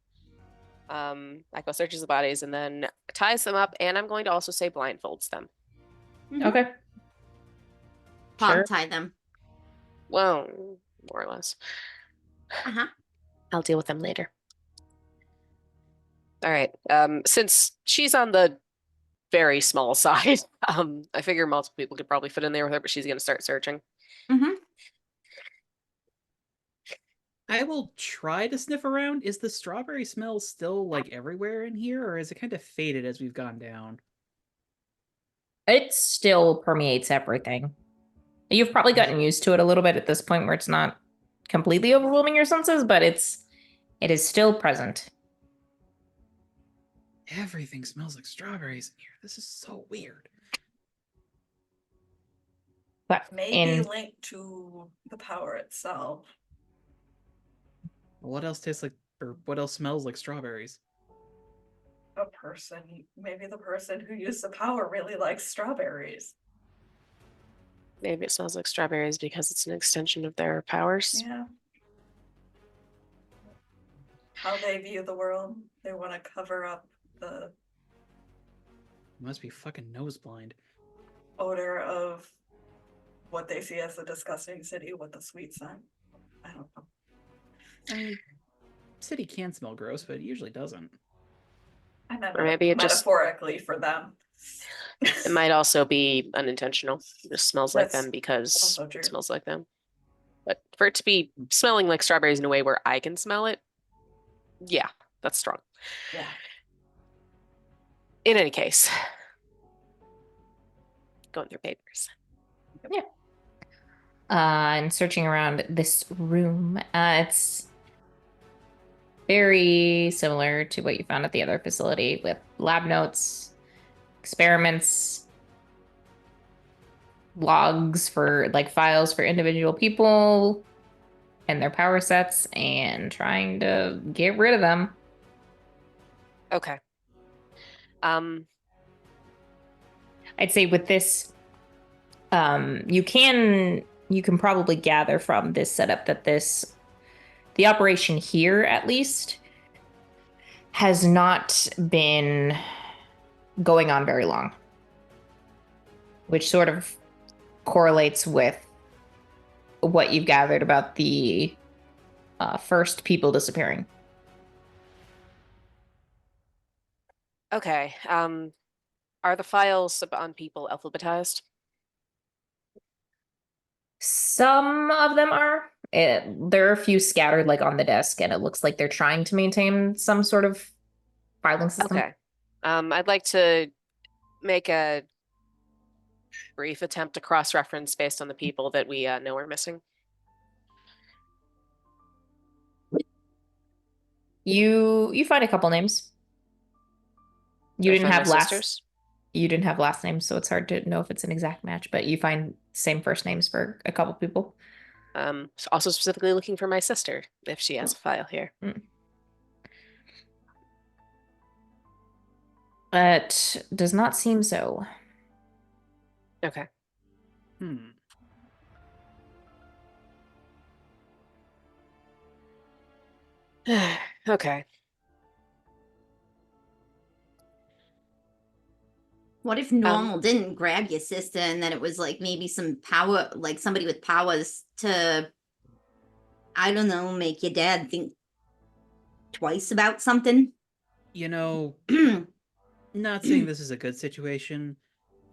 [SPEAKER 1] Echo searches the bodies and then ties them up, and I'm going to also say blindfolds them.
[SPEAKER 2] okay.
[SPEAKER 3] Pop
[SPEAKER 2] Sure.
[SPEAKER 3] tie them.
[SPEAKER 1] Well, more or less.
[SPEAKER 3] Uh-huh.
[SPEAKER 1] I'll deal with them later. All right. Since she's on the very small side, I figure multiple people could probably fit in there with her, but she's going to start searching.
[SPEAKER 3] Mm-hmm.
[SPEAKER 4] I will try to sniff around. Is the strawberry smell still like everywhere in here, or is it kind of faded as we've gone down?
[SPEAKER 2] It still permeates everything. You've probably gotten used to it a little bit at this point where it's not completely overwhelming your senses, but it is still present.
[SPEAKER 4] Everything smells like strawberries in here. This is so weird.
[SPEAKER 2] But
[SPEAKER 5] Maybe linked to the power itself.
[SPEAKER 4] What else tastes like, or what else smells like strawberries?
[SPEAKER 5] A person, maybe the person who used the power really likes strawberries.
[SPEAKER 1] Maybe it smells like strawberries because it's an extension of their powers.
[SPEAKER 5] Yeah. How they view the world. They want to cover up the
[SPEAKER 4] must be fucking nose blind.
[SPEAKER 5] odor of what they see as a disgusting city with a sweet scent. I don't know.
[SPEAKER 4] I mean, city can smell gross, but it usually doesn't.
[SPEAKER 5] I meant
[SPEAKER 1] Or maybe it just
[SPEAKER 5] metaphorically for them.
[SPEAKER 1] it might also be unintentional. It just smells like
[SPEAKER 5] That's
[SPEAKER 1] them because
[SPEAKER 5] also true.
[SPEAKER 1] it smells like them. But for it to be smelling like strawberries in a way where I can smell it, yeah, that's strong.
[SPEAKER 5] Yeah.
[SPEAKER 1] In any case, going through papers.
[SPEAKER 2] And searching around this room, it's very similar to what you found at the other facility with lab notes, experiments, logs for like files for individual people and their power sets, and trying to get rid of them.
[SPEAKER 1] Okay.
[SPEAKER 2] I'd say with this, you can probably gather from this setup that the operation here at least has not been going on very long, which sort of correlates with what you've gathered about the first people disappearing.
[SPEAKER 1] Okay. Are the files on people alphabetized?
[SPEAKER 2] Some of them are. There are a few scattered like on the desk, and it looks like they're trying to maintain some sort of filing system.
[SPEAKER 1] Okay. I'd like to make a brief attempt to cross-reference based on the people that we know are missing.
[SPEAKER 2] You find a couple names.
[SPEAKER 1] Do I find my sisters?
[SPEAKER 2] You didn't have last names, so it's hard to know if it's an exact match, but you find same first names for a couple people.
[SPEAKER 1] Also specifically looking for my sister, if she has a file here.
[SPEAKER 2] It does not seem so.
[SPEAKER 1] Okay. Okay.
[SPEAKER 3] What if normal didn't grab your sister and then it was like maybe some power, like somebody with powers to, I don't know, make your dad think twice about something?
[SPEAKER 4] You know, not saying this is a good situation.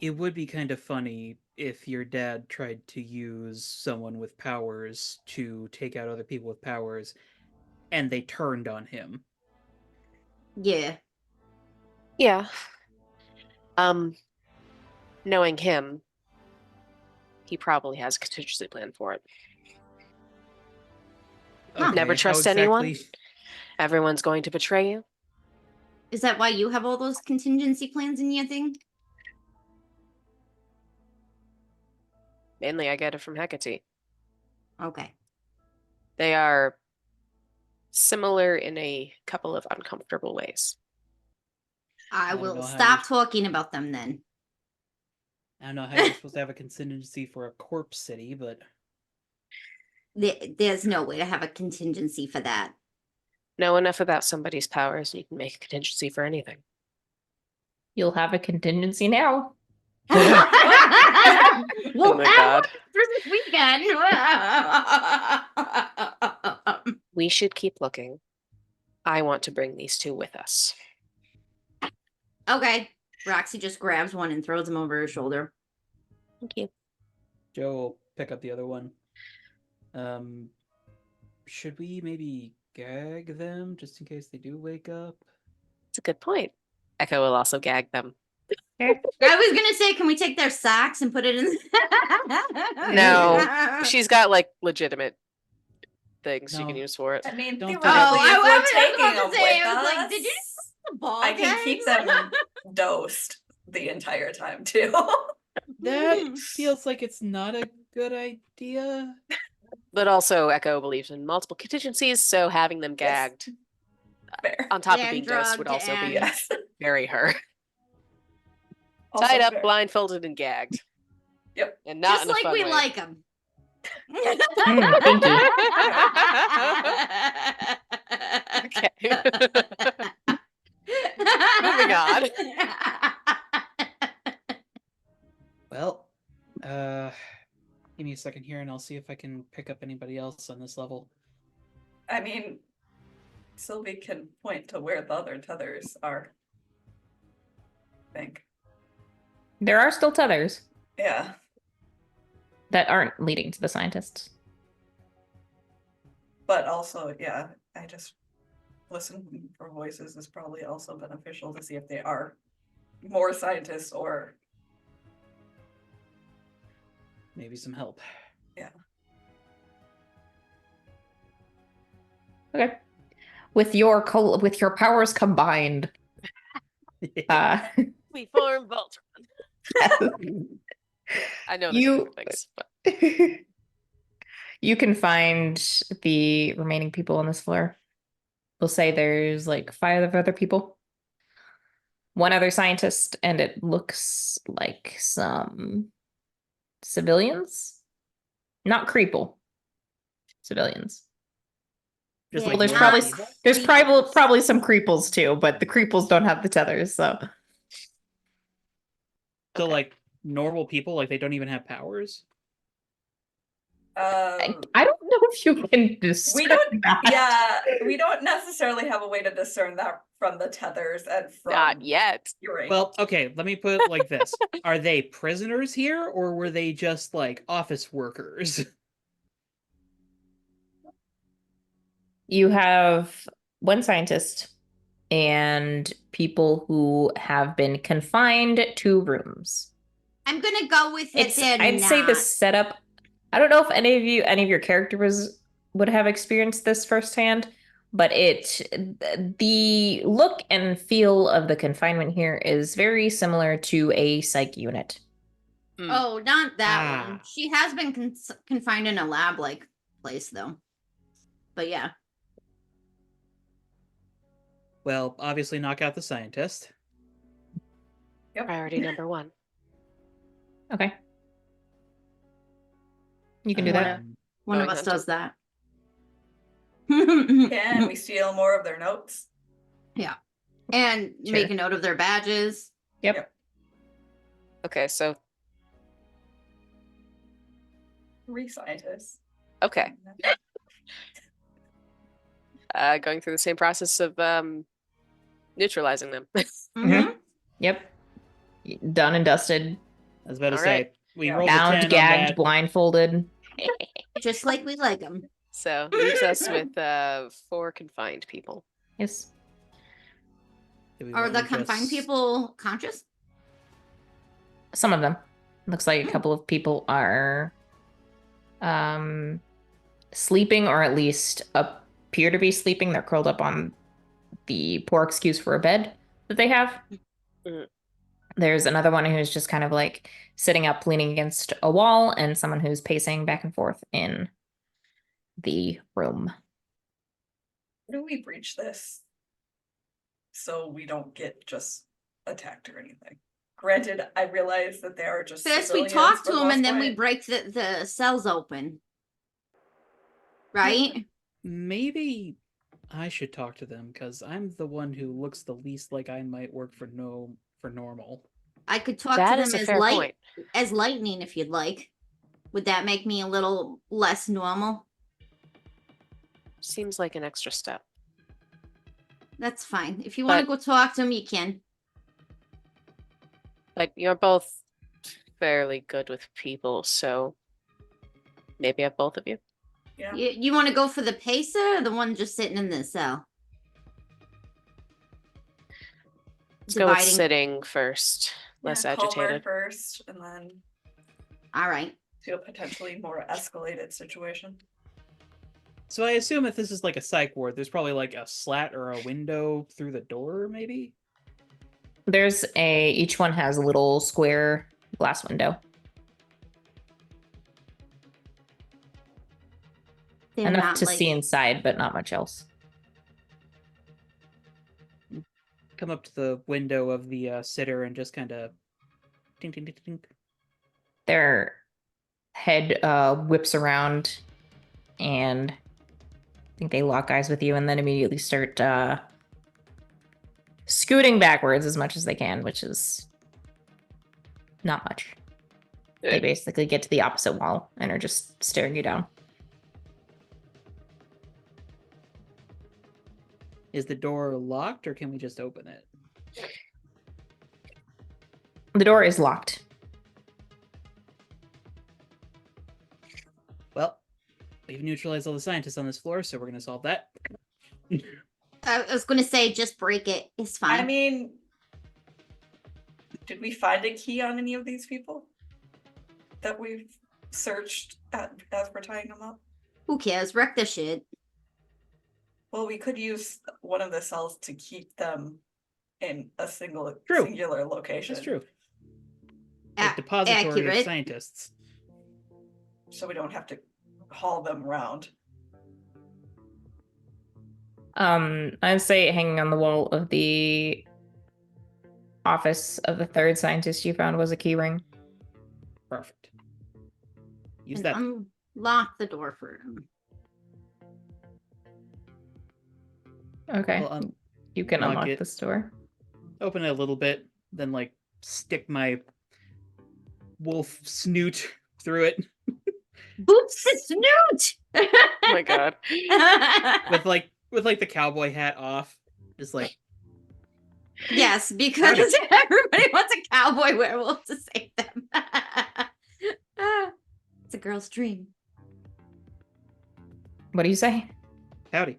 [SPEAKER 4] It would be kind of funny if your dad tried to use someone with powers to take out other people with powers and they turned on him.
[SPEAKER 3] Yeah.
[SPEAKER 1] Yeah. Knowing him, he probably has a contingency plan for it.
[SPEAKER 3] Huh.
[SPEAKER 1] Never
[SPEAKER 4] Okay,
[SPEAKER 1] trust
[SPEAKER 4] how
[SPEAKER 1] anyone.
[SPEAKER 4] exactly-
[SPEAKER 1] Everyone's going to betray you.
[SPEAKER 3] Is that why you have all those contingency plans in your thing?
[SPEAKER 1] Mainly, I get it from Hecate.
[SPEAKER 3] Okay.
[SPEAKER 1] They are similar in a couple of uncomfortable ways.
[SPEAKER 3] I
[SPEAKER 4] don't
[SPEAKER 3] will
[SPEAKER 4] know how
[SPEAKER 3] stop
[SPEAKER 4] you-
[SPEAKER 3] talking about them then.
[SPEAKER 4] I don't know how you're supposed to have a contingency for a corpse city, but
[SPEAKER 3] There's no way to have a contingency for that.
[SPEAKER 1] Know enough about somebody's powers, and you can make a contingency for anything.
[SPEAKER 2] You'll have a contingency now.
[SPEAKER 3] We'll
[SPEAKER 1] Oh my God.
[SPEAKER 3] for this weekend.
[SPEAKER 1] We should keep looking. I want to bring these two with us.
[SPEAKER 3] Okay. Roxy just grabs one and throws him over her shoulder.
[SPEAKER 1] Thank you.
[SPEAKER 4] Joe will pick up the other one. Should we maybe gag them just in case they do wake up?
[SPEAKER 1] It's a good point. Echo will also gag them.
[SPEAKER 3] I was gonna say, can we take their socks and put it in?
[SPEAKER 1] No, she's got like legitimate things she can
[SPEAKER 4] No.
[SPEAKER 1] use for it.
[SPEAKER 5] I mean,
[SPEAKER 4] Don't do
[SPEAKER 5] theoretically,
[SPEAKER 4] that.
[SPEAKER 5] if
[SPEAKER 3] I
[SPEAKER 5] we're
[SPEAKER 3] was
[SPEAKER 5] taking
[SPEAKER 3] about
[SPEAKER 5] them
[SPEAKER 3] to say,
[SPEAKER 5] with
[SPEAKER 3] I was like,
[SPEAKER 5] us,
[SPEAKER 3] did you use the ball
[SPEAKER 5] I can keep
[SPEAKER 3] gags?
[SPEAKER 5] them dosed the entire time too.
[SPEAKER 4] That feels like it's not a good idea.
[SPEAKER 1] But also, Echo believes in multiple contingencies, so having them
[SPEAKER 5] Yes.
[SPEAKER 1] gagged
[SPEAKER 5] Fair.
[SPEAKER 1] on top of
[SPEAKER 3] And
[SPEAKER 1] being dosed would
[SPEAKER 3] drugged
[SPEAKER 1] also be
[SPEAKER 3] and-
[SPEAKER 5] Yes.
[SPEAKER 1] very her.
[SPEAKER 5] Also
[SPEAKER 1] Tied up,
[SPEAKER 5] fair.
[SPEAKER 1] blindfolded, and gagged.
[SPEAKER 5] Yep.
[SPEAKER 1] And not
[SPEAKER 3] Just
[SPEAKER 1] in a
[SPEAKER 3] like
[SPEAKER 1] fun
[SPEAKER 3] we
[SPEAKER 1] way.
[SPEAKER 3] like them.
[SPEAKER 2] Thank you.
[SPEAKER 1] Okay. Moving on.
[SPEAKER 4] Well, give me a second here, and I'll see if I can pick up anybody else on this level.
[SPEAKER 5] I mean, Sylvie can point to where the other tethers are. I think.
[SPEAKER 2] There are still tethers
[SPEAKER 5] Yeah.
[SPEAKER 2] that aren't leading to the scientists.
[SPEAKER 5] But also, yeah, I just listening for voices is probably also beneficial to see if they are more scientists or
[SPEAKER 4] Maybe some help.
[SPEAKER 2] Okay. With your powers combined,
[SPEAKER 1] We form Voltron. I know there's
[SPEAKER 2] You-
[SPEAKER 1] different things, but
[SPEAKER 2] you can find the remaining people on this floor. We'll say there's like 5 other people. 1 other scientist, and it looks like some civilians. Not Creeple. Civilians.
[SPEAKER 4] Just
[SPEAKER 3] Yeah,
[SPEAKER 4] like
[SPEAKER 2] Well, there's
[SPEAKER 4] normal
[SPEAKER 2] probably
[SPEAKER 4] people?
[SPEAKER 2] there's
[SPEAKER 3] Creeples.
[SPEAKER 2] probably some Creeples too, but the Creeples don't have the tethers, so
[SPEAKER 4] So
[SPEAKER 1] Okay.
[SPEAKER 4] like normal people, like they don't even have powers.
[SPEAKER 2] I don't know if you can discern
[SPEAKER 5] we don't
[SPEAKER 2] that.
[SPEAKER 5] yeah, we don't necessarily have a way to discern that from the tethers and from
[SPEAKER 1] not yet.
[SPEAKER 5] You're right.
[SPEAKER 4] Well, okay, let me put it like this. Are they prisoners here, or were they just like office workers?
[SPEAKER 2] You have 1 scientist and people who have been confined to rooms.
[SPEAKER 3] I'm gonna go with it.
[SPEAKER 2] I'd say the setup. I don't know if any of your characters would have experienced this firsthand, but the look and feel of the confinement here is very similar to a psych unit.
[SPEAKER 3] Oh, not that one.
[SPEAKER 4] Ah.
[SPEAKER 3] She has been confined in a lab-like place, though. But yeah.
[SPEAKER 4] Well, obviously knock out the scientist.
[SPEAKER 1] Priority number 1.
[SPEAKER 2] Okay. You can do that.
[SPEAKER 3] One of
[SPEAKER 1] Going
[SPEAKER 3] us
[SPEAKER 1] hunting.
[SPEAKER 3] does that.
[SPEAKER 5] Can we steal more of their notes?
[SPEAKER 3] And
[SPEAKER 2] Sure.
[SPEAKER 3] make a note of their badges.
[SPEAKER 2] Yep.
[SPEAKER 1] Okay, so
[SPEAKER 5] 3 scientists.
[SPEAKER 1] okay. Going through the same process of neutralizing them.
[SPEAKER 3] Mhm.
[SPEAKER 2] Yep. Done and dusted.
[SPEAKER 4] I was about to
[SPEAKER 1] All
[SPEAKER 4] say
[SPEAKER 1] right.
[SPEAKER 4] we
[SPEAKER 5] Yeah.
[SPEAKER 4] rolled a
[SPEAKER 2] Bound,
[SPEAKER 4] 10 on
[SPEAKER 2] gagged,
[SPEAKER 4] that.
[SPEAKER 2] blindfolded.
[SPEAKER 3] Just like we like them.
[SPEAKER 1] So leaves us with 4 confined people.
[SPEAKER 2] Yes.
[SPEAKER 4] Do we
[SPEAKER 3] Are the
[SPEAKER 4] wanna
[SPEAKER 3] confined
[SPEAKER 4] just-
[SPEAKER 3] people conscious?
[SPEAKER 2] Some of them. Looks like a couple of people are sleeping, or at least appear to be sleeping. They're curled up on the poor excuse for a bed that they have.
[SPEAKER 1] Mhm.
[SPEAKER 2] There's another one who's just kind of like sitting up, leaning against a wall, and someone who's pacing back and forth in the room.
[SPEAKER 5] How do we breach this so we don't get just attacked or anything? Granted, I realize that they are just
[SPEAKER 3] First, we
[SPEAKER 5] civilians
[SPEAKER 3] talk
[SPEAKER 5] for
[SPEAKER 3] to
[SPEAKER 5] the
[SPEAKER 3] them, and
[SPEAKER 5] most
[SPEAKER 3] then we
[SPEAKER 5] part.
[SPEAKER 3] break the cells open. Right?
[SPEAKER 4] Maybe I should talk to them because I'm the one who looks the least like I might work for normal.
[SPEAKER 3] I could talk
[SPEAKER 1] That
[SPEAKER 3] to
[SPEAKER 1] is
[SPEAKER 3] them
[SPEAKER 1] a fair point.
[SPEAKER 3] as lightning if you'd like. Would that make me a little less normal?
[SPEAKER 1] Seems like an extra step.
[SPEAKER 3] That's fine. If you want to go talk to them, you can.
[SPEAKER 1] But you're both fairly good with people, so maybe have both of you.
[SPEAKER 5] Yeah.
[SPEAKER 3] You want to go for the pacer or the one just sitting in the cell?
[SPEAKER 1] Let's go with
[SPEAKER 3] Dividing.
[SPEAKER 1] sitting first. Less
[SPEAKER 5] Yeah, Calmer
[SPEAKER 1] agitated.
[SPEAKER 5] first, and then
[SPEAKER 3] All right.
[SPEAKER 5] to a potentially more escalated situation.
[SPEAKER 4] So I assume if this is like a psych ward, there's probably like a slat or a window through the door, maybe?
[SPEAKER 2] There's each one has a little square glass window.
[SPEAKER 3] They're
[SPEAKER 2] Enough
[SPEAKER 3] not
[SPEAKER 2] to
[SPEAKER 3] like,
[SPEAKER 2] see inside, but not much else.
[SPEAKER 4] Come up to the window of the sitter and just kind of ding ding ding ding.
[SPEAKER 2] Their head whips around, and I think they lock eyes with you, and then immediately start scooting backwards as much as they can, which is not much. They basically get to the opposite wall and are just staring you down.
[SPEAKER 4] Is the door locked, or can we just open it?
[SPEAKER 2] The door is locked.
[SPEAKER 4] Well, we've neutralized all the scientists on this floor, so we're gonna solve that.
[SPEAKER 3] I was going to say, just break it. It's fine.
[SPEAKER 5] I mean, did we find a key on any of these people that we've searched as we're tying them up?
[SPEAKER 3] Who cares? Wreck the shit.
[SPEAKER 5] Well, we could use one of the cells to keep them in a singular location.
[SPEAKER 4] That's true. Like depository
[SPEAKER 3] accurate.
[SPEAKER 4] of scientists.
[SPEAKER 5] So we don't have to haul them around.
[SPEAKER 2] I'd say hanging on the wall of the office of the third scientist you found was a key ring.
[SPEAKER 4] Perfect. Use
[SPEAKER 3] And
[SPEAKER 4] that.
[SPEAKER 3] unlock the door for him.
[SPEAKER 2] Okay.
[SPEAKER 4] Well,
[SPEAKER 2] You can
[SPEAKER 4] unlock
[SPEAKER 2] unlock
[SPEAKER 4] it.
[SPEAKER 2] this door.
[SPEAKER 4] Open it a little bit, then like stick my wolf snoot through it
[SPEAKER 3] Boots the snoot!
[SPEAKER 1] Oh my god.
[SPEAKER 4] with like the cowboy hat off. Just like
[SPEAKER 3] Yes, because everybody wants a cowboy werewolf to save them. It's a girl's dream.
[SPEAKER 2] What do you say?
[SPEAKER 4] howdy.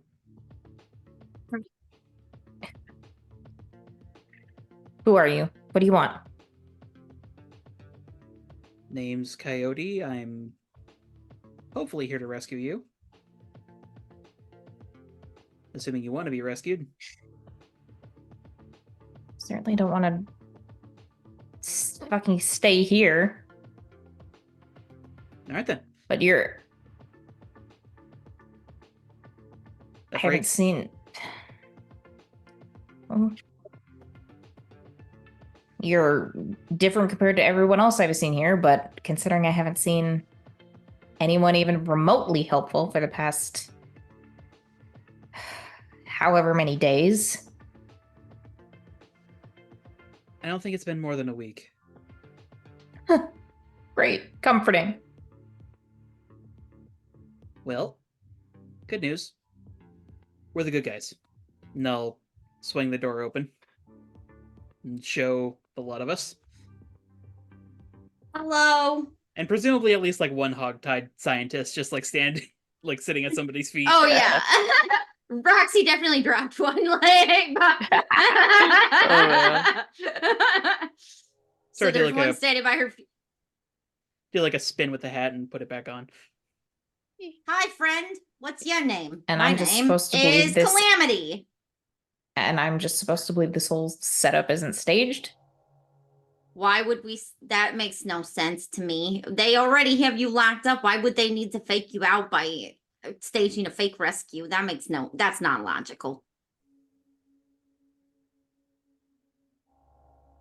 [SPEAKER 2] Who are you? What do you want?
[SPEAKER 4] Name's Coyote. I'm hopefully here to rescue you. Assuming you want to be rescued.
[SPEAKER 2] Certainly don't want to fucking stay here.
[SPEAKER 4] Alright then.
[SPEAKER 2] But you're... I
[SPEAKER 4] That's
[SPEAKER 2] haven't
[SPEAKER 4] right.
[SPEAKER 2] seen... Oh. You're different compared to everyone else I've seen here, but considering I haven't seen anyone even remotely helpful for the past however many days.
[SPEAKER 4] I don't think it's been more than a week.
[SPEAKER 2] Great. Comforting.
[SPEAKER 4] Well, good news. We're the good guys. And they'll swing the door open and show the lot of us.
[SPEAKER 3] Hello.
[SPEAKER 4] And presumably at least like one hog-tied scientist just like standing, like sitting at somebody's feet.
[SPEAKER 3] Oh yeah. Roxy definitely dropped one leg. So
[SPEAKER 4] Sort of do
[SPEAKER 3] there's
[SPEAKER 4] like
[SPEAKER 3] one standing by her feet.
[SPEAKER 4] do like a spin with the hat and put it back on.
[SPEAKER 3] Hi, friend. What's your name?
[SPEAKER 2] And
[SPEAKER 3] My
[SPEAKER 2] I'm just
[SPEAKER 3] name
[SPEAKER 2] supposed to believe
[SPEAKER 3] is
[SPEAKER 2] this-
[SPEAKER 3] Calamity.
[SPEAKER 2] And I'm just supposed to believe this whole setup isn't staged?
[SPEAKER 3] Why would we? That makes no sense to me. They already have you locked up. Why would they need to fake you out by staging a fake rescue? That's not logical.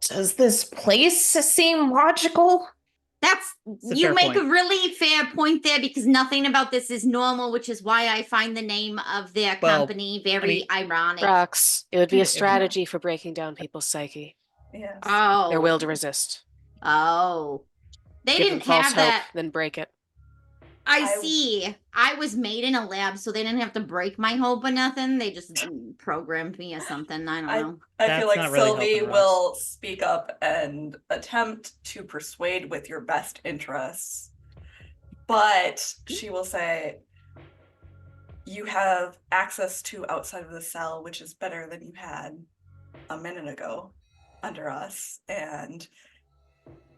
[SPEAKER 2] Does this place seem logical?
[SPEAKER 4] a
[SPEAKER 3] You
[SPEAKER 4] fair
[SPEAKER 3] make a
[SPEAKER 4] point.
[SPEAKER 3] really fair point there because nothing about this is normal, which is why I find the name of their
[SPEAKER 4] Well,
[SPEAKER 3] company very ironic.
[SPEAKER 1] Rox, it would be a
[SPEAKER 4] If-
[SPEAKER 1] strategy for breaking down people's psyche.
[SPEAKER 5] Yes.
[SPEAKER 3] Oh,
[SPEAKER 1] Their will to resist.
[SPEAKER 3] Oh, they
[SPEAKER 1] Give them
[SPEAKER 3] didn't
[SPEAKER 1] false
[SPEAKER 3] have
[SPEAKER 1] hope,
[SPEAKER 3] that.
[SPEAKER 1] then break it.
[SPEAKER 3] I
[SPEAKER 5] I-
[SPEAKER 3] see. I was made in a lab, so they didn't have to break my hope or nothing. They just programmed me or something. I don't know.
[SPEAKER 5] I
[SPEAKER 4] That's
[SPEAKER 5] feel like
[SPEAKER 4] not really
[SPEAKER 5] Sylvie
[SPEAKER 4] helping, Rox.
[SPEAKER 5] will speak up and attempt to persuade with your best interests. But she will say, you have access to outside of the cell, which is better than you had a minute ago under us. And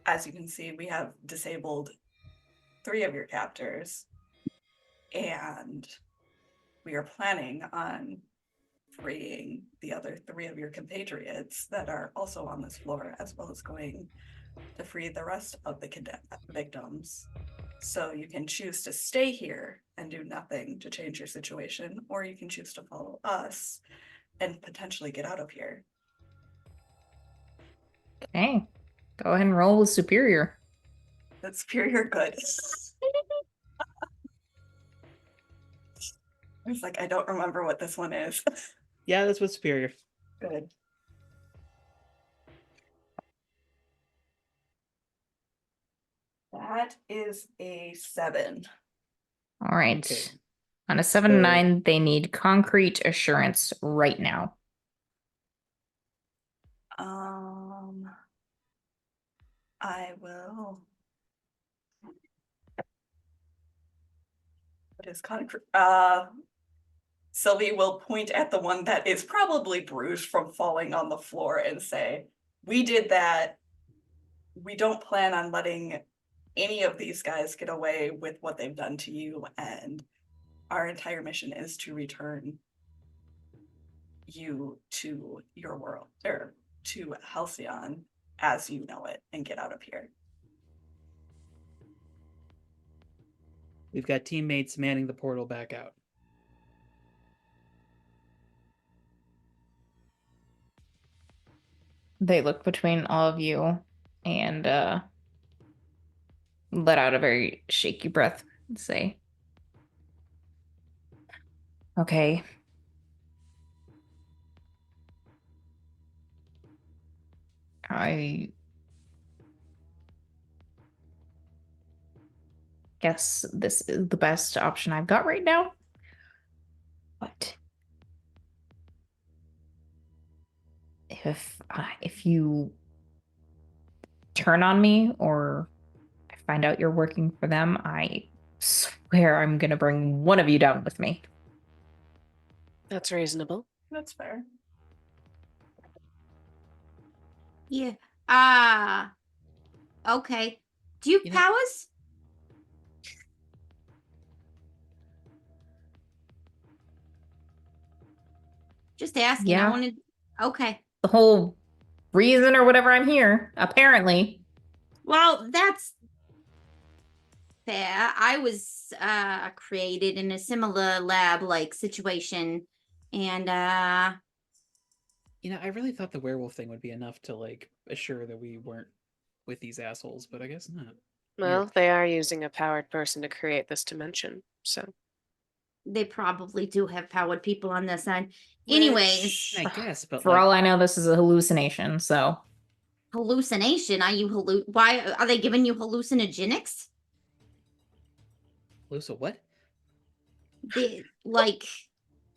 [SPEAKER 5] as you can see, we have disabled 3 of your captors. And we are planning on freeing the other 3 of your compatriots that are also on this floor, as well as going to free the rest of the victims. So you can choose to stay here and do nothing to change your situation, or you can choose to follow us and potentially get out of here.
[SPEAKER 2] Okay. Go ahead and roll with Superior.
[SPEAKER 5] That's superior good. I was like, I don't remember what this one is.
[SPEAKER 4] Yeah, that's what's superior.
[SPEAKER 5] Good. is a 7.
[SPEAKER 2] All right.
[SPEAKER 4] Okay.
[SPEAKER 2] On a 7-9, they need concrete assurance right now.
[SPEAKER 5] I will. What is concrete? Sylvie will point at the one that is probably bruised from falling on the floor and say, "We did that. We don't plan on letting any of these guys get away with what they've done to you, and our entire mission is to return you to your world, or to Halcyon as you know it, and get out of here."
[SPEAKER 4] We've got teammates manning the portal back out.
[SPEAKER 2] They look between all of you and let out a very shaky breath and say, okay. I guess this is the best option I've got right now. But if you turn on me or I find out you're working for them, I swear I'm gonna bring one of you down with me.
[SPEAKER 1] That's reasonable.
[SPEAKER 5] That's fair.
[SPEAKER 3] Yeah. Okay. Do you
[SPEAKER 4] You
[SPEAKER 3] have
[SPEAKER 4] know-
[SPEAKER 3] powers? Just asking.
[SPEAKER 2] Yeah.
[SPEAKER 3] I wanted. Okay.
[SPEAKER 2] The whole reason or whatever I'm here, apparently.
[SPEAKER 3] Well, that's fair. I was created in a similar lab-like situation, and
[SPEAKER 4] I really thought the werewolf thing would be enough to like assure that we weren't with these assholes, but I guess not.
[SPEAKER 1] Well, they are using a powered person to create this dimension, so
[SPEAKER 3] they probably do have powered people on their side.
[SPEAKER 5] Which-
[SPEAKER 3] Anyways,
[SPEAKER 4] I guess, but
[SPEAKER 2] For
[SPEAKER 4] like,
[SPEAKER 2] all I know, this is a hallucination, so
[SPEAKER 3] hallucination. Are you Why are they giving you hallucinogenics?
[SPEAKER 4] Lusa, what?
[SPEAKER 3] Like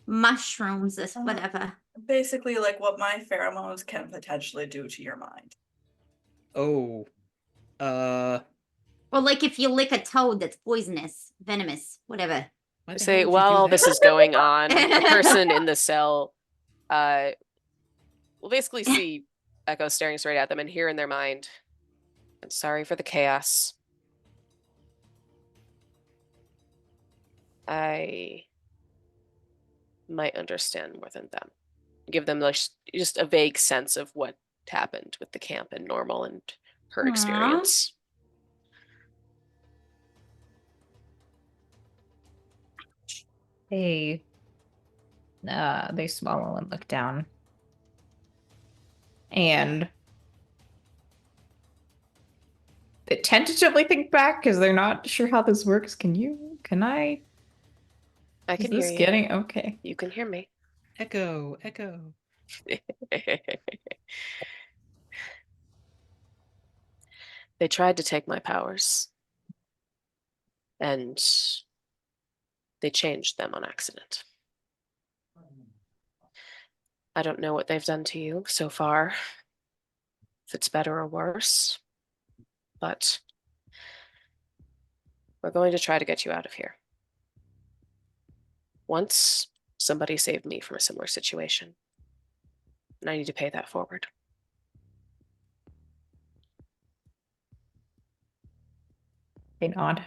[SPEAKER 3] mushrooms or
[SPEAKER 5] Uh-huh.
[SPEAKER 3] whatever.
[SPEAKER 5] Basically, like what my pheromones can potentially do to your mind.
[SPEAKER 4] Oh,
[SPEAKER 3] Or like if you lick a toad that's poisonous, venomous, whatever.
[SPEAKER 4] why the
[SPEAKER 1] say
[SPEAKER 4] hell would you
[SPEAKER 1] while
[SPEAKER 4] do
[SPEAKER 1] all
[SPEAKER 4] that?
[SPEAKER 1] this is going on, the person in the cell will basically see Echo staring straight at them and hear in their mind, "I'm sorry for the chaos. I might understand more than them." Give them like just a vague sense of what happened with the camp and Normal and her
[SPEAKER 3] Aw.
[SPEAKER 1] experience.
[SPEAKER 2] they swallow and look down. And they tentatively think back because they're not sure how this works. Can I?
[SPEAKER 1] I
[SPEAKER 2] Is
[SPEAKER 1] can hear
[SPEAKER 2] this
[SPEAKER 1] you.
[SPEAKER 2] getting okay?
[SPEAKER 1] You can hear me.
[SPEAKER 4] Echo.
[SPEAKER 1] They tried to take my powers, and they changed them on accident. I don't know what they've done to you so far, if it's better or worse, but we're going to try to get you out of here. Once somebody saved me from a similar situation, and I need to pay that forward.
[SPEAKER 2] They nod.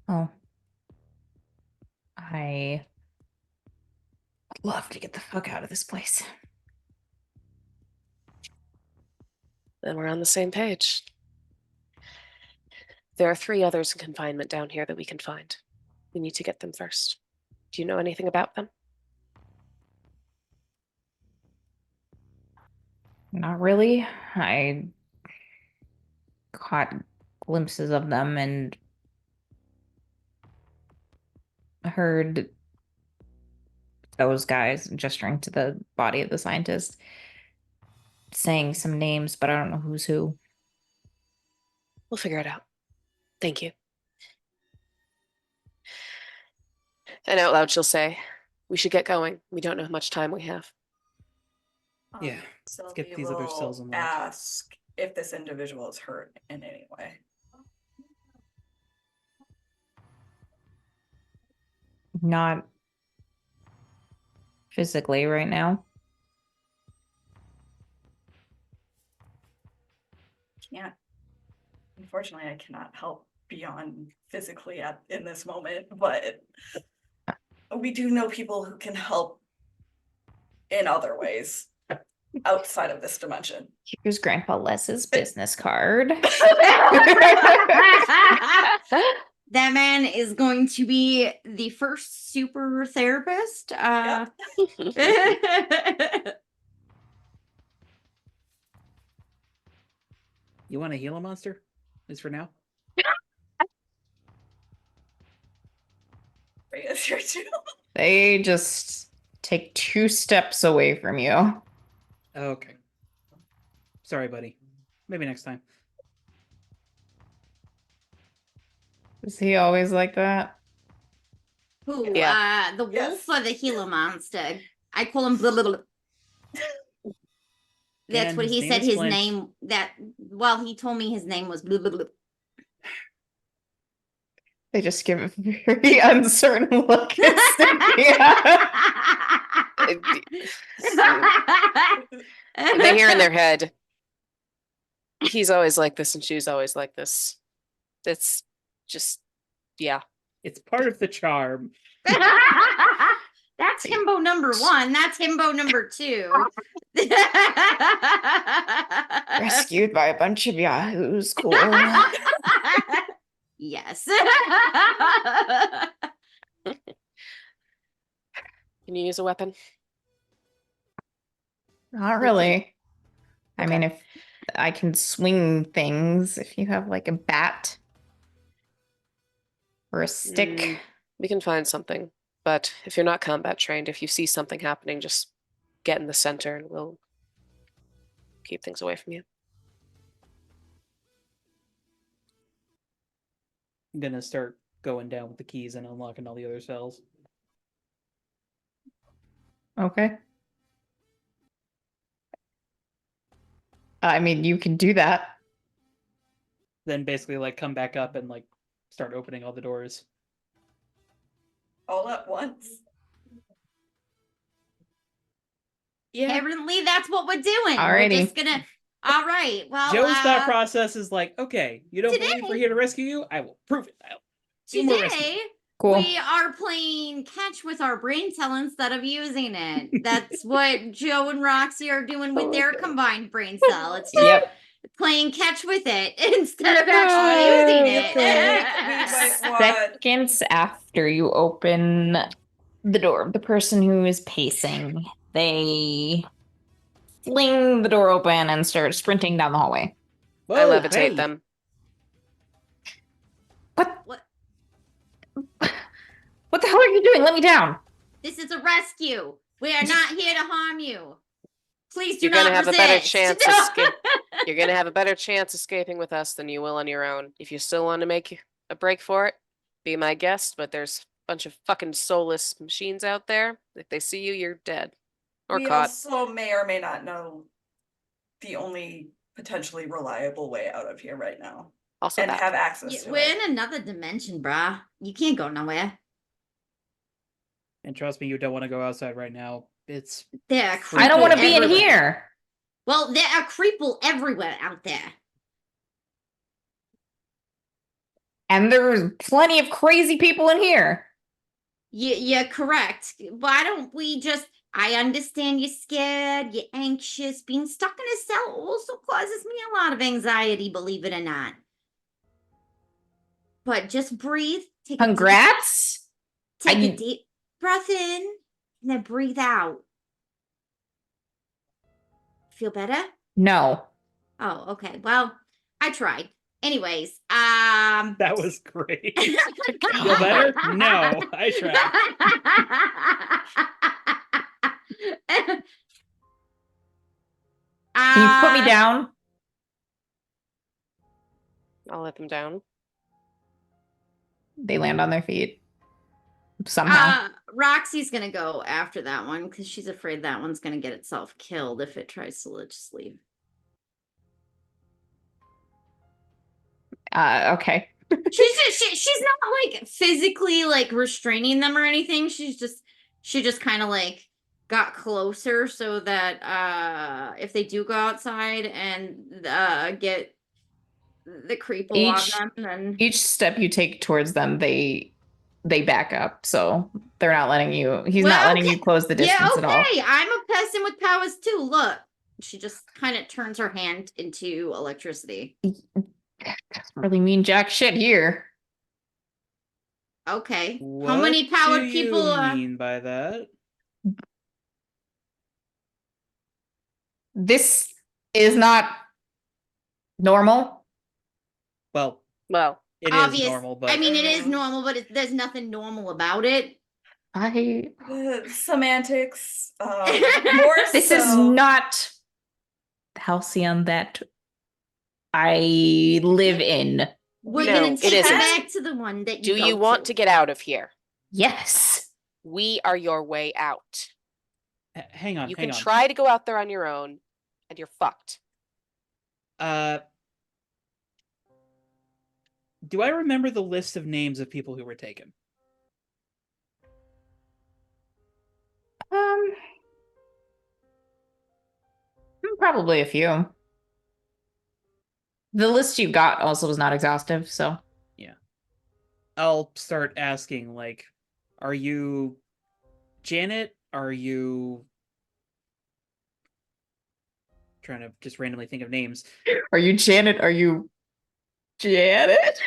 [SPEAKER 2] Oh. I would love to get the fuck out of this place.
[SPEAKER 1] Then we're on the same page. There are 3 others in confinement down here that we can find. We need to get them first. Do you know anything about them?
[SPEAKER 2] Not really. I caught glimpses of them and heard those guys gesturing to the body of the scientist saying some names, but I don't know who's who.
[SPEAKER 1] We'll figure it out. Thank you. And out loud, she'll say, "We should get going. We don't know how much time we have."
[SPEAKER 4] Yeah, let's get
[SPEAKER 5] Sylvie
[SPEAKER 4] these other
[SPEAKER 5] will
[SPEAKER 4] cells unlocked.
[SPEAKER 5] ask if this individual is hurt in any way.
[SPEAKER 2] Not physically right now.
[SPEAKER 5] Can't. Unfortunately, I cannot help beyond physically in this moment, but we do know people who can help in other ways outside of this dimension.
[SPEAKER 2] Here's Grandpa Les's business card.
[SPEAKER 3] That man is going to be the first super therapist.
[SPEAKER 4] You want to heal a monster? At least for now?
[SPEAKER 5] Freya's here too.
[SPEAKER 2] They just take 2 steps away from you.
[SPEAKER 4] Okay. Sorry, buddy. Maybe next time.
[SPEAKER 2] Is he always like that?
[SPEAKER 3] Who?
[SPEAKER 1] Yeah.
[SPEAKER 3] The wolf
[SPEAKER 5] Yes.
[SPEAKER 3] or the Gila monster? I call him blah, blah, blah. That's
[SPEAKER 4] And
[SPEAKER 3] what
[SPEAKER 4] his
[SPEAKER 3] he
[SPEAKER 4] name
[SPEAKER 3] said
[SPEAKER 4] is
[SPEAKER 3] his
[SPEAKER 4] Flint.
[SPEAKER 3] name he told me his name was blah, blah, blah.
[SPEAKER 2] They just give a very uncertain look at Cynthia.
[SPEAKER 1] They hear in their head, "He's always like this and she's always like this." It's just, yeah.
[SPEAKER 4] It's part of the charm.
[SPEAKER 3] That's himbo number 1. That's himbo number 2.
[SPEAKER 2] Rescued by a bunch of yahoos. Cool.
[SPEAKER 3] Yes.
[SPEAKER 1] Can you use a weapon?
[SPEAKER 2] Not really. I
[SPEAKER 1] Okay.
[SPEAKER 2] mean, if I can swing things, if you have like a bat or a stick.
[SPEAKER 1] We can find something. But if you're not combat trained, if you see something happening, just get in the center and we'll keep things away from you.
[SPEAKER 4] I'm gonna start going down with the keys and unlocking all the other cells.
[SPEAKER 2] Okay. I mean, you can do that.
[SPEAKER 4] Then basically like come back up and like start opening all the doors.
[SPEAKER 5] All at once.
[SPEAKER 3] Apparently, that's what we're doing.
[SPEAKER 2] Alrighty.
[SPEAKER 3] We're just gonna. All right. Well,
[SPEAKER 4] Joe's thought process is like, okay, you don't believe we're
[SPEAKER 3] today-
[SPEAKER 4] here to rescue you? I will prove it. I'll do more rescue.
[SPEAKER 3] today
[SPEAKER 2] Cool.
[SPEAKER 3] we are playing catch with our brain cell instead of using it. That's what Joe and Roxy are doing with their combined brain cell. It's just
[SPEAKER 2] Yep.
[SPEAKER 3] playing catch with it instead of actually using it.
[SPEAKER 5] We might want
[SPEAKER 2] Seconds after you open the door of the person who is pacing, they fling the door open and start sprinting down the hallway.
[SPEAKER 1] I
[SPEAKER 4] Whoa,
[SPEAKER 1] levitate
[SPEAKER 4] hey.
[SPEAKER 1] them.
[SPEAKER 3] What?
[SPEAKER 2] What the hell are you doing? Let me down.
[SPEAKER 3] This is a rescue. We are not here to harm you. Please do
[SPEAKER 1] You're
[SPEAKER 3] not
[SPEAKER 1] gonna have a better
[SPEAKER 3] resist.
[SPEAKER 1] chance
[SPEAKER 3] No.
[SPEAKER 1] escape. You're gonna have a better chance escaping with us than you will on your own. If you still want to make a break for it, be my guest. But there's a bunch of fucking soulless machines out there. If they see you, you're dead or
[SPEAKER 5] we
[SPEAKER 1] caught.
[SPEAKER 5] also may or may not know the only potentially reliable way out of here right now.
[SPEAKER 1] Also,
[SPEAKER 5] And
[SPEAKER 1] that.
[SPEAKER 5] have access
[SPEAKER 3] Yeah,
[SPEAKER 5] to
[SPEAKER 3] we're
[SPEAKER 5] it.
[SPEAKER 3] in another dimension, brah. You can't go nowhere.
[SPEAKER 4] And trust me, you don't want to go outside right now. It's
[SPEAKER 3] There are
[SPEAKER 2] I don't want to
[SPEAKER 3] creeple
[SPEAKER 2] be in
[SPEAKER 3] everywhere.
[SPEAKER 2] here.
[SPEAKER 3] Well, there are creeple everywhere out there.
[SPEAKER 2] And there's plenty of crazy people in here.
[SPEAKER 3] You're correct. Why don't we just? I understand you're scared, you're anxious. Being stuck in a cell also causes me a lot of anxiety, believe it or not. But just breathe. Take
[SPEAKER 2] Congrats.
[SPEAKER 3] a deep breath in and then breathe out. Feel better?
[SPEAKER 2] No.
[SPEAKER 3] Oh, okay. Well, I tried. Anyways,
[SPEAKER 4] that was great. Feel better? No, I tried.
[SPEAKER 2] Can you put me down?
[SPEAKER 1] I'll let them down.
[SPEAKER 2] They land on their feet somehow.
[SPEAKER 3] Roxy's gonna go after that one because she's afraid that one's gonna get itself killed if it tries to just leave.
[SPEAKER 2] Okay.
[SPEAKER 3] She's not like physically like restraining them or anything. She just kind of like got closer so that if they do go outside and get the Creeple on them, then
[SPEAKER 2] Each step you take towards them, they back up. So they're not letting you. He's not letting you close the distance at all.
[SPEAKER 3] okay. I'm a person with powers too. Look, she just kind of turns her hand into electricity.
[SPEAKER 2] Doesn't really mean jack shit here.
[SPEAKER 3] Okay.
[SPEAKER 4] What
[SPEAKER 3] How many powered
[SPEAKER 4] do
[SPEAKER 3] people?
[SPEAKER 4] you mean by that?
[SPEAKER 2] This is not normal.
[SPEAKER 4] Well,
[SPEAKER 1] Well,
[SPEAKER 4] it is normal, but
[SPEAKER 3] I mean, it is normal, but there's nothing normal about it.
[SPEAKER 5] Semantics. More
[SPEAKER 2] This
[SPEAKER 5] so.
[SPEAKER 2] is not the halcyon that I live in.
[SPEAKER 3] We're
[SPEAKER 1] No,
[SPEAKER 3] gonna
[SPEAKER 1] it
[SPEAKER 3] take you
[SPEAKER 1] isn't.
[SPEAKER 3] back to the one that you
[SPEAKER 1] do
[SPEAKER 3] go
[SPEAKER 1] you want to get out of here?
[SPEAKER 2] Yes.
[SPEAKER 1] We are your way out.
[SPEAKER 4] hang on,
[SPEAKER 1] You
[SPEAKER 4] hang
[SPEAKER 1] can
[SPEAKER 4] on.
[SPEAKER 1] try to go out there on your own, and you're fucked.
[SPEAKER 4] Do I remember the list of names of people who were taken?
[SPEAKER 2] Probably a few. The list you got also was not exhaustive, so
[SPEAKER 4] Yeah. I'll start asking, like, are you Janet? Are you trying to just randomly think of names?
[SPEAKER 2] are you Janet? Are you Janet?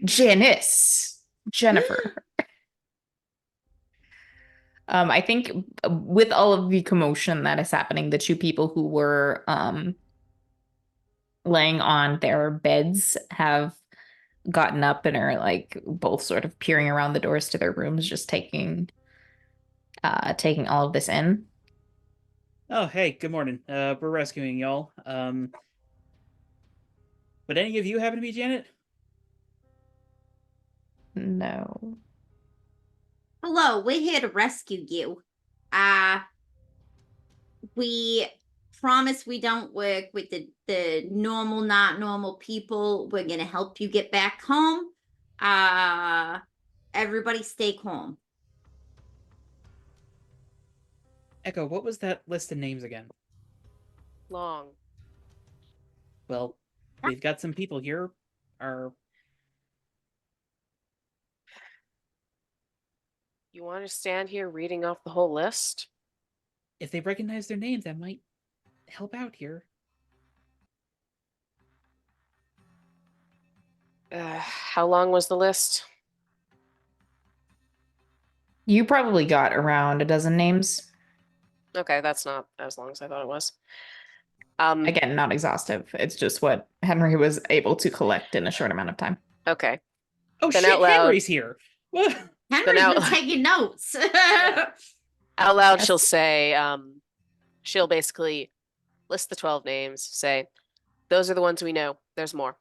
[SPEAKER 2] Janice. Jennifer. I think with all of the commotion that is happening, the two people who were laying on their beds have gotten up and are like both sort of peering around the doors to their rooms, just taking all of this in.
[SPEAKER 4] Oh, hey, good morning. We're rescuing y'all. Would any of you happen to be Janet?
[SPEAKER 2] No.
[SPEAKER 3] Hello, we're here to rescue you. We promise we don't work with the normal, not normal people. We're gonna help you get back home. Everybody stay calm.
[SPEAKER 4] Echo, what was that list of names again?
[SPEAKER 1] Long.
[SPEAKER 4] Well, we've got some people here.
[SPEAKER 1] You want to stand here reading off the whole list?
[SPEAKER 4] If they recognize their names, that might help out here.
[SPEAKER 1] How long was the list?
[SPEAKER 2] You probably got around a dozen names.
[SPEAKER 1] Okay, that's not as long as I thought it was.
[SPEAKER 2] Again, not exhaustive. It's just what Henry was able to collect in a short amount of time.
[SPEAKER 1] Okay.
[SPEAKER 4] Oh
[SPEAKER 1] Then
[SPEAKER 4] shit,
[SPEAKER 1] out loud.
[SPEAKER 4] Henry's here. What?
[SPEAKER 3] Henry's
[SPEAKER 1] out-
[SPEAKER 3] been taking notes.
[SPEAKER 1] Out loud,
[SPEAKER 2] Yes.
[SPEAKER 1] she'll say, she'll basically list the 12 names, say, those are the ones we know. There's more.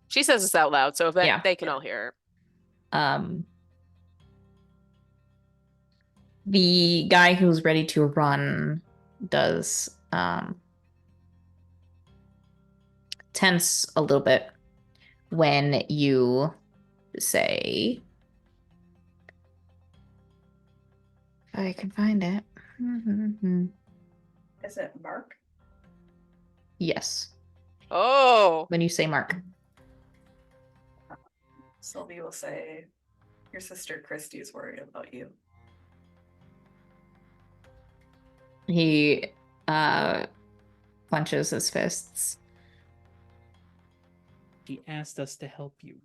[SPEAKER 1] She says this out loud, so
[SPEAKER 2] Yeah.
[SPEAKER 1] they can all hear her.
[SPEAKER 2] The guy who's ready to run does tense a little bit when you say, if I can find it.
[SPEAKER 5] Is it Mark?
[SPEAKER 2] Yes.
[SPEAKER 1] Oh,
[SPEAKER 2] When you say Mark.
[SPEAKER 5] Sylvie will say, your sister Christy's worried about you.
[SPEAKER 2] He clenches his fists.
[SPEAKER 4] She asked us to help you.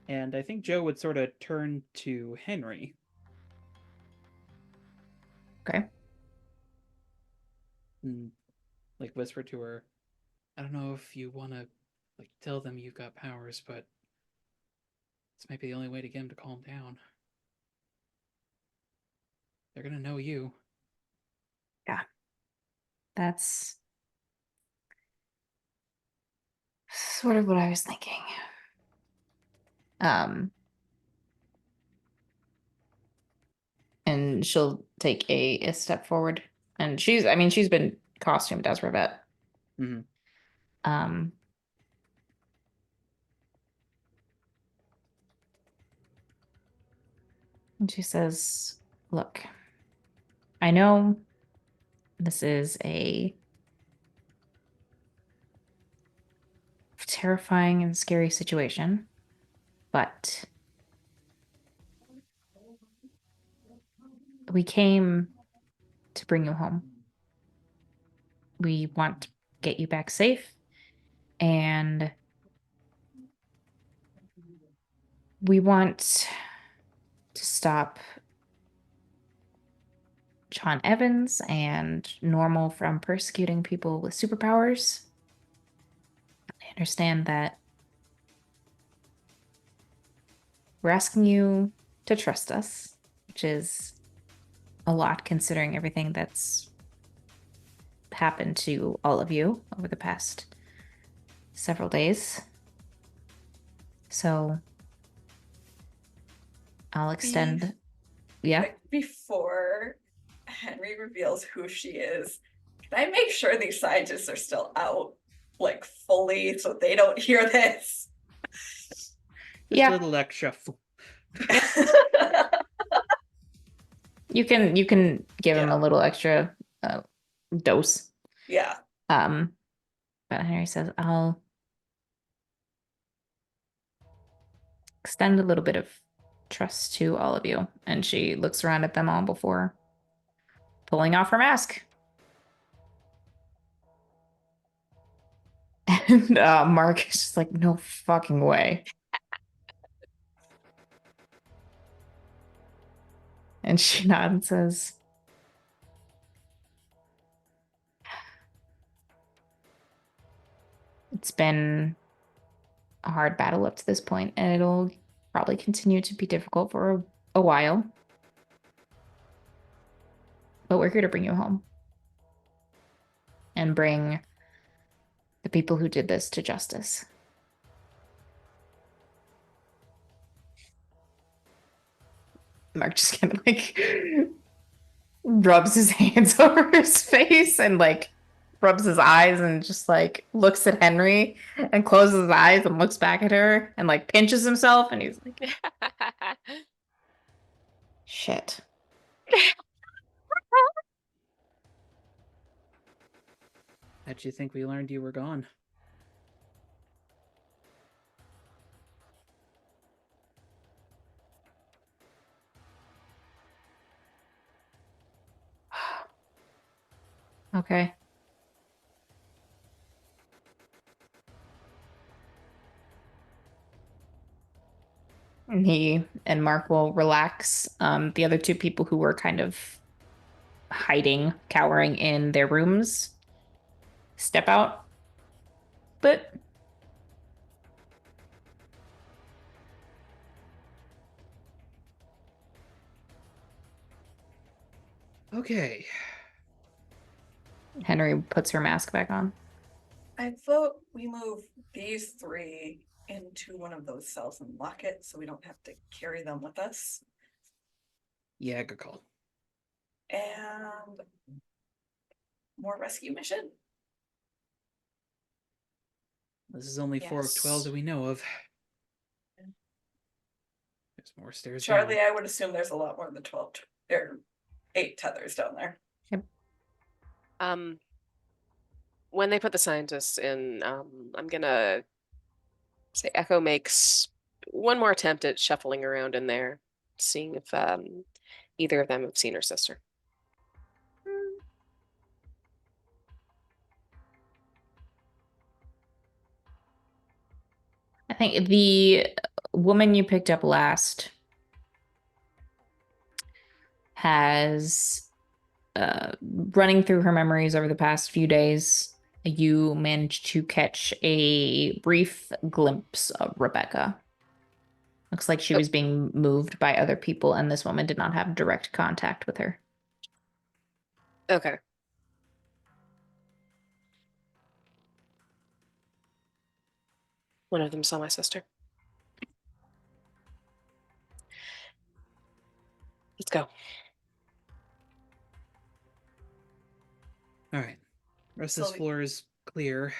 [SPEAKER 4] And I think Joe would sort of turn to Henry.
[SPEAKER 2] Okay.
[SPEAKER 4] And like whisper to her, I don't know if you want to Like, tell them you've got powers, but this might be the only way to get them to calm down. They're gonna know you.
[SPEAKER 2] Yeah. That's sort of what I was thinking. And she'll take a step forward. And she's been costumed as Rivette.
[SPEAKER 4] Mm-hmm.
[SPEAKER 2] Um, and she says, "Look, I know this is a terrifying and scary situation, but we came to bring you home. We want to get you back safe, and we want to stop John Evans and Normal from persecuting people with superpowers. I understand that we're asking you to trust us, which is a lot considering everything that's happened to all of you over the past several days. So I'll extend. Yeah.
[SPEAKER 5] Like, before Henry reveals who she is, can I make sure these scientists are still out, like, fully, so they don't hear this?
[SPEAKER 4] Just
[SPEAKER 2] Yeah.
[SPEAKER 4] a little extra.
[SPEAKER 2] You can give him
[SPEAKER 5] Yeah.
[SPEAKER 2] a little extra dose.
[SPEAKER 5] Yeah.
[SPEAKER 2] But Henry says, I'll extend a little bit of trust to all of you. And she looks around at them all before pulling off her mask. And Mark is just like, no fucking way. And she nods and says, it's been a hard battle up to this point, and it'll probably continue to be difficult for a while. But we're here to bring you home. And bring the people who did this to justice. Mark just kind of like rubs his hands over his face and like rubs his eyes and just like looks at Henry and closes his eyes and looks back at her and like pinches himself and he's like, shit.
[SPEAKER 4] How'd you think we learned you were gone?
[SPEAKER 2] Okay. And he and Mark will relax. The other two people who were kind of hiding, cowering in their rooms, step out. But
[SPEAKER 4] Okay.
[SPEAKER 2] Henry puts her mask back on.
[SPEAKER 5] I vote we move these three into one of those cells and lock it so we don't have to carry them with us.
[SPEAKER 4] Yeah, good call.
[SPEAKER 5] And more rescue mission.
[SPEAKER 4] This is only 4 of 12
[SPEAKER 1] Yes.
[SPEAKER 4] that we know of. There's more stairs
[SPEAKER 5] Charlie,
[SPEAKER 4] down.
[SPEAKER 5] I would assume there's a lot more than 12 or 8 tethers down there.
[SPEAKER 1] When they put the scientists in, I'm gonna say Echo makes one more attempt at shuffling around in there, seeing if either of them have seen her sister.
[SPEAKER 2] I think the woman you picked up last has running through her memories over the past few days you manage to catch a brief glimpse of Rebecca. Looks like she was being moved by other people, and this woman did not have direct contact with her.
[SPEAKER 1] Okay. One of them saw my sister. Let's go.
[SPEAKER 4] All right. Rest of this
[SPEAKER 5] So-
[SPEAKER 4] floor is clear.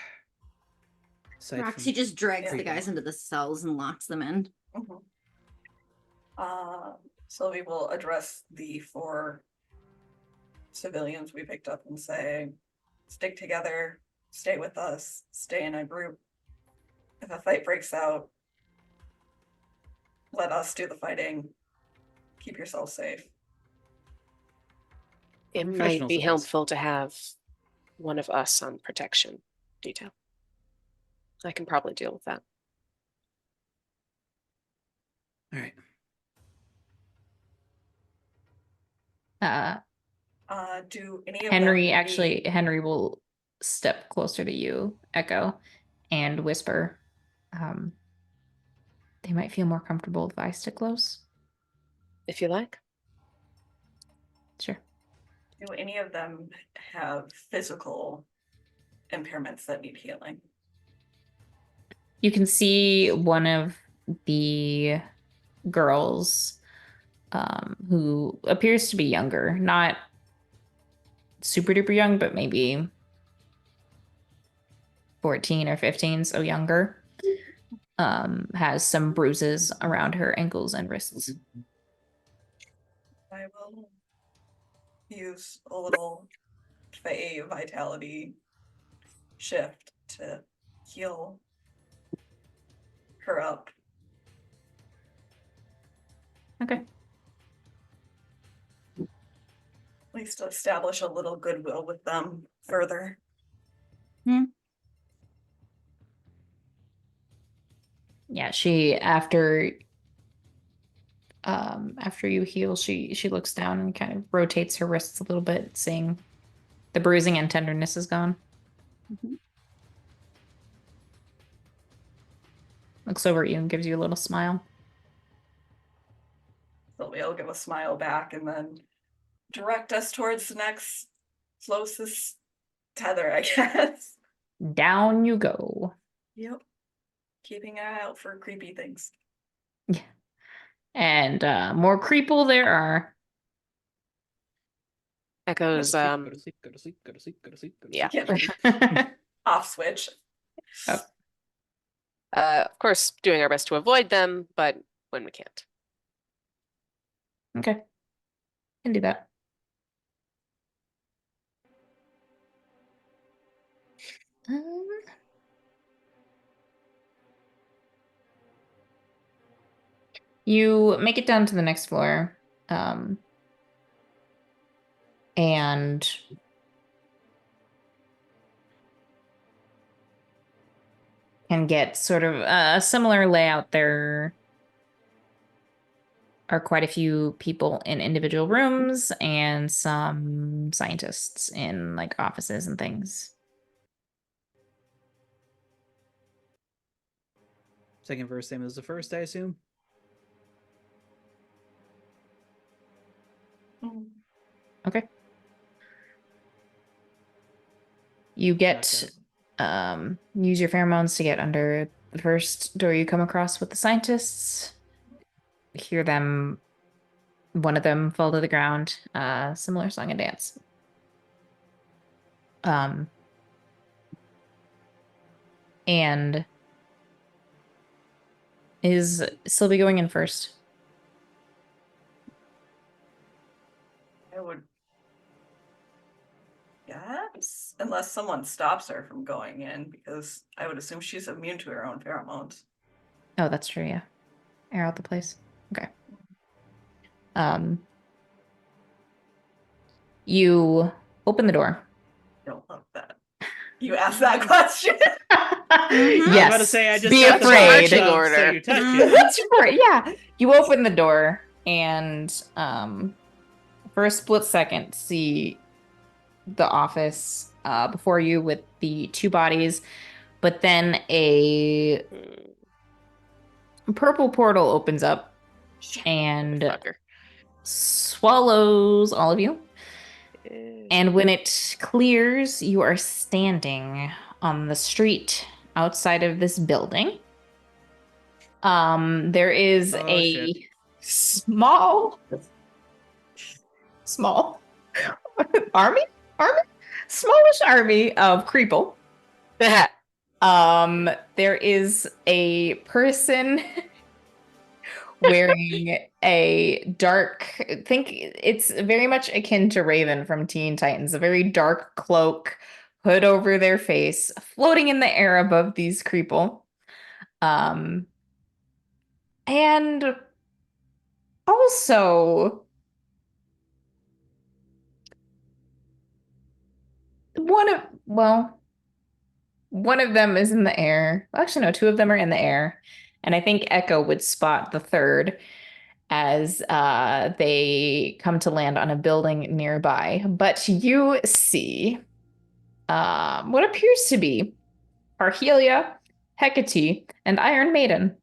[SPEAKER 4] Aside
[SPEAKER 3] Roxy
[SPEAKER 4] from
[SPEAKER 3] just drags the
[SPEAKER 4] Creeple.
[SPEAKER 3] guys into the cells and locks them in.
[SPEAKER 5] Mhm. Sylvie will address the 4 civilians we picked up and say, stick together, stay with us, stay in a group. If a fight breaks out, let us do the fighting. Keep yourself safe.
[SPEAKER 1] It might
[SPEAKER 4] Professionals,
[SPEAKER 1] be
[SPEAKER 4] at least.
[SPEAKER 1] helpful to have one of us on protection detail. I can probably deal with that.
[SPEAKER 4] All right.
[SPEAKER 5] Do any of
[SPEAKER 2] Henry
[SPEAKER 5] them
[SPEAKER 2] Henry will step closer to you, Echo, and whisper, they might feel more comfortable if I stick close.
[SPEAKER 1] If you like.
[SPEAKER 2] Sure.
[SPEAKER 5] do any of them have physical impairments that need healing?
[SPEAKER 2] You can see one of the girls who appears to be younger, not super duper young, but maybe 14 or 15, so younger. Has some bruises around her ankles and wrists.
[SPEAKER 5] I will use a little Fae vitality shift to heal her up.
[SPEAKER 2] Okay.
[SPEAKER 5] At least to establish a little goodwill with them further.
[SPEAKER 2] Yeah, she after you heal, she looks down and kind of rotates her wrists a little bit, seeing the bruising and tenderness is gone. Looks over at you and gives you a little smile.
[SPEAKER 5] Sylvia will give a smile back and then direct us towards the next closest tether, I guess.
[SPEAKER 2] Down you go.
[SPEAKER 5] Yep. Keeping an eye out for creepy things.
[SPEAKER 2] Yeah. And more Creeple there are.
[SPEAKER 1] Echoes,
[SPEAKER 4] Go to sleep, go to sleep, go to sleep, go to sleep, go to sleep.
[SPEAKER 1] yeah.
[SPEAKER 5] Off switch.
[SPEAKER 1] Of course, doing our best to avoid them, but when we can't.
[SPEAKER 2] Okay. Can do that. You make it down to the next floor. And can get sort of a similar layout. There are quite a few people in individual rooms and some scientists in like offices and things.
[SPEAKER 4] Second verse, same as the first, I assume.
[SPEAKER 2] Okay. You get use your pheromones to get under the first door you come across with the scientists. Hear them, one of them fall to the ground, similar song and dance. And is Sylvie going in first?
[SPEAKER 5] I would guess, unless someone stops her from going in, because I would assume she's immune to her own pheromones.
[SPEAKER 2] Oh, that's true, yeah. Air out the place. Okay. You open the door.
[SPEAKER 5] Don't love that. You asked that question.
[SPEAKER 4] I was
[SPEAKER 2] Yes.
[SPEAKER 4] about to say, I just
[SPEAKER 2] be
[SPEAKER 4] got the
[SPEAKER 2] afraid.
[SPEAKER 1] marching
[SPEAKER 4] so
[SPEAKER 1] order.
[SPEAKER 4] you touch it.
[SPEAKER 2] That's right. Yeah. You open the door and for a split second see the office before you with the two bodies, but then a purple portal opens up and
[SPEAKER 1] Fucker.
[SPEAKER 2] swallows all of you.
[SPEAKER 1] Eh,
[SPEAKER 2] And when it clears, you are standing on the street outside of this building. There is
[SPEAKER 4] Oh,
[SPEAKER 2] a
[SPEAKER 4] shit.
[SPEAKER 2] small army, smallish army of Creeple. There is a person wearing a dark, think it's very much akin to Raven from Teen Titans, a very dark cloak, hood over their face, floating in the air above these Creeple. And also one of them is in the air. Actually, no, two of them are in the air. And I think Echo would spot the third as they come to land on a building nearby. But you see what appears to be Parhelia, Hecate, and Iron Maiden.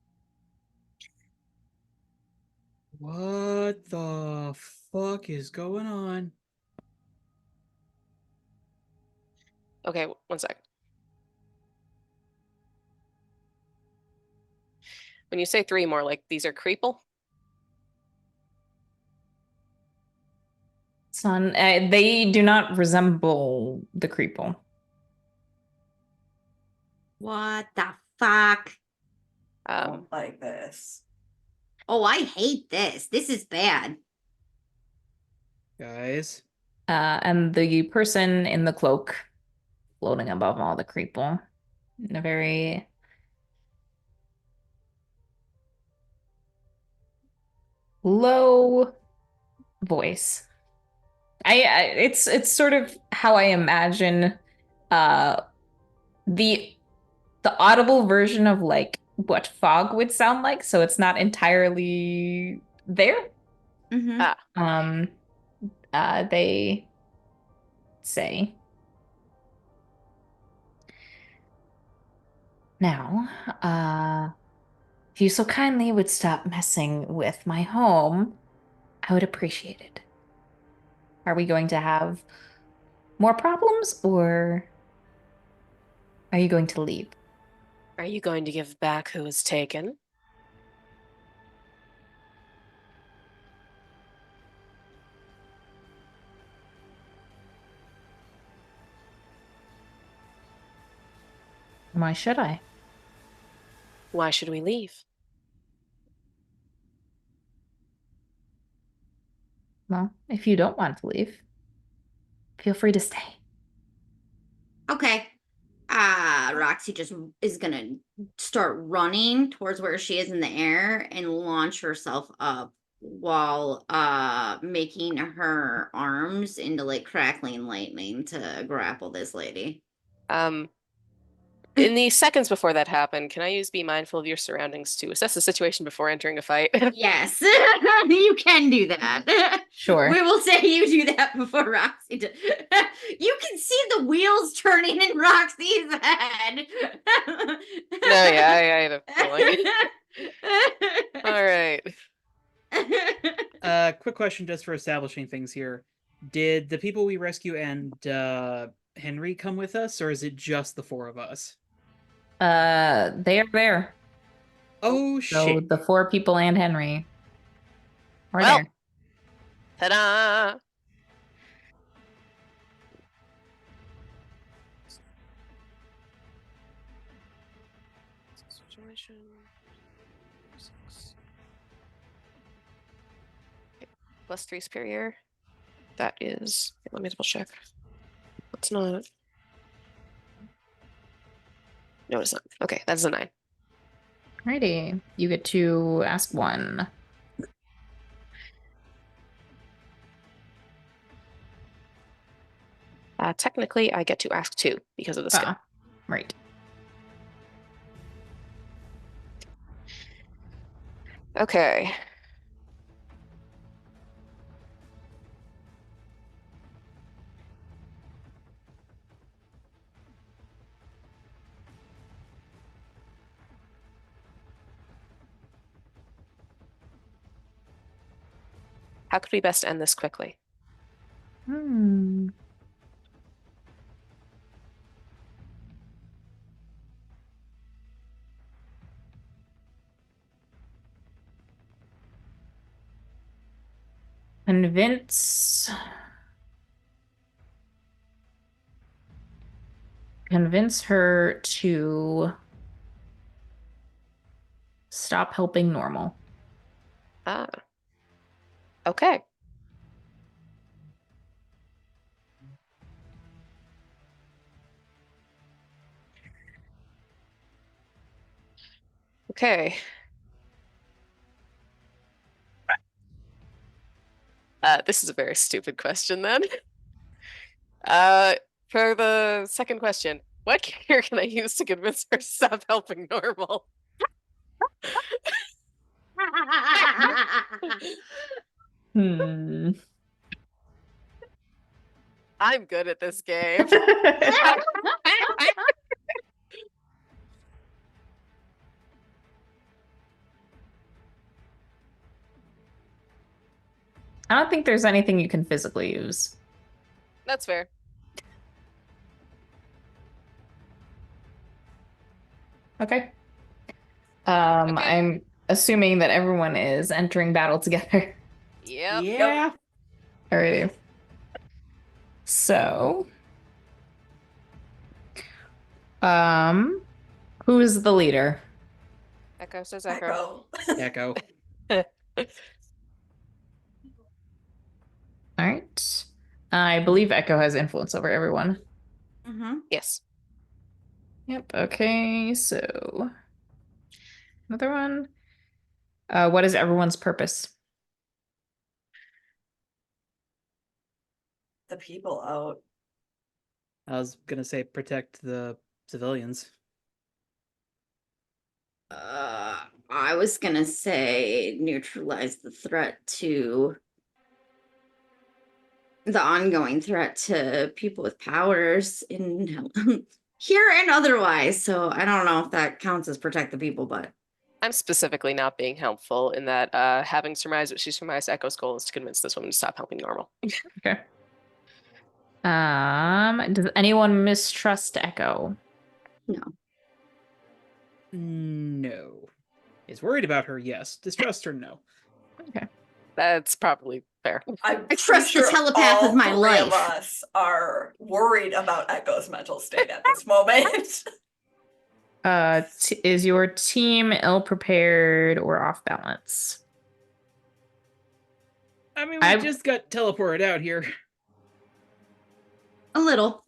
[SPEAKER 4] What the fuck is going on?
[SPEAKER 1] Okay, one sec. When you say three more, like these are Creeple?
[SPEAKER 2] Son, they do not resemble the Creeple.
[SPEAKER 3] What the fuck?
[SPEAKER 5] I don't like this.
[SPEAKER 3] Oh, I hate this. This is bad.
[SPEAKER 4] Guys.
[SPEAKER 2] And the person in the cloak floating above all the Creeple in a very low voice. It's sort of how I imagine the audible version of like what fog would sound like, so it's not entirely there.
[SPEAKER 3] Mm-hmm.
[SPEAKER 2] They say, now, if you so kindly would stop messing with my home, I would appreciate it. Are we going to have more problems, or are you going to leave?
[SPEAKER 1] Are you going to give back who was taken?
[SPEAKER 2] Why should I?
[SPEAKER 1] Why should we leave?
[SPEAKER 2] Well, if you don't want to leave, feel free to stay.
[SPEAKER 3] Okay. Roxy just is gonna start running towards where she is in the air and launch herself up while making her arms into like crackling lightning to grapple this lady.
[SPEAKER 1] In the seconds before that happened, can I use be mindful of your surroundings to assess the situation before entering a fight?
[SPEAKER 3] Yes, you can do that.
[SPEAKER 2] Sure.
[SPEAKER 3] We will say you do that before Roxy does. You can see the wheels turning in Roxy's head.
[SPEAKER 1] No, yeah, I have a feeling. All right.
[SPEAKER 4] Quick question just for establishing things here. Did the people we rescue and Henry come with us, or is it just the four of us?
[SPEAKER 2] They are there.
[SPEAKER 4] Oh,
[SPEAKER 2] So
[SPEAKER 4] shit.
[SPEAKER 2] the four people and Henry are
[SPEAKER 1] Well.
[SPEAKER 2] there.
[SPEAKER 1] Ta-da! Situation. 6. Okay. +3 superior. That is. Let me double check. It's not. No, it's not. Okay, that's a 9.
[SPEAKER 2] Alrighty. You get to ask one.
[SPEAKER 1] Technically, I get to ask 2 because of the skill.
[SPEAKER 2] Right.
[SPEAKER 1] Okay. How could we best end this quickly?
[SPEAKER 2] Hmm. Convince her to stop helping normal.
[SPEAKER 1] Ah. Okay. Okay. This is a very stupid question then. For the second question, what gear can I use to convince her to stop helping normal?
[SPEAKER 2] Hmm.
[SPEAKER 1] I'm good at this game.
[SPEAKER 2] I don't think there's anything you can physically use.
[SPEAKER 1] That's fair.
[SPEAKER 2] Okay.
[SPEAKER 1] Okay.
[SPEAKER 2] I'm assuming that everyone is entering battle together.
[SPEAKER 1] Yep.
[SPEAKER 4] Yeah.
[SPEAKER 2] Alrighty. So, who is the leader?
[SPEAKER 1] Echo says Echo.
[SPEAKER 5] Echo.
[SPEAKER 4] Echo.
[SPEAKER 2] All right. I believe Echo has influence over everyone.
[SPEAKER 3] Mm-hmm.
[SPEAKER 1] Yes.
[SPEAKER 2] Yep. Okay. So, another one. What is everyone's purpose?
[SPEAKER 5] The people out.
[SPEAKER 4] I was gonna say protect the civilians.
[SPEAKER 3] I was gonna say neutralize the threat to the ongoing threat to people with powers in here and otherwise. So I don't know if that counts as protect the people, but
[SPEAKER 1] I'm specifically not being helpful in that having surmised what she surmised, Echo's goal is to convince this woman to stop helping normal.
[SPEAKER 2] Okay. Does anyone mistrust Echo?
[SPEAKER 3] no.
[SPEAKER 4] No. Is worried about her, yes. Distrust her, no.
[SPEAKER 2] Okay.
[SPEAKER 1] That's probably fair.
[SPEAKER 5] I'm
[SPEAKER 3] I trust the
[SPEAKER 5] pretty sure
[SPEAKER 3] telepath
[SPEAKER 5] all
[SPEAKER 3] of my
[SPEAKER 5] three
[SPEAKER 3] life.
[SPEAKER 5] of us are worried about Echo's mental state at this moment.
[SPEAKER 2] Is your team ill prepared or off balance?
[SPEAKER 4] I mean, we just got teleported out here.
[SPEAKER 3] A little.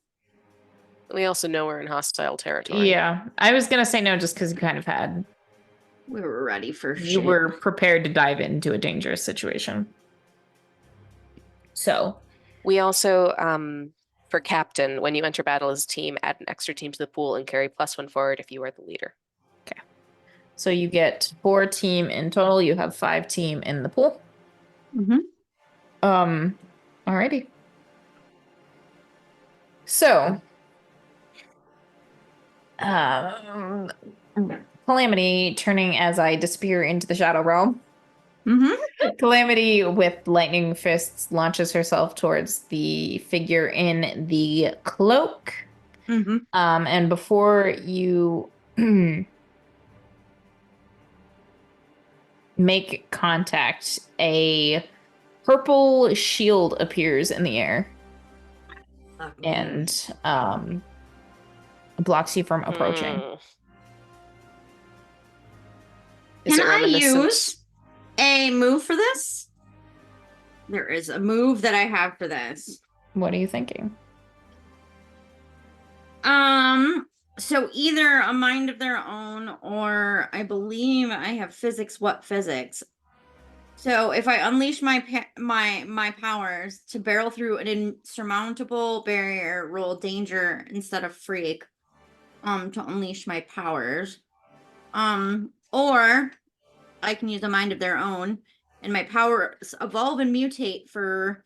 [SPEAKER 1] We also know we're in hostile territory.
[SPEAKER 2] Yeah, I was gonna say no, just because you kind of had.
[SPEAKER 3] We were ready for
[SPEAKER 2] You
[SPEAKER 3] shit.
[SPEAKER 2] were prepared to dive into a dangerous situation. So,
[SPEAKER 1] We also, for captain, when you enter battle as a team, add an extra team to the pool and carry +1 forward if you are the leader.
[SPEAKER 2] so you get 4 team in total. You have 5 team in the pool.
[SPEAKER 3] Mm-hmm.
[SPEAKER 2] Alrighty. So, Calamity turning as I disappear into the Shadow Realm.
[SPEAKER 3] Mm-hmm.
[SPEAKER 2] Calamity, with lightning fists, launches herself towards the figure in the cloak.
[SPEAKER 3] Mm-hmm.
[SPEAKER 2] And before you make contact, a purple shield appears in the air and blocks you from approaching.
[SPEAKER 1] Is
[SPEAKER 3] Can
[SPEAKER 1] it
[SPEAKER 3] I
[SPEAKER 1] reminiscent?
[SPEAKER 3] use a move for this? There is a move that I have for this.
[SPEAKER 2] What are you thinking?
[SPEAKER 3] So either a mind of their own, or I believe I have physics. What physics? So if I unleash my powers to barrel through an insurmountable barrier, roll danger instead of freak, to unleash my powers, or I can use a mind of their own, and my powers evolve and mutate for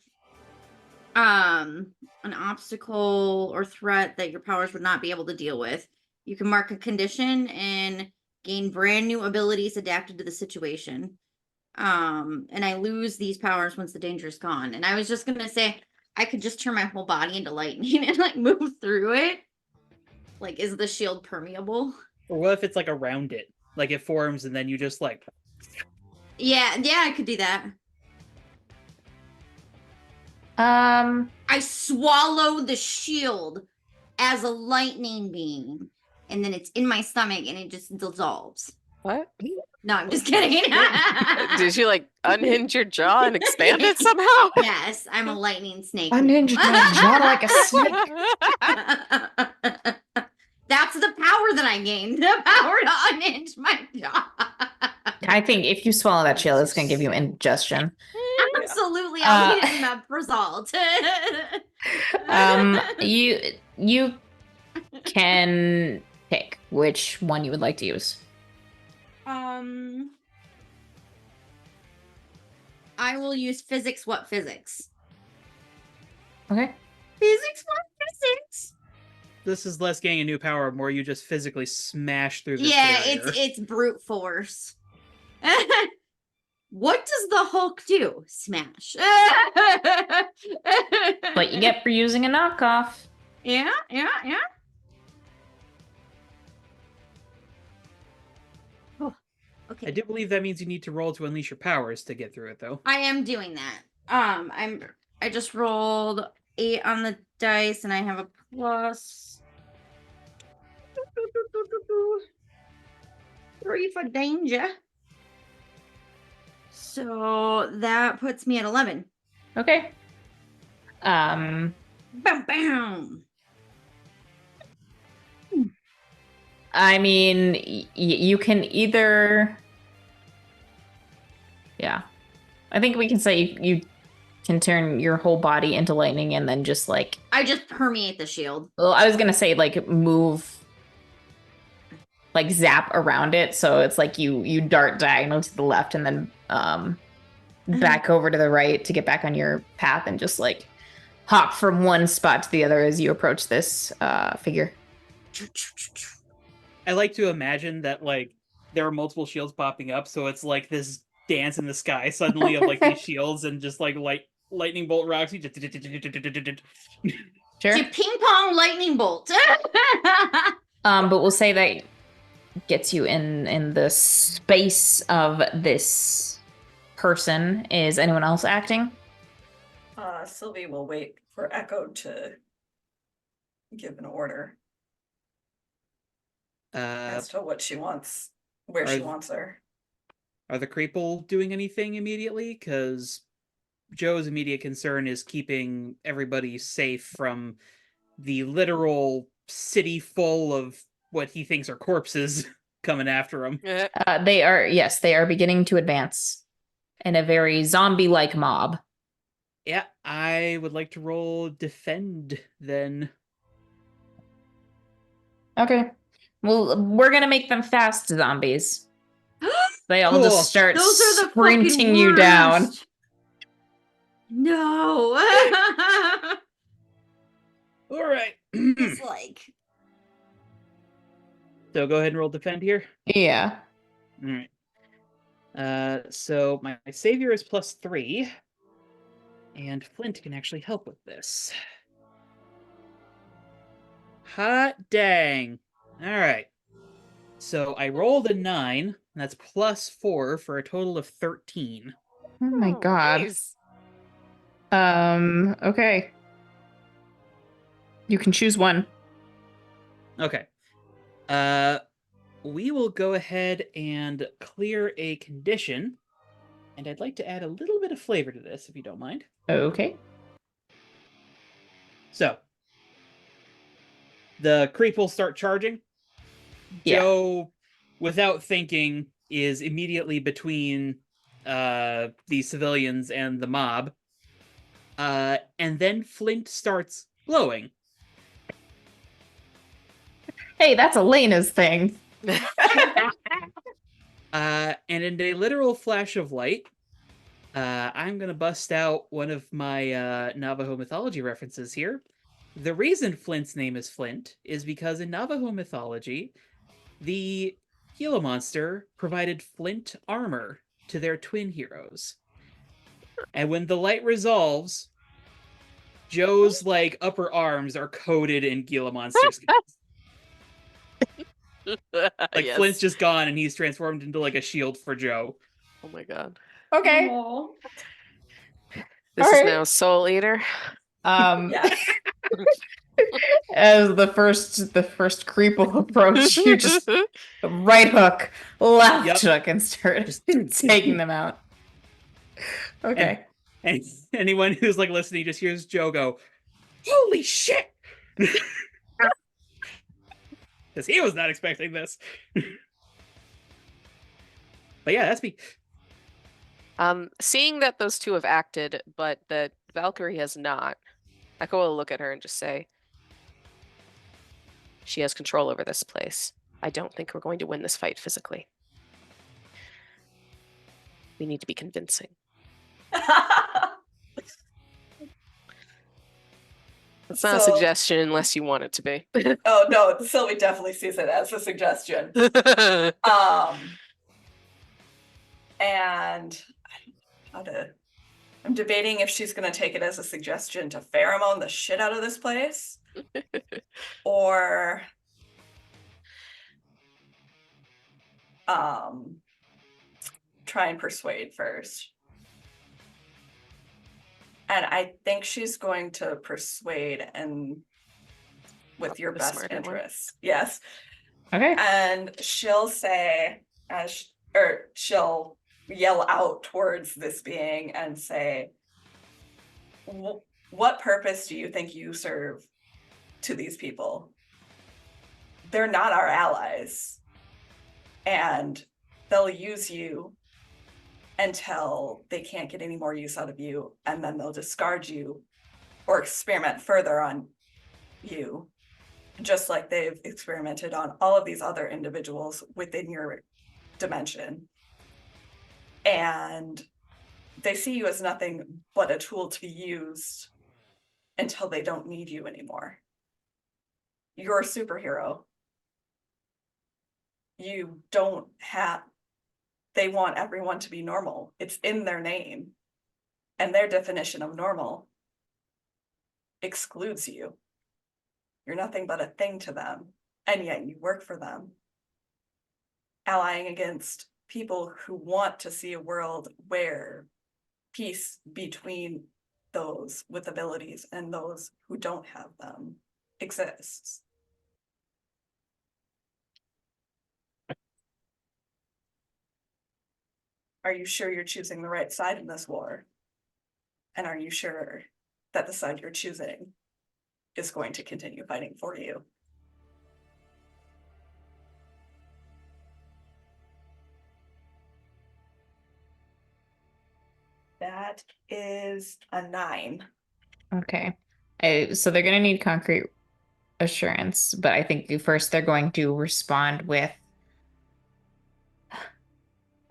[SPEAKER 3] an obstacle or threat that your powers would not be able to deal with. You can mark a condition and gain brand new abilities adapted to the situation. And I lose these powers once the danger is gone. And I was just gonna say I could just turn my whole body into lightning and like move through it. Like, is the shield permeable?
[SPEAKER 4] Or what if it's like around it? Like it forms and then you just like
[SPEAKER 3] Yeah, I could do that. I swallow the shield as a lightning beam, and then it's in my stomach and it just dissolves.
[SPEAKER 1] What?
[SPEAKER 3] No, I'm just kidding.
[SPEAKER 1] Did you like unhinge your jaw and expand it somehow?
[SPEAKER 3] Yes, I'm a lightning snake.
[SPEAKER 2] Unhinged my jaw like a snake.
[SPEAKER 3] That's the power that I gained. The power to unhinge my jaw.
[SPEAKER 2] I think if you swallow that shield, it's gonna give you indigestion.
[SPEAKER 3] Absolutely, I'll eat it in Meprazole.
[SPEAKER 2] You can pick which one you would like to use.
[SPEAKER 3] I will use physics. What physics?
[SPEAKER 2] Okay.
[SPEAKER 3] Physics. What physics?
[SPEAKER 4] this is less getting a new power, more you just physically smash through this
[SPEAKER 3] Yeah,
[SPEAKER 4] barrier.
[SPEAKER 3] it's brute force. What does the Hulk do? Smash.
[SPEAKER 2] What you get for using a knockoff.
[SPEAKER 3] Yeah. Oh, okay.
[SPEAKER 4] I do believe that means you need to roll to unleash your powers to get through it, though.
[SPEAKER 3] I am doing that. I just rolled 8 on the dice and I have a plus 3 for danger. So that puts me at 11.
[SPEAKER 2] Okay.
[SPEAKER 3] Bam bam.
[SPEAKER 2] I mean, you can either. Yeah. I think we can say you can turn your whole body into lightning and then just like.
[SPEAKER 3] I just permeate the shield.
[SPEAKER 2] Well, I was going to say like move. Like zap around it. So it's like you dart diagonal to the left and then back over to the right to get back on your path and just like hop from one spot to the other as you approach this figure.
[SPEAKER 4] I like to imagine that like there are multiple shields popping up, so it's like this dance in the sky suddenly of like these shields and just like lightning bolt Roxy.
[SPEAKER 2] Sure.
[SPEAKER 3] Ping pong lightning bolt.
[SPEAKER 2] But we'll say that gets you in the space of this person. Is anyone else acting?
[SPEAKER 5] Sylvie will wait for Echo to give an order as to what she wants, where she wants her.
[SPEAKER 4] Are the Creeple doing anything immediately? Because Joe's immediate concern is keeping everybody safe from the literal city full of what he thinks are corpses coming after him.
[SPEAKER 2] They are beginning to advance in a very zombie-like mob.
[SPEAKER 4] Yeah, I would like to roll defend then.
[SPEAKER 2] Okay. Well, we're gonna make them fast zombies. They all
[SPEAKER 4] Cool.
[SPEAKER 2] just start
[SPEAKER 3] Those are the
[SPEAKER 2] sprinting
[SPEAKER 3] fucking
[SPEAKER 2] you down.
[SPEAKER 3] worst. No.
[SPEAKER 4] All right.
[SPEAKER 3] It's like
[SPEAKER 4] So go ahead and roll defend here.
[SPEAKER 2] Yeah.
[SPEAKER 4] All right. So my savior is +3, and Flint can actually help with this. Hot dang! All right. So I rolled a 9, and that's +4 for a total of 13.
[SPEAKER 2] Oh my god.
[SPEAKER 1] Nice.
[SPEAKER 2] Okay. You can choose one.
[SPEAKER 4] Okay. We will go ahead and clear a condition, and I'd like to add a little bit of flavor to this, if you don't mind.
[SPEAKER 2] Okay.
[SPEAKER 4] So, the Creeple start charging.
[SPEAKER 2] Yeah.
[SPEAKER 4] Joe, without thinking, is immediately between the civilians and the mob. And then Flint starts glowing.
[SPEAKER 2] Hey, that's Elena's thing.
[SPEAKER 4] And in a literal flash of light, I'm going to bust out one of my Navajo mythology references here. The reason Flint's name is Flint is because in Navajo mythology, the Gila monster provided flint armor to their twin heroes. And when the light resolves, Joe's like upper arms are coated in Gila monster skin. Like
[SPEAKER 1] Yes.
[SPEAKER 4] Flint's just gone and he's transformed into like a shield for Joe.
[SPEAKER 1] Oh my god.
[SPEAKER 2] Okay.
[SPEAKER 5] Oh,
[SPEAKER 1] This
[SPEAKER 2] All
[SPEAKER 1] is
[SPEAKER 2] right.
[SPEAKER 1] now Soul Eater.
[SPEAKER 5] yes.
[SPEAKER 2] As the first Creeple approach, you just right hook, left
[SPEAKER 4] Yep.
[SPEAKER 2] hook, and start
[SPEAKER 4] Just
[SPEAKER 2] taking them out. Okay.
[SPEAKER 4] And anyone who's like listening just hears Joe go, "Holy shit!" Because he was not expecting this. But yeah, that's me.
[SPEAKER 1] Seeing that those two have acted, but that Valkyrie has not, Echo will look at her and just say, she has control over this place. I don't think we're going to win this fight physically. We need to be convincing. It's not a
[SPEAKER 5] So-
[SPEAKER 1] suggestion unless you want it to be.
[SPEAKER 5] Oh no, Sylvie definitely sees it as a suggestion. And I'm debating if she's gonna take it as a suggestion to pheromone the shit out of this place, or try and persuade first. And I think she's going to persuade and with your
[SPEAKER 1] The
[SPEAKER 5] best
[SPEAKER 1] smarter one.
[SPEAKER 5] interests. Yes.
[SPEAKER 2] Okay.
[SPEAKER 5] And she'll say, she'll yell out towards this being and say, what purpose do you think you serve to these people? They're not our allies. And they'll use you until they can't get any more use out of you. And then they'll discard you or experiment further on you, just like they've experimented on all of these other individuals within your dimension. And they see you as nothing but a tool to be used until they don't need you anymore. You're a superhero. You don't have, they want everyone to be normal. It's in their name. And their definition of normal excludes you. You're nothing but a thing to them, and yet you work for them. Allying against people who want to see a world where peace between those with abilities and those who don't have them exists. Are you sure you're choosing the right side in this war? And are you sure that the side you're choosing is going to continue fighting for you? That is a 9.
[SPEAKER 2] Okay. So they're gonna need concrete assurance, but I think first they're going to respond with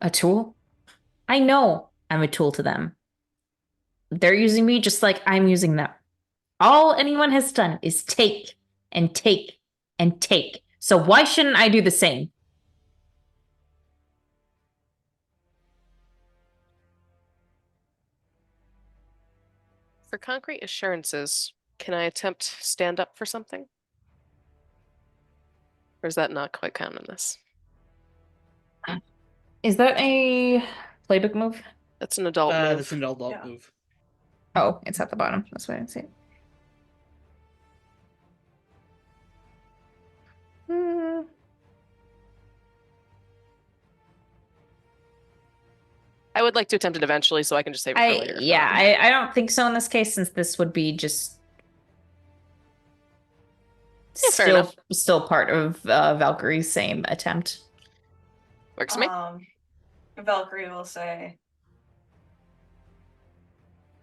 [SPEAKER 2] a tool. I know I'm a tool to them. They're using me just like I'm using them. All anyone has done is take and take and take. So why shouldn't I do the same?
[SPEAKER 1] For concrete assurances, can I attempt stand up for something? Or is that not quite count in this?
[SPEAKER 2] Is that a playbook move?
[SPEAKER 1] That's an adult move.
[SPEAKER 4] That's an adult
[SPEAKER 5] Yeah.
[SPEAKER 4] move.
[SPEAKER 2] Oh, it's at the bottom. That's why I didn't see it.
[SPEAKER 1] I would like to attempt it eventually so I can just save it for later.
[SPEAKER 2] I don't think so in this case, since this would be just
[SPEAKER 1] Yeah, fair enough.
[SPEAKER 2] still part of Valkyrie's same attempt.
[SPEAKER 1] Works for me.
[SPEAKER 5] Valkyrie will say,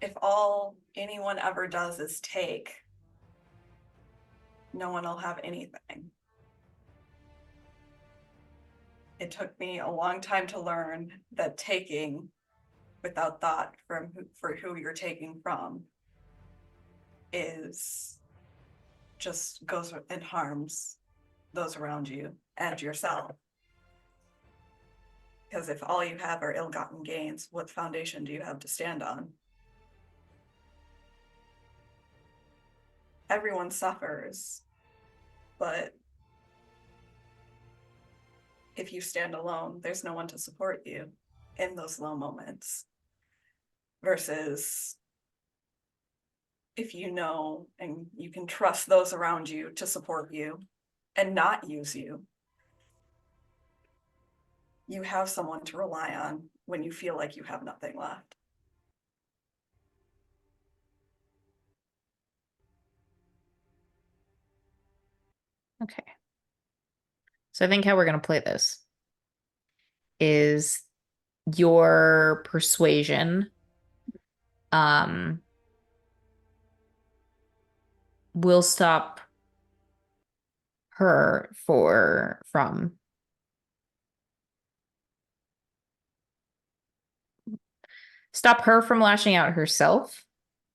[SPEAKER 5] if all anyone ever does is take, no one will have anything. It took me a long time to learn that taking without thought for who you're taking from is just goes and harms those around you and yourself. Because if all you have are ill-gotten gains, what foundation do you have to stand on? Everyone suffers, but if you stand alone, there's no one to support you in those low moments. Versus if you know and you can trust those around you to support you and not use you, you have someone to rely on when you feel like you have nothing left.
[SPEAKER 2] Okay. So I think how we're going to play this is your persuasion will stop her from stop her from lashing out herself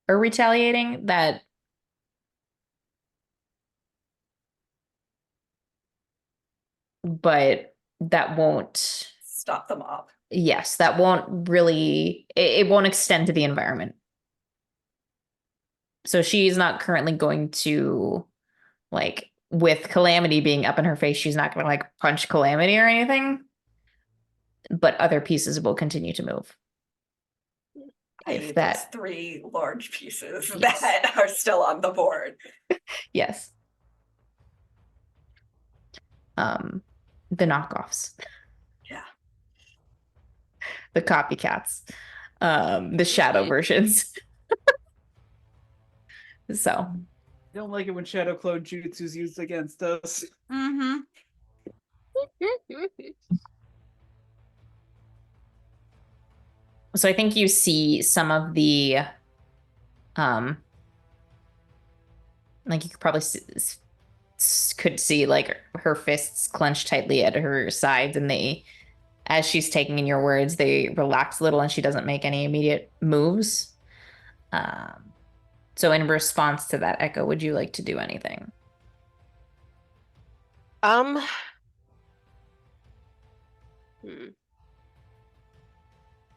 [SPEAKER 2] or retaliating. But that won't
[SPEAKER 5] Stop them up.
[SPEAKER 2] Yes, that won't really it won't extend to the environment. So she's not currently going to, like, with Calamity being up in her face, she's not going to like punch Calamity or anything. But other pieces will continue to move.
[SPEAKER 5] Those
[SPEAKER 2] That
[SPEAKER 5] 3 large pieces
[SPEAKER 2] Yes.
[SPEAKER 5] that are still on the board.
[SPEAKER 2] Yes. The knockoffs.
[SPEAKER 5] Yeah.
[SPEAKER 2] The copycats. The shadow versions. So
[SPEAKER 4] I don't like it when Shadow Clone Jutsu is used against us.
[SPEAKER 3] Mm-hmm.
[SPEAKER 2] I think you see some of the like you could probably could see like her fists clenched tightly at her sides, and they, as she's taking in your words, they relax a little and she doesn't make any immediate moves. So in response to that, Echo, would you like to do anything?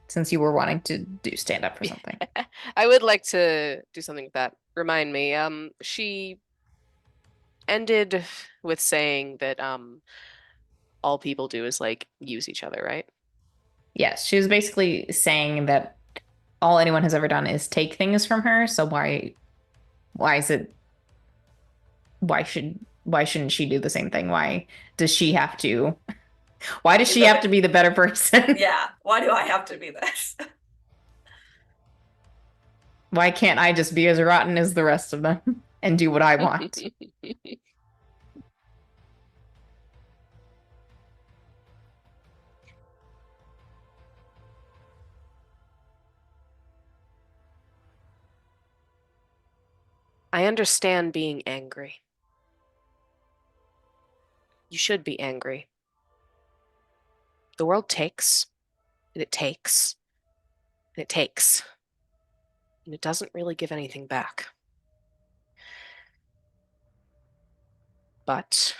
[SPEAKER 2] Since you were wanting to do stand up for something.
[SPEAKER 1] I would like to do something with that. Remind me. She ended with saying that all people do is like use each other, right?
[SPEAKER 2] Yes, she was basically saying that all anyone has ever done is take things from her. So why shouldn't she do the same thing? Why does she have to be the better person?
[SPEAKER 5] Yeah. Why do I have to be this?
[SPEAKER 2] Why can't I just be as rotten as the rest of them and do what I want?
[SPEAKER 1] I understand being angry. You should be angry. The world takes, and it takes, and it takes, and it doesn't really give anything back. But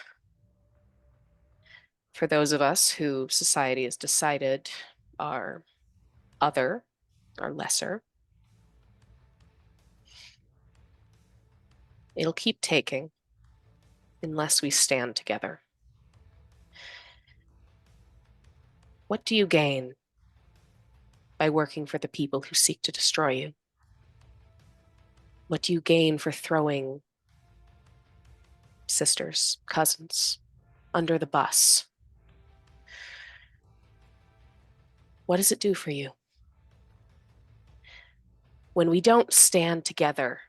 [SPEAKER 1] for those of us who society has decided are other, are lesser, it'll keep taking unless we stand together. What do you gain by working for the people who seek to destroy you? What do you gain for throwing sisters, cousins under the bus? What does it do for you? When we don't stand together,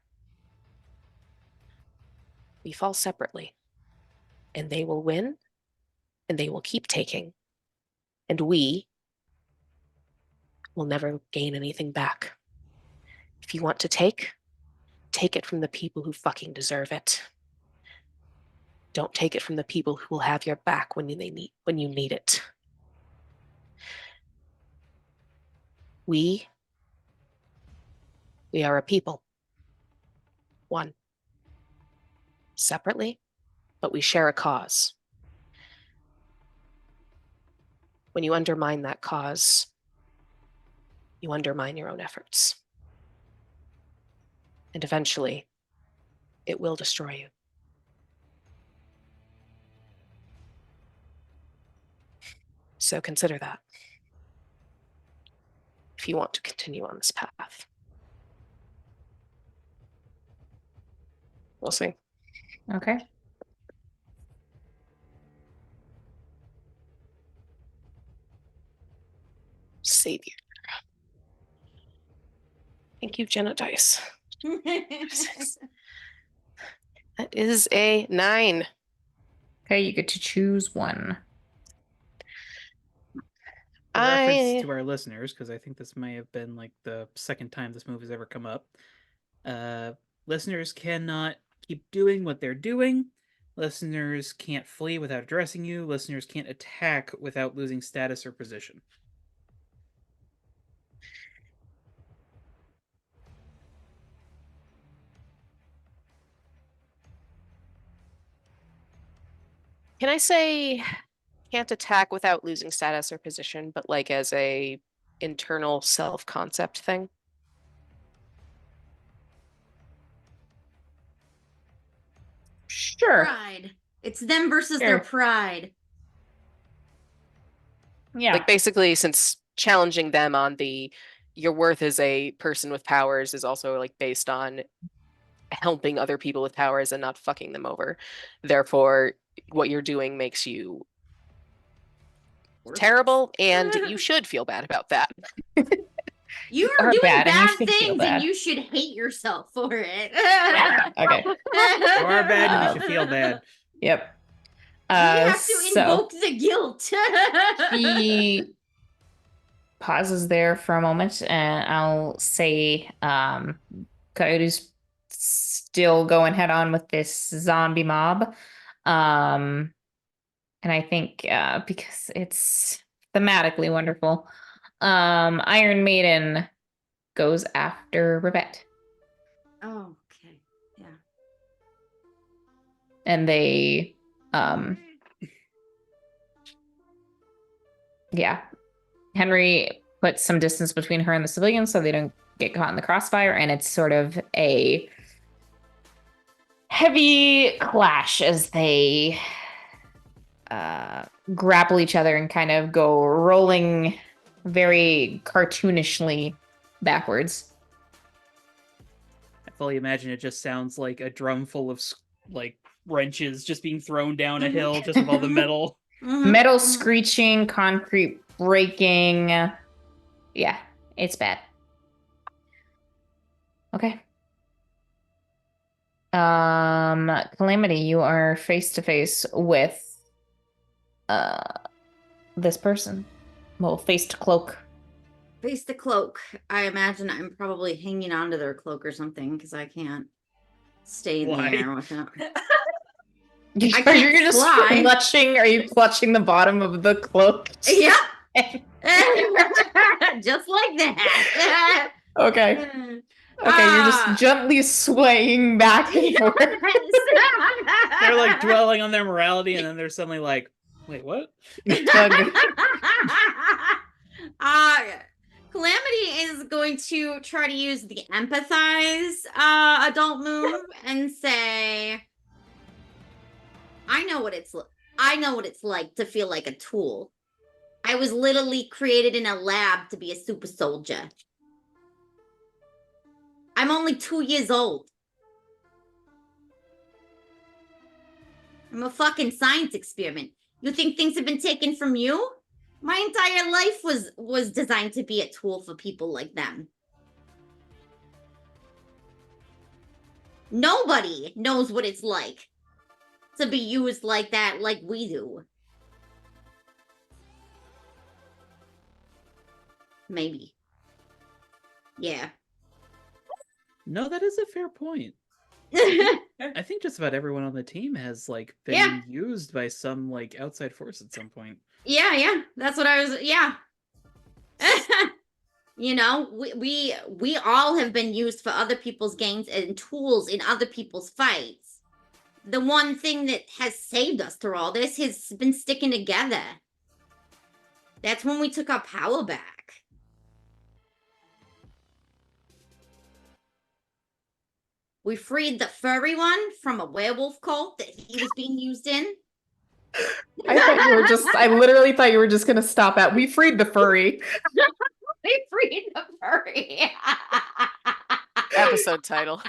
[SPEAKER 1] we fall separately, and they will win, and they will keep taking, and we will never gain anything back. If you want to take it from the people who fucking deserve it. Don't take it from the people who will have your back when you need it. We are a people. One. Separately, but we share a cause. When you undermine that cause, you undermine your own efforts. And eventually, it will destroy you. So consider that if you want to continue on this path. We'll see.
[SPEAKER 2] Okay.
[SPEAKER 1] Savior. Thank you, Jenna Dice. That is a 9.
[SPEAKER 2] Okay, you get to choose one.
[SPEAKER 4] A reference to our listeners, because I think this may have been like the second time this movie's ever come up. Listeners cannot keep doing what they're doing. Listeners can't flee without addressing you. Listeners can't attack without losing status or position.
[SPEAKER 1] Can I say can't attack without losing status or position, but like as a internal self-concept thing?
[SPEAKER 2] Sure.
[SPEAKER 3] Pride. It's them versus
[SPEAKER 2] Sure.
[SPEAKER 3] their pride.
[SPEAKER 2] Yeah.
[SPEAKER 1] Like basically, since challenging them on your worth as a person with powers is also like based on helping other people with powers and not fucking them over. Therefore, what you're doing makes you terrible, and you should feel bad about that.
[SPEAKER 3] You are
[SPEAKER 2] are
[SPEAKER 3] doing
[SPEAKER 2] bad and you
[SPEAKER 3] bad
[SPEAKER 2] should feel
[SPEAKER 3] things
[SPEAKER 2] bad.
[SPEAKER 3] and you should hate yourself for it.
[SPEAKER 2] Okay.
[SPEAKER 4] You are bad and you should feel bad.
[SPEAKER 2] Yep.
[SPEAKER 3] We have to
[SPEAKER 2] So
[SPEAKER 3] invoke the guilt.
[SPEAKER 2] he pauses there for a moment, and I'll say, Coyote's still going head on with this zombie mob. And I think because it's thematically wonderful, Iron Maiden goes after Rivette.
[SPEAKER 3] Oh, okay. Yeah.
[SPEAKER 2] And they yeah. Henry puts some distance between her and the civilians so they don't get caught in the crossfire, and it's sort of a heavy clash as they grapple each other and kind of go rolling very cartoonishly backwards.
[SPEAKER 4] I fully imagine it just sounds like a drum full of like wrenches just being thrown down a hill, just with all the metal.
[SPEAKER 2] Metal screeching, concrete breaking. Yeah, it's bad. Okay. Calamity, you are face to face with this person. Well, face to cloak.
[SPEAKER 3] Face the cloak. I imagine I'm probably hanging onto their cloak or something because I can't stay in
[SPEAKER 4] Why?
[SPEAKER 3] the air with them.
[SPEAKER 2] You're
[SPEAKER 3] can't
[SPEAKER 2] just
[SPEAKER 3] fly.
[SPEAKER 2] clutching. Are you clutching the bottom of the cloak?
[SPEAKER 3] Yep. Just like that.
[SPEAKER 2] Okay. Okay, you're just gently swaying back and forth.
[SPEAKER 4] They're like dwelling on their morality, and then they're suddenly like, wait, what?
[SPEAKER 3] Calamity is going to try to use the empathize adult move and say, I know what it's like to feel like a tool. I was literally created in a lab to be a super soldier. I'm only 2 years old. I'm a fucking science experiment. You think things have been taken from you? My entire life was designed to be a tool for people like them. Nobody knows what it's like to be used like that, like we do. Maybe. Yeah.
[SPEAKER 4] No, that is a fair point. I think just about everyone on the team has like been used by some like outside force at some point.
[SPEAKER 3] Yeah. That's what I was. Yeah. You know, we all have been used for other people's gains and tools in other people's fights. The one thing that has saved us through all this has been sticking together. That's when we took our power back. We freed the furry one from a werewolf cult that he was being used in.
[SPEAKER 2] I literally thought you were just gonna stop at we freed the furry.
[SPEAKER 3] We freed the furry.
[SPEAKER 1] Episode title.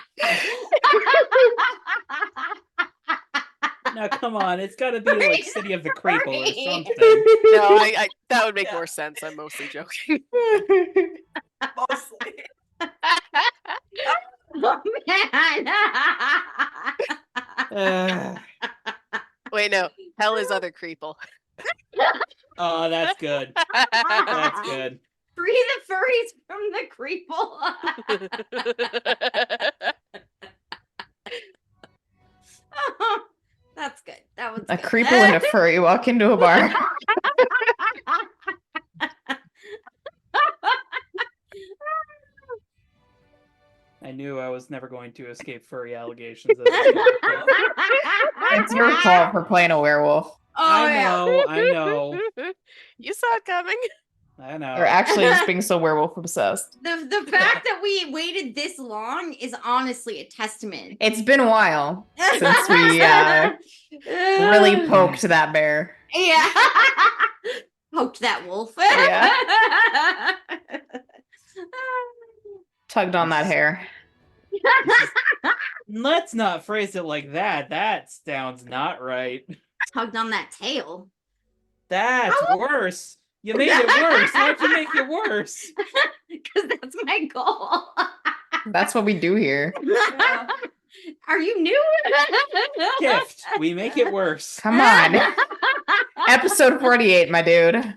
[SPEAKER 4] Now, come on, it's got to be like City of the Creeple or
[SPEAKER 3] Furry.
[SPEAKER 4] something.
[SPEAKER 1] No, I that would make more sense. I'm mostly joking.
[SPEAKER 5] Mostly.
[SPEAKER 3] Oh, man.
[SPEAKER 1] Wait, no. Hell is other Creeple.
[SPEAKER 4] Oh, that's good. That's good.
[SPEAKER 3] Free the furries from the Creeple. That's good. That was
[SPEAKER 2] A
[SPEAKER 3] good.
[SPEAKER 2] creeple and a furry walk into a bar.
[SPEAKER 4] I knew I was never going to escape furry allegations. At this point.
[SPEAKER 2] It's your fault for playing a werewolf.
[SPEAKER 4] I know.
[SPEAKER 1] You saw it coming.
[SPEAKER 4] I know.
[SPEAKER 2] Or actually just being so werewolf obsessed.
[SPEAKER 3] The fact that we waited this long is honestly a testament.
[SPEAKER 2] It's been a while since we really poked that bear.
[SPEAKER 3] Yeah. Poked that wolf.
[SPEAKER 2] Yeah. Tugged on that hair.
[SPEAKER 4] Let's not phrase it like that. That sounds not right.
[SPEAKER 3] Tugged on that tail.
[SPEAKER 4] That's worse. You made it worse. How'd you make it worse?
[SPEAKER 3] Because that's my goal.
[SPEAKER 2] That's what we do here.
[SPEAKER 5] Yeah.
[SPEAKER 3] Are you new?
[SPEAKER 4] Gift. We make it worse.
[SPEAKER 2] Come on. Episode 48, my dude.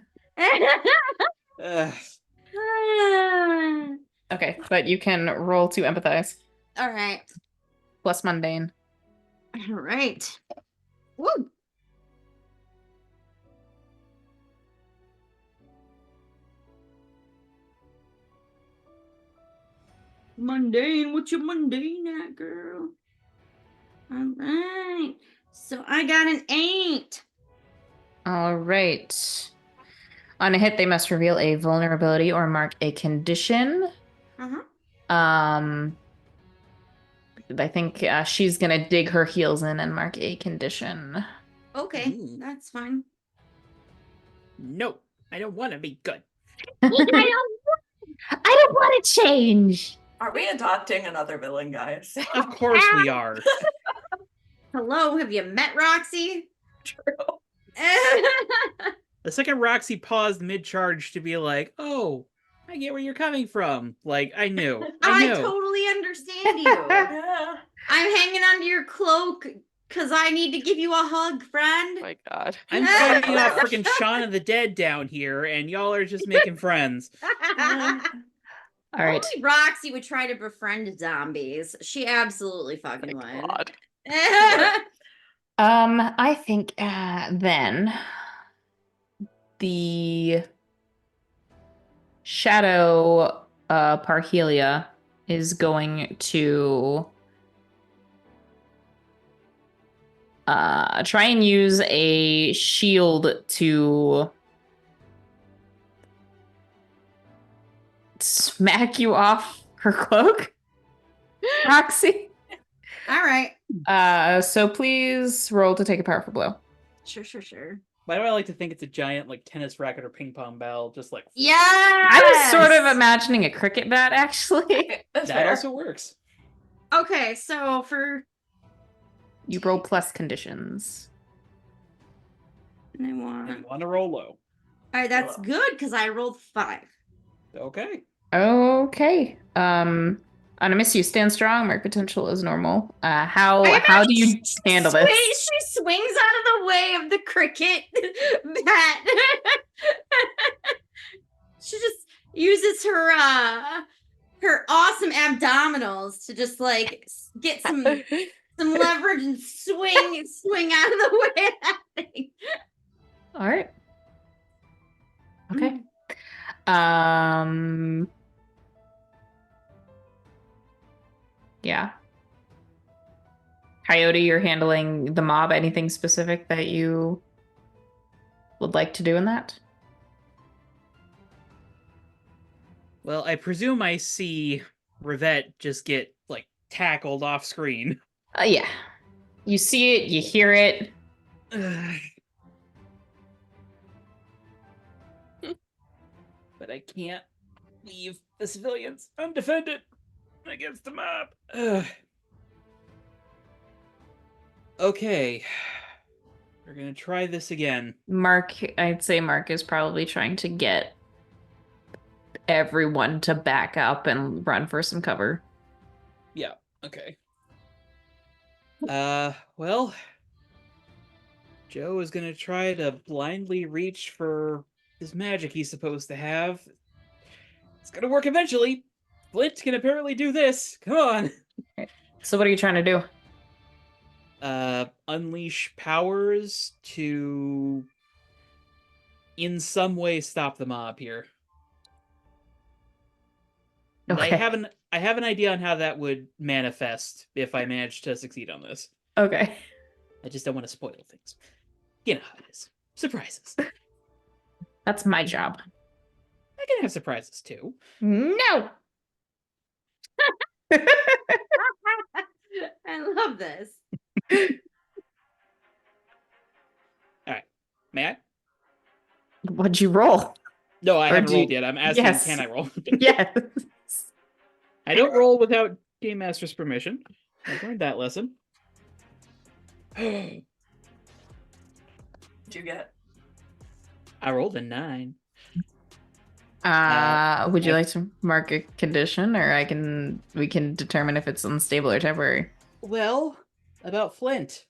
[SPEAKER 4] Ugh.
[SPEAKER 2] Okay, but you can roll to empathize.
[SPEAKER 3] All right.
[SPEAKER 2] Plus mundane.
[SPEAKER 3] All right. Woo. Mundane, what's your mundane at, girl? All right. So I got an 8.
[SPEAKER 2] All right. On a hit, they must reveal a vulnerability or mark a condition.
[SPEAKER 3] Uh-huh.
[SPEAKER 2] I think she's gonna dig her heels in and mark a condition.
[SPEAKER 3] Okay,
[SPEAKER 4] Ooh.
[SPEAKER 3] that's fine.
[SPEAKER 4] No, I don't want to be good.
[SPEAKER 2] I don't want to change.
[SPEAKER 5] Are we adopting another villain, guys?
[SPEAKER 4] Of course we are.
[SPEAKER 3] Hello, have you met Roxy?
[SPEAKER 5] True.
[SPEAKER 4] The second Roxy paused mid-charge to be like, "Oh, I get where you're coming from." Like, I knew.
[SPEAKER 3] I totally understand you.
[SPEAKER 5] Yeah.
[SPEAKER 3] I'm hanging onto your cloak because I need to give you a hug, friend.
[SPEAKER 1] Oh my God.
[SPEAKER 4] I'm fighting off freaking Shaun of the Dead down here, and y'all are just making friends.
[SPEAKER 2] All right.
[SPEAKER 3] Only Roxy would try to befriend zombies. She absolutely fucking
[SPEAKER 1] My
[SPEAKER 3] would.
[SPEAKER 1] God.
[SPEAKER 2] I think then the shadow Parhelia is going to try and use a shield to smack you off her cloak, Roxy.
[SPEAKER 3] All right.
[SPEAKER 2] So please roll to take a powerful blow.
[SPEAKER 3] Sure.
[SPEAKER 4] Why do I like to think it's a giant like tennis racket or ping pong ball? Just like
[SPEAKER 3] Yeah.
[SPEAKER 2] I was sort of imagining a cricket bat, actually.
[SPEAKER 5] That's
[SPEAKER 4] that
[SPEAKER 5] fair.
[SPEAKER 4] also works.
[SPEAKER 3] Okay, so for
[SPEAKER 2] You roll plus conditions.
[SPEAKER 3] I want.
[SPEAKER 4] And you want to roll low.
[SPEAKER 3] All right, that's good because I rolled 5.
[SPEAKER 4] Okay.
[SPEAKER 2] Okay. On a miss, you stand strong. Mark potential is normal. How do you handle this?
[SPEAKER 3] She swings out of the way of the cricket bat. She just uses her awesome abdominals to just like get some leverage and swing out of the way of that thing.
[SPEAKER 2] All right. Okay. Yeah. Coyote, you're handling the mob. Anything specific that you would like to do in that?
[SPEAKER 4] Well, I presume I see Rivette just get, like, tackled off screen.
[SPEAKER 2] Yeah. You see it, you hear it.
[SPEAKER 4] But I can't leave the civilians undefended against the mob. Ugh. Okay. We're gonna try this again.
[SPEAKER 2] I'd say Mark is probably trying to get everyone to back up and run for some cover.
[SPEAKER 4] Yeah, okay. Well, Joe is gonna try to blindly reach for this magic he's supposed to have. It's gonna work eventually. Flint can apparently do this. Come on.
[SPEAKER 2] So what are you trying to do?
[SPEAKER 4] Unleash powers to in some way stop the mob here. And
[SPEAKER 2] Okay.
[SPEAKER 4] I have an idea on how that would manifest if I manage to succeed on this.
[SPEAKER 2] Okay.
[SPEAKER 4] I just don't want to spoil things. You know how it is. Surprises.
[SPEAKER 2] That's my job.
[SPEAKER 4] I can have surprises too.
[SPEAKER 2] No.
[SPEAKER 3] I love this.
[SPEAKER 4] Alright. May I?
[SPEAKER 2] What'd you roll?
[SPEAKER 4] No, I
[SPEAKER 2] Or
[SPEAKER 4] haven't
[SPEAKER 2] do you-
[SPEAKER 4] rolled yet. I'm asking,
[SPEAKER 2] Yes.
[SPEAKER 4] can I roll?
[SPEAKER 2] Yes.
[SPEAKER 4] I don't roll without Game Master's permission. I've learned that lesson.
[SPEAKER 5] Did you get?
[SPEAKER 4] I rolled a 9.
[SPEAKER 2] Would you
[SPEAKER 4] I-
[SPEAKER 2] like to mark a condition, or we can determine if it's unstable or temporary?
[SPEAKER 4] Well, about Flint.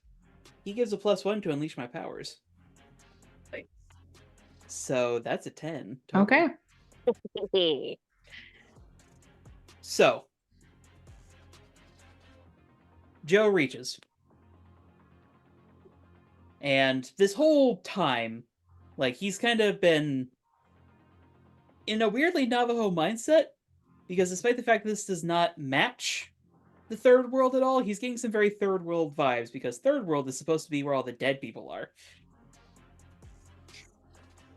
[SPEAKER 4] He gives a +1 to unleash my powers. So that's a 10. total.
[SPEAKER 2] Okay.
[SPEAKER 4] So, Joe reaches. And this whole time, like, he's kind of been in a weirdly Navajo mindset, because despite the fact that this does not match the third world at all, he's getting some very third world vibes, because third world is supposed to be where all the dead people are.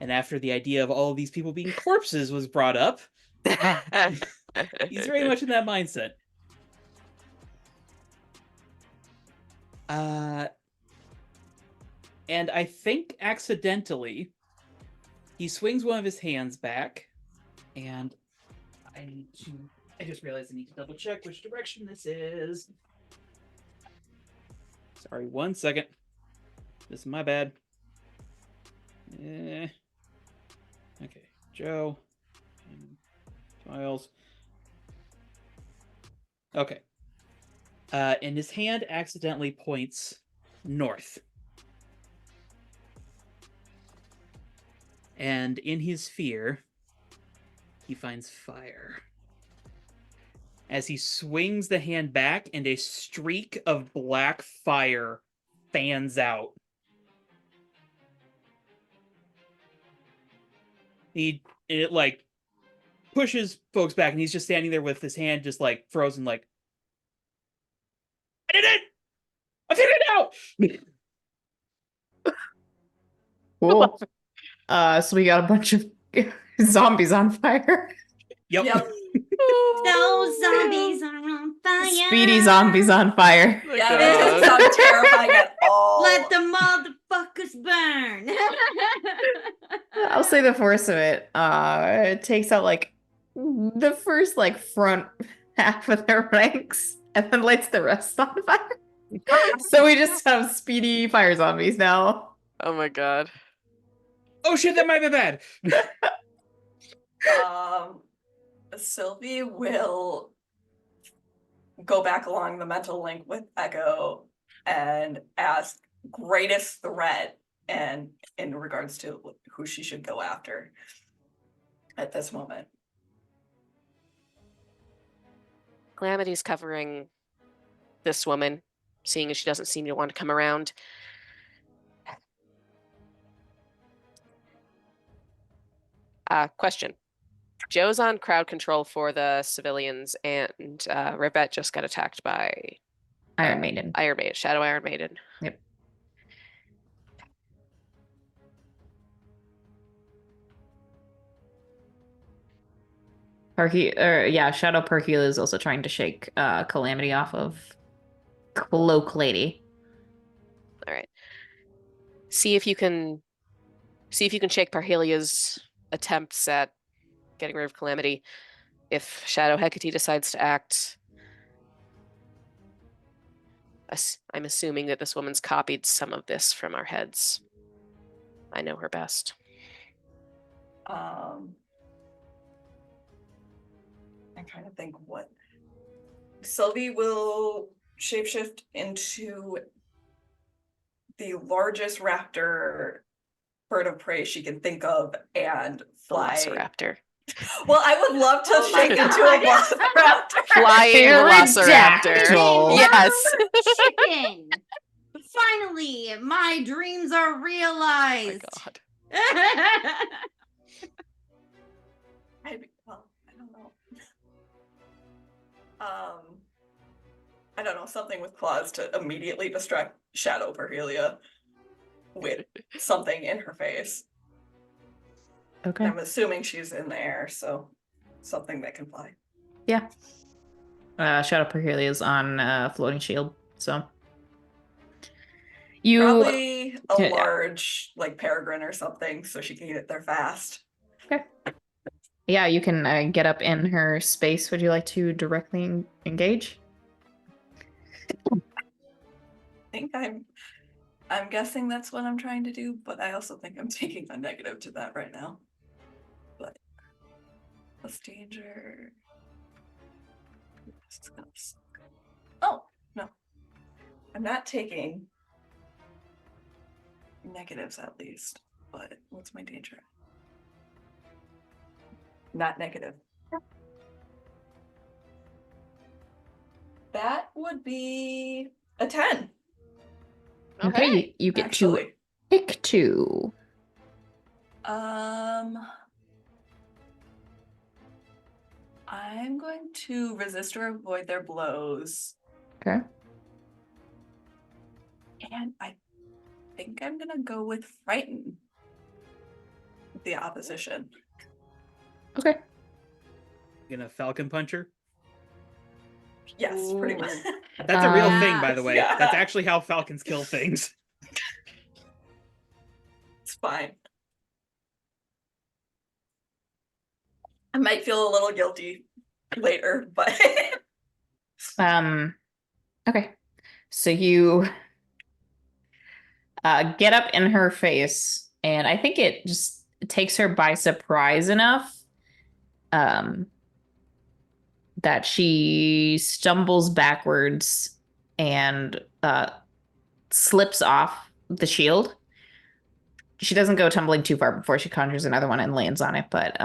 [SPEAKER 4] And after the idea of all of these people being corpses was brought up, he's very much in that mindset. And I think accidentally, he swings one of his hands back, and I just realized I need to double check which direction this is. Sorry, 1 second. This is my bad. Okay, Joe. Tiles. Okay. And his hand accidentally points north. And in his fear, he finds fire. As he swings the hand back, and a streak of black fire fans out. It like pushes folks back, and he's just standing there with his hand just like frozen, like, I did it! I figured it out!
[SPEAKER 2] Cool. So we got a bunch of zombies on fire.
[SPEAKER 4] Yep.
[SPEAKER 3] Those zombies are on fire.
[SPEAKER 2] Speedy zombies on fire.
[SPEAKER 5] Yeah, it doesn't sound terrifying at all.
[SPEAKER 3] Let the motherfuckers burn.
[SPEAKER 2] I'll say the force of it. It takes out like the first like front half of their ranks and then lights the rest on fire. So we just have speedy fire zombies now.
[SPEAKER 1] Oh my god.
[SPEAKER 4] Oh shit, that might be bad.
[SPEAKER 5] Sylvie will go back along the mental link with Echo and ask greatest threat and in regards to who she should go after at this moment.
[SPEAKER 1] Calamity's covering this woman, seeing as she doesn't seem to want to come around. Question. Joe's on crowd control for the civilians, and Rivette just got attacked by
[SPEAKER 2] Iron Maiden.
[SPEAKER 1] Shadow Iron Maiden.
[SPEAKER 2] Yep. Shadow Perhila is also trying to shake Calamity off of Cloak Lady.
[SPEAKER 1] All right. See if you can shake Parhelia's attempts at getting rid of Calamity. If Shadow Hecate decides to act, I'm assuming that this woman's copied some of this from our heads. I know her best.
[SPEAKER 5] I'm trying to think what. Sylvie will shapeshift into the largest raptor bird of prey she can think of and fly.
[SPEAKER 1] Velociraptor.
[SPEAKER 5] Well, I would love to
[SPEAKER 3] Oh my
[SPEAKER 5] shake into
[SPEAKER 3] God.
[SPEAKER 5] a velociraptor.
[SPEAKER 1] Flying Velociraptor.
[SPEAKER 2] Pterodactyl.
[SPEAKER 1] Yes.
[SPEAKER 3] Chicken. Finally, my dreams are
[SPEAKER 1] Oh my
[SPEAKER 3] realized.
[SPEAKER 1] God.
[SPEAKER 5] I don't know. I don't know, something with claws to immediately distract Shadow Perhelia with something in her face.
[SPEAKER 2] Okay.
[SPEAKER 5] I'm assuming she's in the air, so something that can fly.
[SPEAKER 2] Yeah. Shadow Perhelia is on floating shield, so you
[SPEAKER 5] Probably a
[SPEAKER 2] Yeah.
[SPEAKER 5] large, like, peregrine or something, so she can get there fast.
[SPEAKER 2] yeah, you can get up in her space. Would you like to directly engage?
[SPEAKER 5] I think I'm guessing that's what I'm trying to do, but I also think I'm taking a negative to that right now. But plus danger. This is gonna suck. Oh, no. I'm not taking negatives at least, but what's my danger? Not negative. That would be a 10.
[SPEAKER 2] Okay, you get
[SPEAKER 5] Actually.
[SPEAKER 2] to pick two.
[SPEAKER 5] I'm going to resist or avoid their blows.
[SPEAKER 2] Okay.
[SPEAKER 5] And I think I'm gonna go with frighten the opposition.
[SPEAKER 2] Okay.
[SPEAKER 4] Gonna Falcon Puncher?
[SPEAKER 5] Yes, pretty much.
[SPEAKER 4] That's a real
[SPEAKER 2] Um,
[SPEAKER 4] thing, by the way.
[SPEAKER 5] Yeah.
[SPEAKER 4] That's actually how falcons kill things.
[SPEAKER 5] It's fine. I might feel a little guilty later, but
[SPEAKER 2] Okay. So you get up in her face, and I think it just takes her by surprise enough that she stumbles backwards and slips off the shield. She doesn't go tumbling too far before she conjures another one and lands on it, but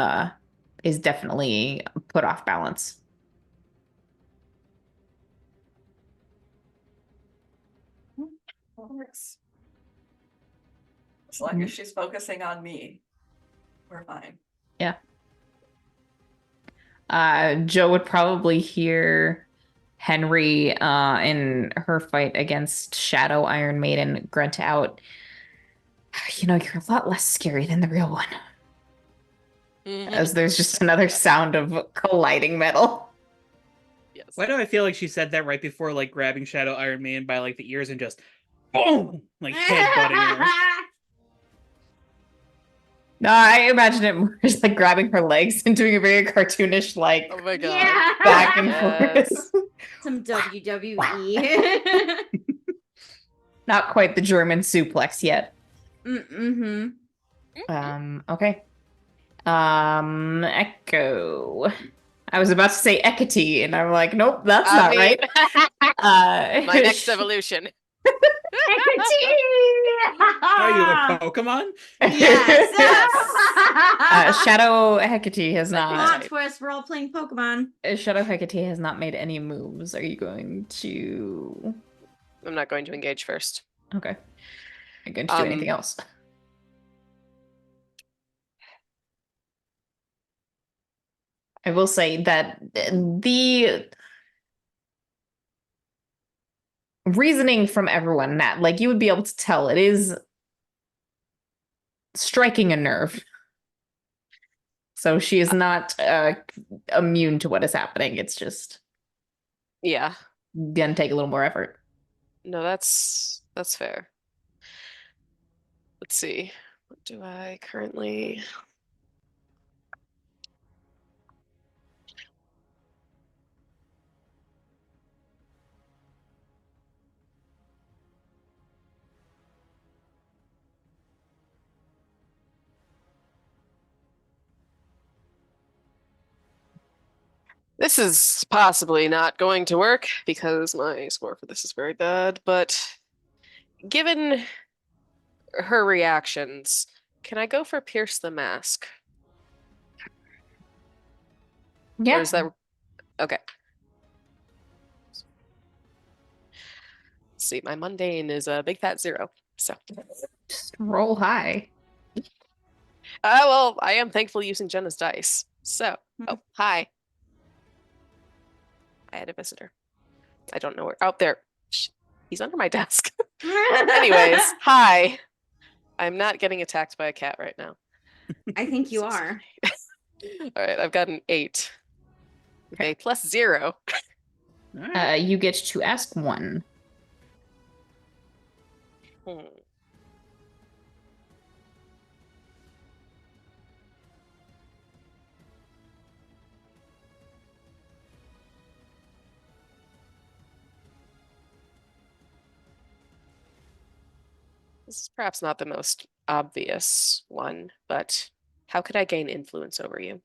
[SPEAKER 2] is definitely put off balance.
[SPEAKER 5] as long as she's focusing on me, we're fine.
[SPEAKER 2] Yeah. Joe would probably hear Henry in her fight against Shadow Iron Maiden grunt out, "You know, you're a lot less scary than the real one." As there's just another sound of colliding metal.
[SPEAKER 1] Yes.
[SPEAKER 4] Why do I feel like she said that right before, like, grabbing Shadow Iron Man by, like, the ears and just boom, like headbutting her?
[SPEAKER 2] No, I imagine it more as like grabbing her legs and doing a very cartoonish, like,
[SPEAKER 1] Oh my God.
[SPEAKER 3] Yeah.
[SPEAKER 2] back and
[SPEAKER 1] Yes.
[SPEAKER 2] forth.
[SPEAKER 3] Some WWE.
[SPEAKER 2] Not quite the German suplex yet.
[SPEAKER 3] Mm-hmm.
[SPEAKER 2] Okay. Echo. I was about to say Hecate, and I'm like, nope, that's
[SPEAKER 1] I
[SPEAKER 2] not
[SPEAKER 1] mean,
[SPEAKER 2] right.
[SPEAKER 1] My next evolution.
[SPEAKER 4] Are you a Pokemon?
[SPEAKER 3] Yes.
[SPEAKER 2] Shadow Hecate has
[SPEAKER 1] That'd be
[SPEAKER 2] not.
[SPEAKER 3] Plot twist, we're all playing Pokemon.
[SPEAKER 2] Shadow Hecate has not made any moves. Are you going to?
[SPEAKER 1] I'm not going to engage first.
[SPEAKER 2] Okay. Are you going to do anything else? I will say that the reasoning from everyone, that like you would be able to tell, it is striking a nerve. So she is not immune to what is happening. It's just
[SPEAKER 1] Yeah.
[SPEAKER 2] gonna take a little more effort.
[SPEAKER 1] No, that's fair. Let's see. What do I currently? This is possibly not going to work because my score for this is very bad, but given her reactions, can I go for Pierce the Mask? Or
[SPEAKER 2] Yeah.
[SPEAKER 1] is that okay? Let's see, my mundane is a big fat 0. So,
[SPEAKER 2] Just roll high.
[SPEAKER 1] well, I am thankfully using Jenna's dice. So, oh, hi. I had a visitor. I don't know where. Out there. He's under my desk. Anyways, hi. I'm not getting attacked by a cat right now.
[SPEAKER 3] I think you
[SPEAKER 1] So
[SPEAKER 3] are.
[SPEAKER 1] All right, I've got an 8. Okay, plus 0.
[SPEAKER 4] All right.
[SPEAKER 2] You get to ask one.
[SPEAKER 1] Hmm. This is perhaps not the most obvious one, but how could I gain influence over you?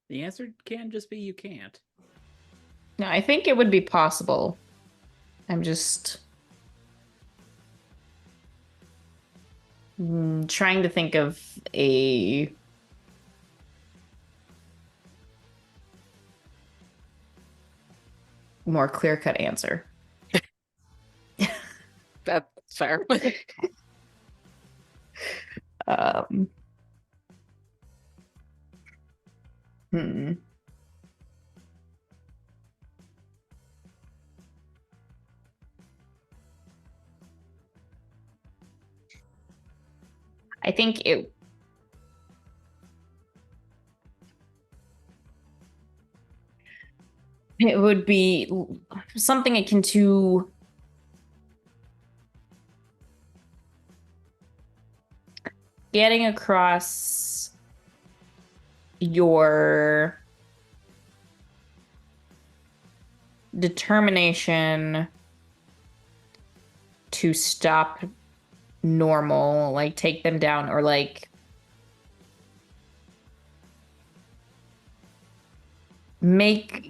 [SPEAKER 4] The answer can just be you can't.
[SPEAKER 2] No, I think it would be possible. I'm just trying to think of a more clear-cut answer.
[SPEAKER 1] That's fair.
[SPEAKER 2] Um, hmm. I think it would be something akin to getting across your determination to stop normal, like take them down, or like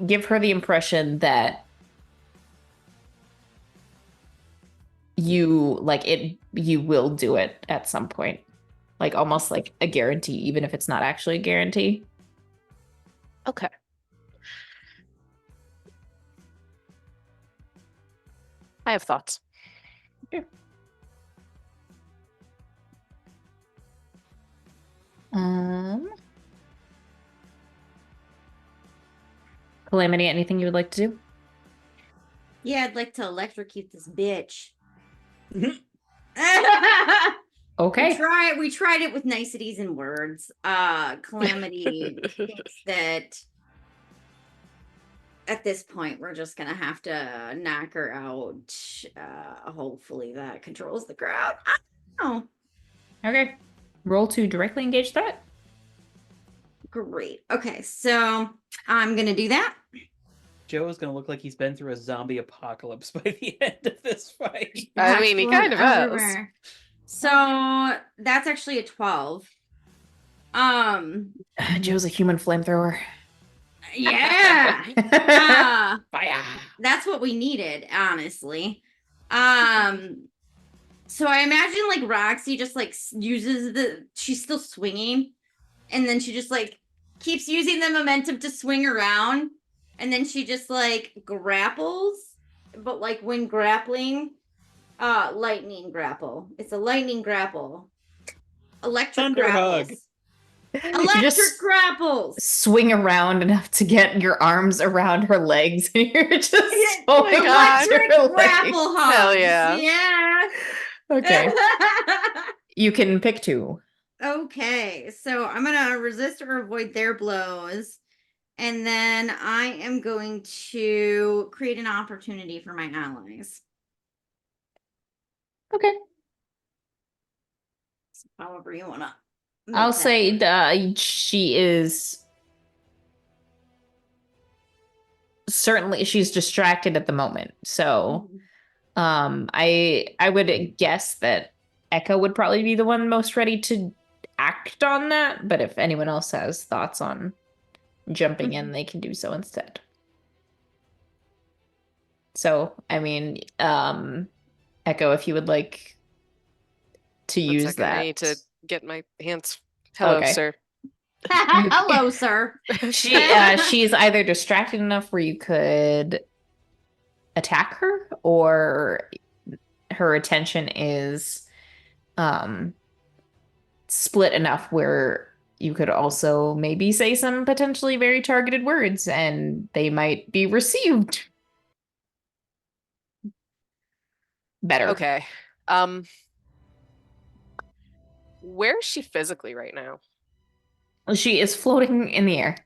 [SPEAKER 2] give her the impression that you will do it at some point. Like almost like a guarantee, even if it's not actually a guarantee.
[SPEAKER 1] Okay. I have thoughts.
[SPEAKER 2] Calamity, anything you would like to do?
[SPEAKER 3] Yeah, I'd like to electrocute this bitch.
[SPEAKER 2] Okay.
[SPEAKER 3] We tried it with niceties and words. Calamity thinks that at this point we're just gonna have to knock her out. Hopefully that controls the crowd. I don't know.
[SPEAKER 2] Okay. Roll to directly engage threat.
[SPEAKER 3] Great. Okay, so I'm gonna do that.
[SPEAKER 4] Joe is going to look like he's been through a zombie apocalypse by the end of this fight.
[SPEAKER 1] I mean, he kind of has.
[SPEAKER 3] Everywhere. So that's actually a 12.
[SPEAKER 2] Joe's a human flamethrower.
[SPEAKER 3] Yeah.
[SPEAKER 4] Fire.
[SPEAKER 3] That's what we needed, honestly. So I imagine like Roxy just like uses she's still swinging, and then she just like keeps using the momentum to swing around, and then she just like grapples, but like when grappling, lightning grapple. It's a lightning grapple. Electric
[SPEAKER 4] Thunder hug.
[SPEAKER 3] grapples.
[SPEAKER 2] You
[SPEAKER 3] Electric
[SPEAKER 2] just
[SPEAKER 3] grapples.
[SPEAKER 2] swing around enough to get your arms around her legs, and you're just
[SPEAKER 1] Oh my God.
[SPEAKER 3] Electric
[SPEAKER 2] her
[SPEAKER 3] grapple hugs.
[SPEAKER 1] Hell yeah.
[SPEAKER 3] Yeah.
[SPEAKER 2] Okay. You can pick two.
[SPEAKER 3] Okay, so I'm gonna resist or avoid their blows, and then I am going to create an opportunity for my allies.
[SPEAKER 2] Okay.
[SPEAKER 3] So however you wanna.
[SPEAKER 2] I'll
[SPEAKER 3] make that
[SPEAKER 2] say
[SPEAKER 3] work.
[SPEAKER 2] she is certainly she's distracted at the moment. So I would guess that Echo would probably be the one most ready to act on that, but if anyone else has thoughts on jumping in, they can do so instead. So, I mean, Echo, if you would like to
[SPEAKER 1] 1
[SPEAKER 2] use
[SPEAKER 1] second, I
[SPEAKER 2] that.
[SPEAKER 1] need to get my hands. Hello,
[SPEAKER 2] Okay.
[SPEAKER 1] sir.
[SPEAKER 3] Hello, sir.
[SPEAKER 2] She's either distracted enough where you could attack her, or her attention is split enough where you could also maybe say some potentially very targeted words and they might be received better.
[SPEAKER 1] Okay. Where is she physically right now?
[SPEAKER 2] She is floating in the air.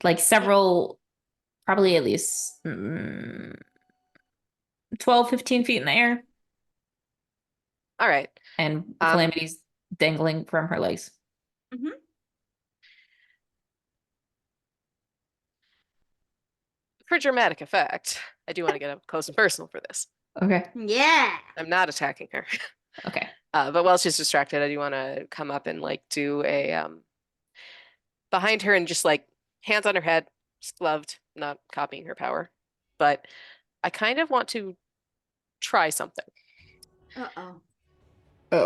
[SPEAKER 2] Like several, probably at least 12, 15 feet in the air.
[SPEAKER 1] All right.
[SPEAKER 2] And Calamity's dangling from her legs.
[SPEAKER 3] Mhm.
[SPEAKER 1] For dramatic effect, I do want to get up close and personal for this.
[SPEAKER 2] Okay.
[SPEAKER 3] Yeah.
[SPEAKER 1] I'm not attacking her.
[SPEAKER 2] Okay.
[SPEAKER 1] But while she's distracted, I do want to come up and like do a behind her and just like hands on her head, just gloved, not copying her power. But I kind of want to try something.
[SPEAKER 3] Uh-oh.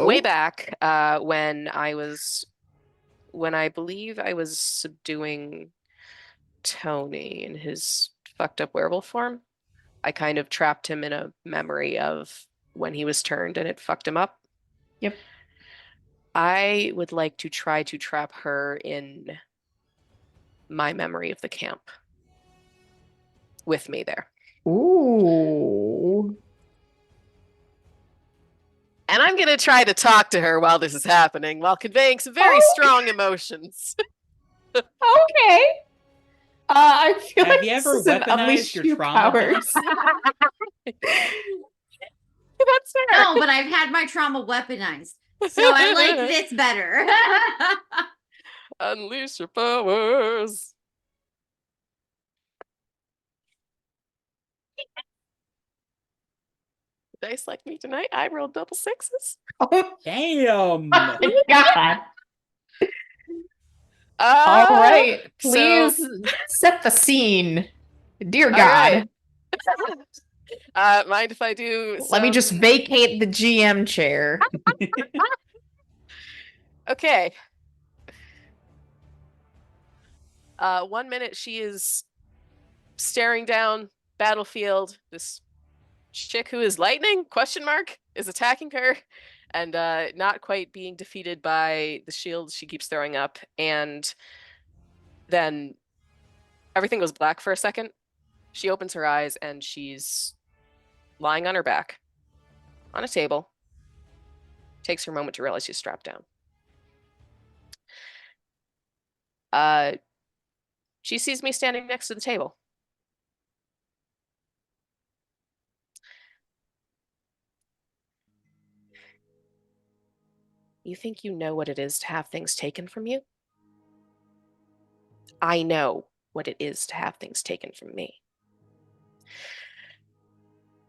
[SPEAKER 1] Way back when I believe I was subduing Tony in his fucked up werewolf form, I kind of trapped him in a memory of when he was turned and it fucked him up.
[SPEAKER 2] Yep.
[SPEAKER 1] I would like to try to trap her in my memory of the camp with me there.
[SPEAKER 2] Ooh.
[SPEAKER 1] And I'm going to try to talk to her while this is happening, while conveying some very strong emotions.
[SPEAKER 2] Okay. I feel
[SPEAKER 4] Have
[SPEAKER 2] like
[SPEAKER 4] you
[SPEAKER 2] this
[SPEAKER 4] ever
[SPEAKER 2] is an
[SPEAKER 4] weaponized
[SPEAKER 2] unleash
[SPEAKER 4] your
[SPEAKER 2] your
[SPEAKER 4] trauma?
[SPEAKER 2] powers.
[SPEAKER 1] That's fair.
[SPEAKER 3] No, but I've had my trauma weaponized. So I like this better.
[SPEAKER 1] Unleash your powers. Dice like me tonight. I rolled double sixes.
[SPEAKER 2] Oh
[SPEAKER 4] Damn.
[SPEAKER 2] my God.
[SPEAKER 1] All
[SPEAKER 2] All right.
[SPEAKER 1] so-
[SPEAKER 2] Please set the scene. Dear
[SPEAKER 1] All
[SPEAKER 2] God.
[SPEAKER 1] right. Mind if I do
[SPEAKER 2] Let me just
[SPEAKER 1] some-
[SPEAKER 2] vacate the GM chair.
[SPEAKER 1] Okay. 1 minute she is staring down battlefield. This chick who is lightning is attacking her and not quite being defeated by the shield she keeps throwing up. And then everything goes black for a second. She opens her eyes and she's lying on her back on a table. Takes her a moment to realize she's strapped down. She sees me standing next to the table. You think you know what it is to have things taken from you? I know what it is to have things taken from me.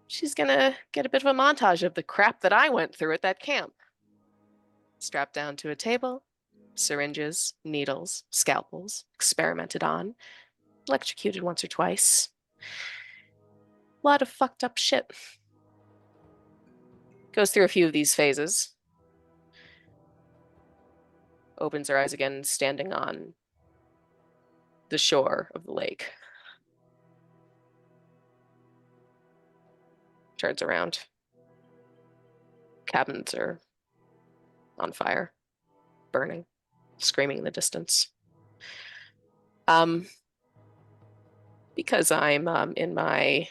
[SPEAKER 1] She's gonna get a bit of a montage of the crap that I went through at that camp. Strapped down to a table, Syringes, needles, scalpels, experimented on, electrocuted once or twice. A lot of fucked up shit. Goes through a few of these phases. Opens her eyes again, standing on the shore of the lake. Turns around. Cabins are on fire, burning, screaming in the distance. Because I'm in my,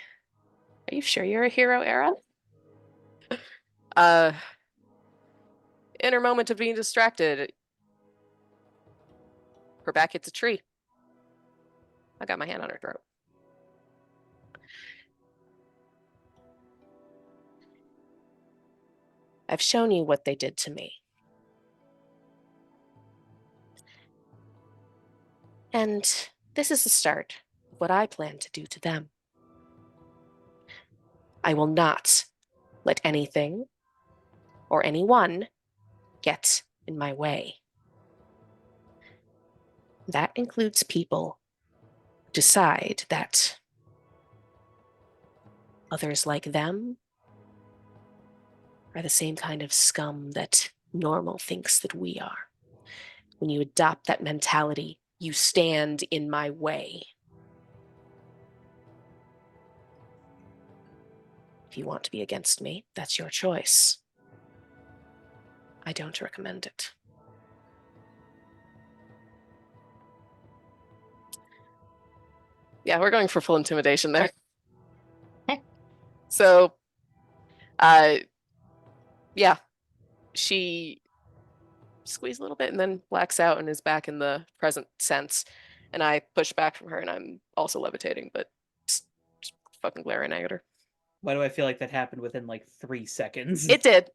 [SPEAKER 1] are you sure you're a hero era? In her moment of being distracted, her back hits a tree. I got my hand on her throat. I've shown you what they did to me. And this is the start of what I plan to do to them. I will not let anything or anyone get in my way. That includes people who decide that others like them are the same kind of scum that normal thinks that we are. When you adopt that mentality, you stand in my way. If you want to be against me, that's your choice. I don't recommend it. Yeah, we're going for full intimidation there. So, yeah, she squeezed a little bit and then blacks out and is back in the present sense. And I push back from her and I'm also levitating, but just fucking glaring at her.
[SPEAKER 4] Why do I feel like that happened within like 3 seconds?
[SPEAKER 1] It did.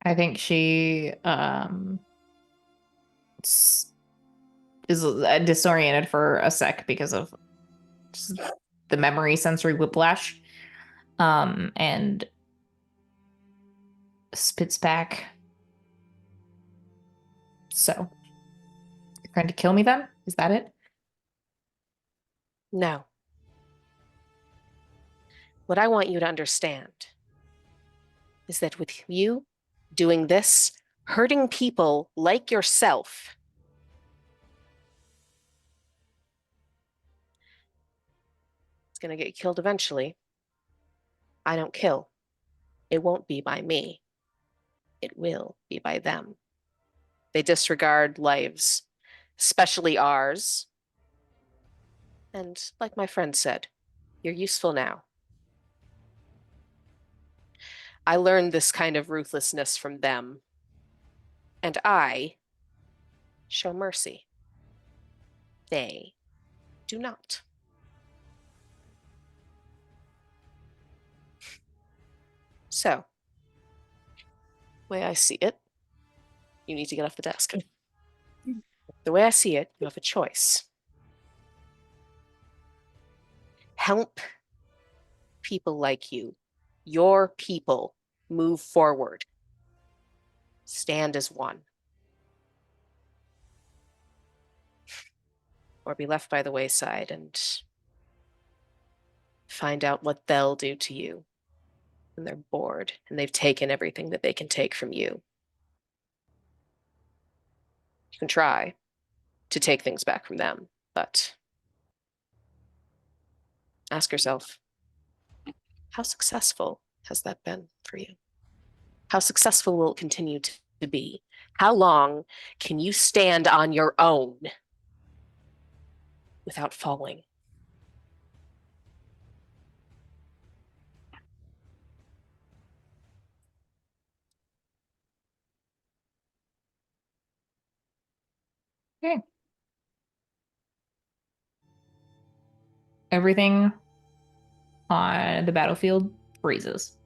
[SPEAKER 2] I think she is disoriented for a sec because of just the memory sensory whiplash, and spits back. So, you're trying to kill me then? Is that it?
[SPEAKER 1] No. What I want you to understand is that with you doing this, hurting people like yourself, it's going to get you killed eventually. I don't kill. It won't be by me. It will be by them. They disregard lives, especially ours. And like my friend said, you're useful now. I learned this kind of ruthlessness from them, and I show mercy. They do not. So, the way I see it, you need to get off the desk. The way I see it, you have a choice. Help people like you, your people, move forward. Stand as one. Or be left by the wayside and find out what they'll do to you when they're bored and they've taken everything that they can take from you. You can try to take things back from them, but ask yourself, how successful has that been for you? How successful will it continue to be? How long can you stand on your own without falling?
[SPEAKER 2] Okay. Everything on the battlefield freezes.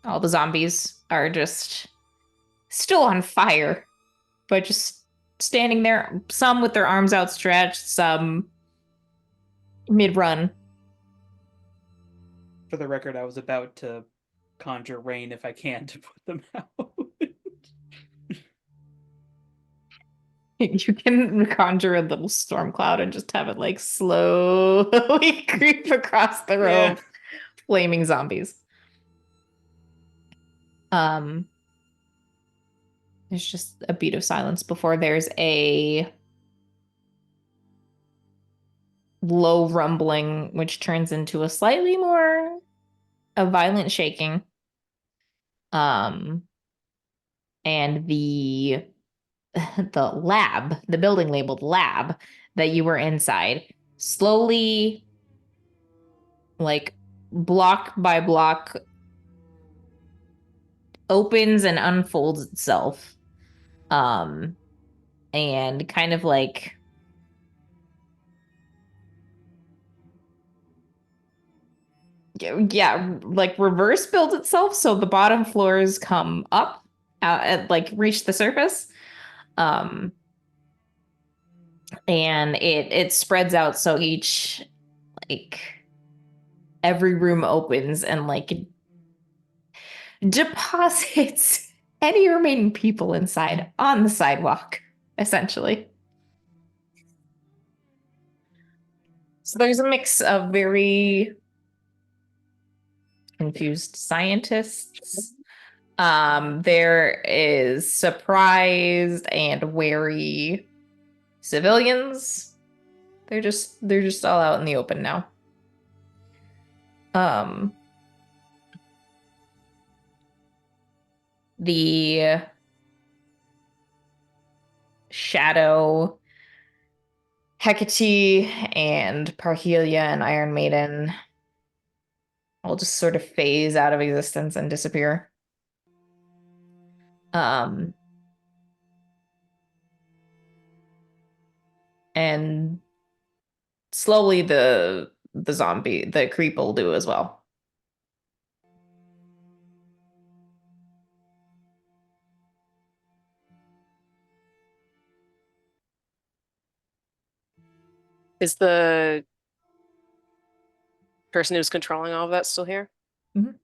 [SPEAKER 2] All the zombies are just still on fire, but just standing there, some with their arms outstretched, some Mid-run.
[SPEAKER 4] For the record, I was about to conjure rain if I can to put them out.
[SPEAKER 2] You can conjure a little storm cloud and just have it like slowly creep across the row
[SPEAKER 4] Yeah.
[SPEAKER 2] of flaming zombies. There's just a beat of silence before there's a low rumbling, which turns into a slightly more a violent shaking. And the lab, the building labeled lab that you were inside, slowly, like block by block, opens and unfolds itself. And kind of like yeah, like reverse builds itself, so the bottom floors come up and like reach the surface. Um and it spreads out, so each like every room opens and like deposits any remaining people inside on the sidewalk, essentially. So there's a mix of very confused scientists. There is surprised and wary civilians. They're just all out in the open now. The Shadow, Hecate, and Parhelia and Iron Maiden will just sort of phase out of existence and disappear. And slowly the Creeple will do as well.
[SPEAKER 1] Is the person who's controlling all of that still here?
[SPEAKER 2] Mhm.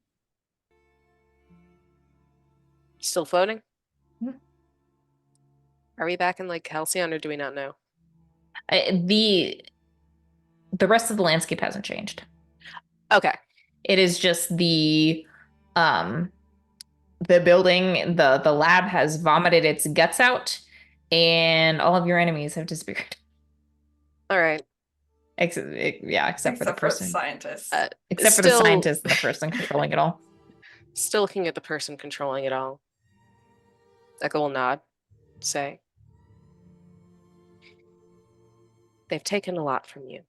[SPEAKER 1] Still floating?
[SPEAKER 2] Mhm.
[SPEAKER 1] Are we back in like Halcyon or do we not know?
[SPEAKER 2] The rest of the landscape hasn't changed.
[SPEAKER 1] Okay.
[SPEAKER 2] It is just the building, the lab has vomited its guts out, and all of your enemies have disappeared.
[SPEAKER 1] All right.
[SPEAKER 2] Except for the person.
[SPEAKER 5] Scientists.
[SPEAKER 2] Except for the scientist and the person controlling it all.
[SPEAKER 1] Still looking at the person controlling it all. Echo will nod, say, they've taken a lot from you.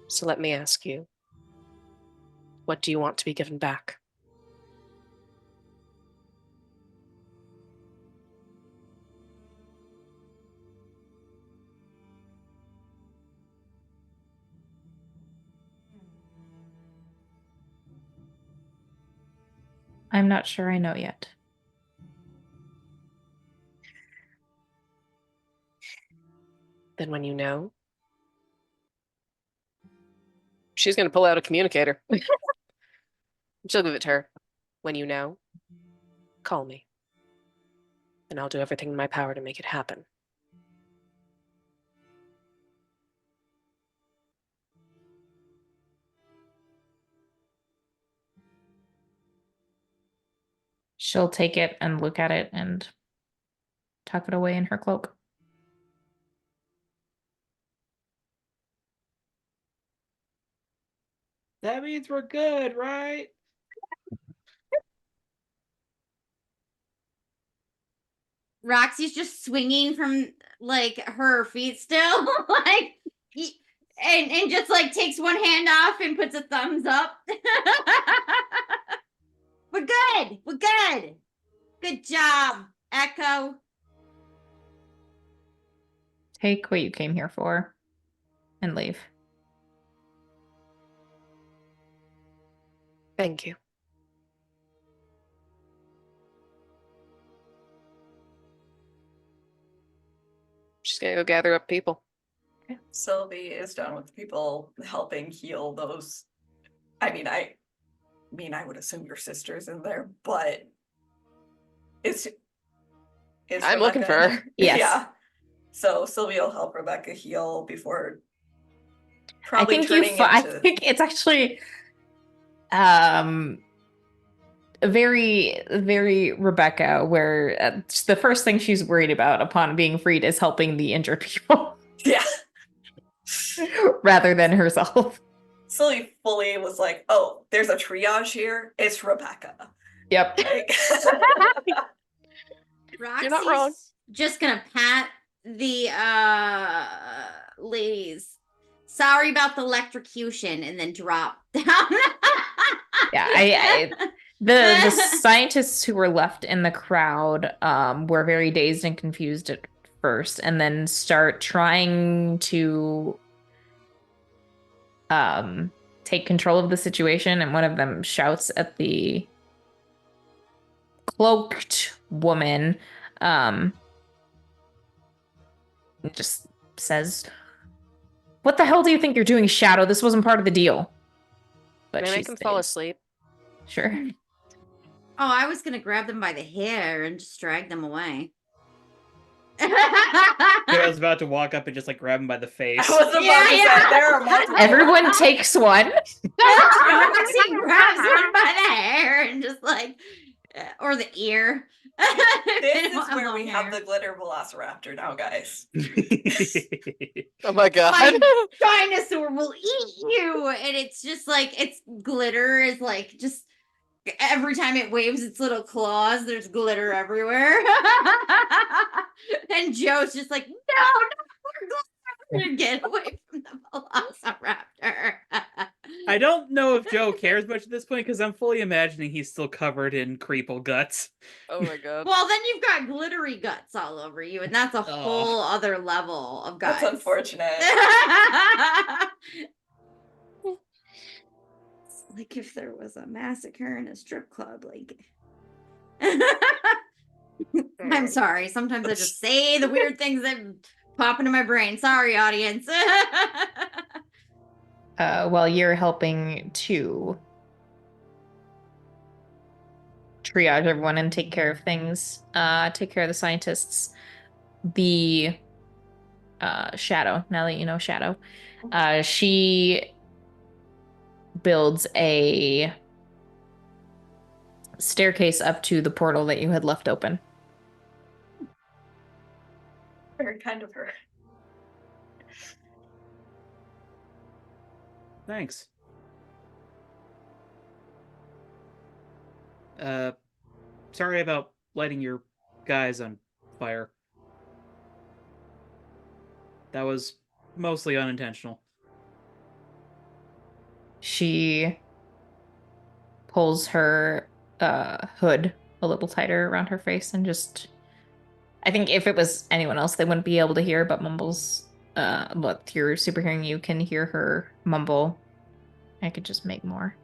[SPEAKER 1] So let me ask you, what do you want to be given back?
[SPEAKER 2] I'm not sure I know yet.
[SPEAKER 1] Then when you know, she's going to pull out a communicator. She'll give it to her. When you know, call me. And I'll do everything in my power to make it happen.
[SPEAKER 2] She'll take it and look at it and tuck it away in her cloak.
[SPEAKER 4] That means we're good, right?
[SPEAKER 3] Roxy's just swinging from like her feet still, like, and just like takes one hand off and puts a thumbs up. We're good. We're good. Good job, Echo.
[SPEAKER 2] Take what you came here for and leave.
[SPEAKER 1] Thank you. She's going to go gather up people.
[SPEAKER 5] Sylvie is done with people helping heal those. I would assume your sister's in there, but is
[SPEAKER 1] I'm looking
[SPEAKER 5] Rebecca
[SPEAKER 1] for
[SPEAKER 5] in
[SPEAKER 1] her.
[SPEAKER 5] there?
[SPEAKER 2] Yes.
[SPEAKER 5] Yeah. So Sylvie will help Rebecca heal before
[SPEAKER 2] I
[SPEAKER 5] probably
[SPEAKER 2] think
[SPEAKER 5] turning
[SPEAKER 2] I
[SPEAKER 5] into.
[SPEAKER 2] think it's actually very, very Rebecca, where the first thing she's worried about upon being freed is helping the injured people
[SPEAKER 5] Yeah.
[SPEAKER 2] rather than herself.
[SPEAKER 5] Sylvie fully was like, "Oh, there's a triage here. It's Rebecca."
[SPEAKER 2] Yep.
[SPEAKER 5] Like,
[SPEAKER 1] You're not wrong.
[SPEAKER 3] Roxy's just gonna pat the ladies. Sorry about the electrocution, and then drop down.
[SPEAKER 2] Yeah, the scientists who were left in the crowd were very dazed and confused at first, and then start trying to take control of the situation. And one of them shouts at the cloaked woman, just says, "What the hell do you think you're doing, Shadow? This wasn't part of the deal." But
[SPEAKER 1] Can I
[SPEAKER 2] she's
[SPEAKER 1] make him fall
[SPEAKER 2] stayed.
[SPEAKER 1] asleep?
[SPEAKER 2] Sure.
[SPEAKER 3] Oh, I was gonna grab them by the hair and just drag them away.
[SPEAKER 4] I was about to walk up and just like grab him by the face.
[SPEAKER 5] I was about to say there are multiple.
[SPEAKER 2] Everyone takes one.
[SPEAKER 3] Roxy grabs one by the hair and just like, or the ear.
[SPEAKER 5] This is where we have the glitter velociraptor now, guys.
[SPEAKER 1] Oh my god.
[SPEAKER 3] My dinosaur will eat you, and it's just like it's glitter is like just every time it waves its little claws, there's glitter everywhere. And Joe's just like, no, get away from the velociraptor.
[SPEAKER 4] I don't know if Joe cares much at this point because I'm fully imagining he's still covered in Creeple guts.
[SPEAKER 1] Oh my god.
[SPEAKER 3] Well, then you've got glittery guts all over you, and that's a whole other level of guts.
[SPEAKER 5] That's unfortunate.
[SPEAKER 3] Like if there was a massacre in a strip club, like. I'm sorry. Sometimes I just say the weird things that pop into my brain. Sorry, audience.
[SPEAKER 2] While you're helping to triage everyone and take care of things, take care of the scientists, the Shadow, now that you know Shadow, she builds a staircase up to the portal that you had left open.
[SPEAKER 5] Very kind of her.
[SPEAKER 4] Thanks. Sorry about lighting your guys on fire. That was mostly unintentional.
[SPEAKER 2] She pulls her hood a little tighter around her face and just, I think if it was anyone else, they wouldn't be able to hear, but mumbles, but your super hearing, you can hear her mumble, "I could just make more."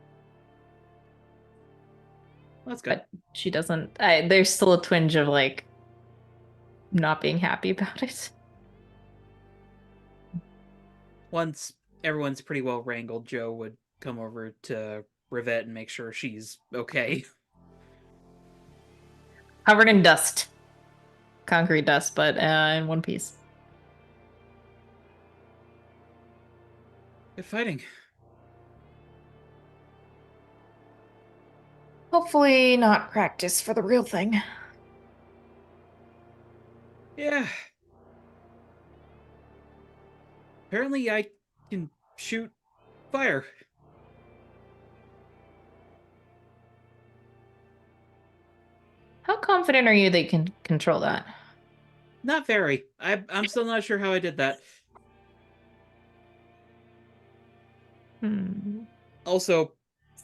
[SPEAKER 4] That's good.
[SPEAKER 2] But she doesn't, there's still a twinge of like not being happy about it.
[SPEAKER 4] Once everyone's pretty well wrangled, Joe would come over to Rivette and make sure she's okay.
[SPEAKER 2] Covered in dust. Concrete dust, but in one piece.
[SPEAKER 4] Good fighting.
[SPEAKER 2] Hopefully not practice for the real thing.
[SPEAKER 4] Yeah. Apparently I can shoot fire.
[SPEAKER 2] How confident are you that you can control that?
[SPEAKER 4] Not very. I'm still not sure how I did that. Also,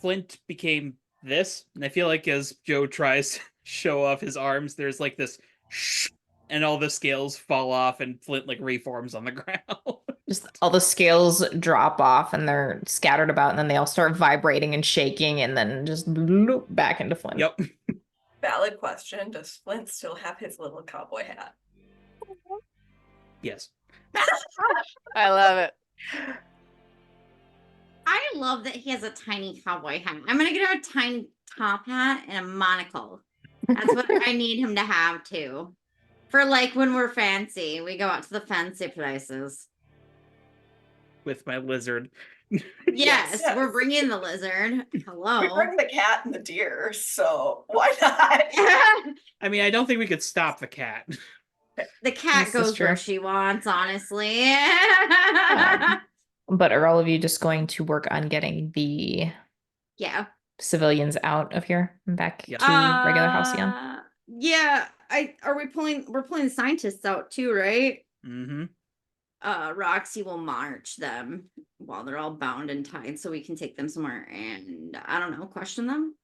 [SPEAKER 4] Flint became this, and I feel like as Joe tries to show off his arms, there's like this shh, and all the scales fall off, and Flint like reforms on the ground.
[SPEAKER 2] Just all the scales drop off and they're scattered about, and then they all start vibrating and shaking, and then just loop back into Flint.
[SPEAKER 4] Yep.
[SPEAKER 5] Valid question. Does Flint still have his little cowboy hat?
[SPEAKER 4] Yes.
[SPEAKER 1] I love it.
[SPEAKER 3] I love that he has a tiny cowboy hat. I'm gonna get him a tiny top hat and a monocle. That's what I need him to have too. For like when we're fancy, we go out to the fancy places.
[SPEAKER 4] With my lizard.
[SPEAKER 3] Yes,
[SPEAKER 5] Yes.
[SPEAKER 3] we're bringing the lizard.
[SPEAKER 5] We
[SPEAKER 3] Hello.
[SPEAKER 5] bring the cat and the deer, so why not?
[SPEAKER 4] I mean, I don't think we could stop the cat.
[SPEAKER 3] The cat
[SPEAKER 2] This is
[SPEAKER 3] goes where
[SPEAKER 2] true.
[SPEAKER 3] she wants, honestly.
[SPEAKER 2] But are all of you just going to work on getting the
[SPEAKER 3] Yeah.
[SPEAKER 2] civilians out of here and back
[SPEAKER 4] Yep.
[SPEAKER 2] to regular Halcyon?
[SPEAKER 3] Yeah. We're pulling the scientists out too, right?
[SPEAKER 4] Mm-hmm.
[SPEAKER 3] Roxy will march them while they're all bound and tied so we can take them somewhere and I don't know, question them.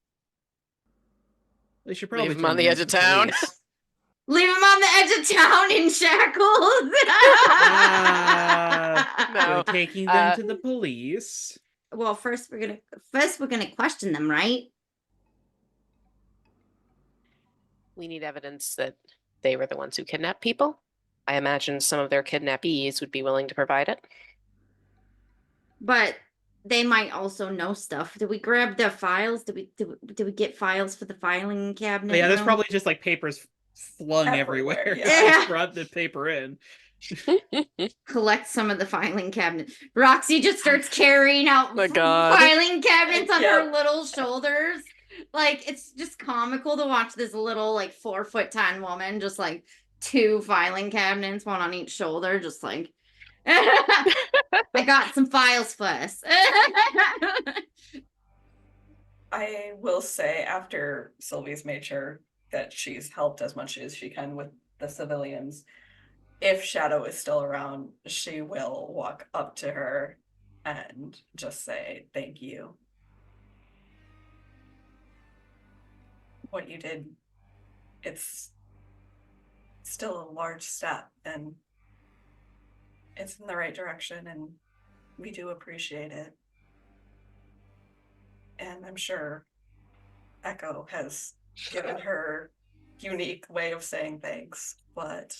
[SPEAKER 4] They should probably
[SPEAKER 1] Leave him on
[SPEAKER 4] turn
[SPEAKER 1] the
[SPEAKER 4] them
[SPEAKER 1] edge
[SPEAKER 4] into
[SPEAKER 1] of town.
[SPEAKER 4] police.
[SPEAKER 3] Leave them on the edge of town in shackles.
[SPEAKER 1] No.
[SPEAKER 4] We're taking them
[SPEAKER 1] Uh,
[SPEAKER 4] to the police.
[SPEAKER 3] Well, first we're gonna question them, right?
[SPEAKER 1] We need evidence that they were the ones who kidnapped people. I imagine some of their kidnappees would be willing to provide it.
[SPEAKER 3] But they might also know stuff. Did we grab the files? Did we get files for the filing cabinet?
[SPEAKER 4] Yeah, there's
[SPEAKER 3] room?
[SPEAKER 4] probably just like papers flung
[SPEAKER 5] Everywhere,
[SPEAKER 4] everywhere.
[SPEAKER 5] yeah.
[SPEAKER 4] Just brought the paper in.
[SPEAKER 3] Collect some of the filing cabinet. Roxy just starts carrying out
[SPEAKER 1] My God.
[SPEAKER 3] filing cabinets on her
[SPEAKER 5] Yep.
[SPEAKER 3] little shoulders. Like it's just comical to watch this little like 4'10" woman just like 2 filing cabinets, one on each shoulder, just like I got some files for us.
[SPEAKER 5] I will say, after Sylvie's made sure that she's helped as much as she can with the civilians, if Shadow is still around, she will walk up to her and just say, "Thank you. What you did, it's still a large step, and it's in the right direction, and we do appreciate it. And I'm sure Echo has given her unique way of saying thanks, but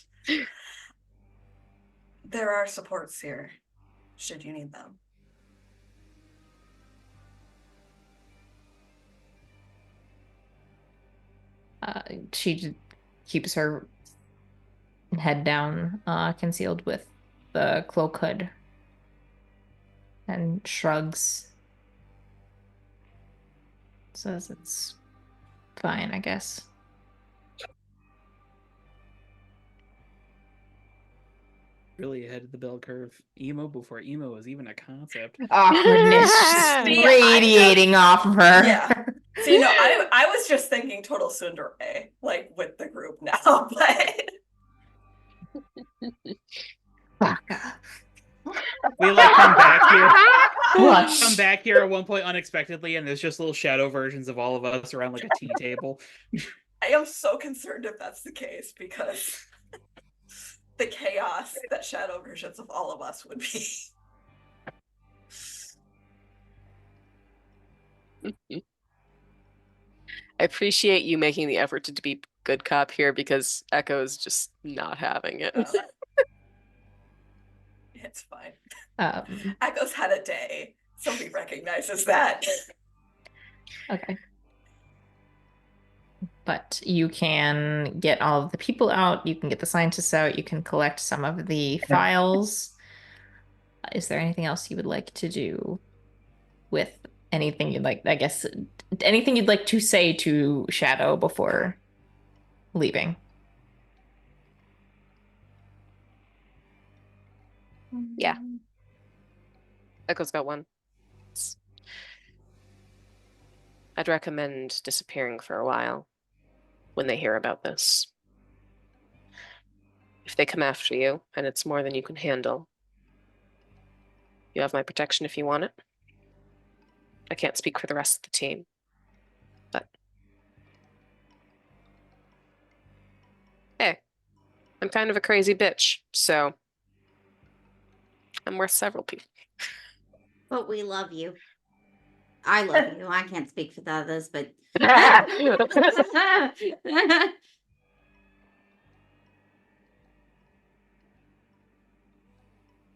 [SPEAKER 5] there are supports here, should you need them."
[SPEAKER 2] She keeps her head down, concealed with the cloak hood, and shrugs. Says it's fine, I guess.
[SPEAKER 4] Really ahead of the bell curve. Emo before emo was even a concept.
[SPEAKER 2] Awkwardness just
[SPEAKER 5] See,
[SPEAKER 2] radiating off of her.
[SPEAKER 5] Yeah. See, no, I was just thinking total tsundere, like with the group now, but
[SPEAKER 4] We like come back here.
[SPEAKER 2] Clutch.
[SPEAKER 4] Come back here at one point unexpectedly, and there's just little shadow versions of all of us around like a tea table.
[SPEAKER 5] I am so concerned if that's the case, because the chaos that shadow versions of all of us would be.
[SPEAKER 1] I appreciate you making the effort to be good cop here because Echo's just not having it.
[SPEAKER 5] It's fine.
[SPEAKER 2] Um,
[SPEAKER 5] Echo's had a day. Somebody recognizes that.
[SPEAKER 2] okay. But you can get all of the people out, you can get the scientists out, you can collect some of the files. Is there anything else you would like to do with anything you'd like, I guess, anything you'd like to say to Shadow before leaving?
[SPEAKER 1] Yeah. Echo's got one. I'd recommend disappearing for a while when they hear about this. If they come after you and it's more than you can handle, you have my protection if you want it. I can't speak for the rest of the team, but hey, I'm kind of a crazy bitch, so I'm worth several people.
[SPEAKER 3] But we love you. I love you. I can't speak for the others, but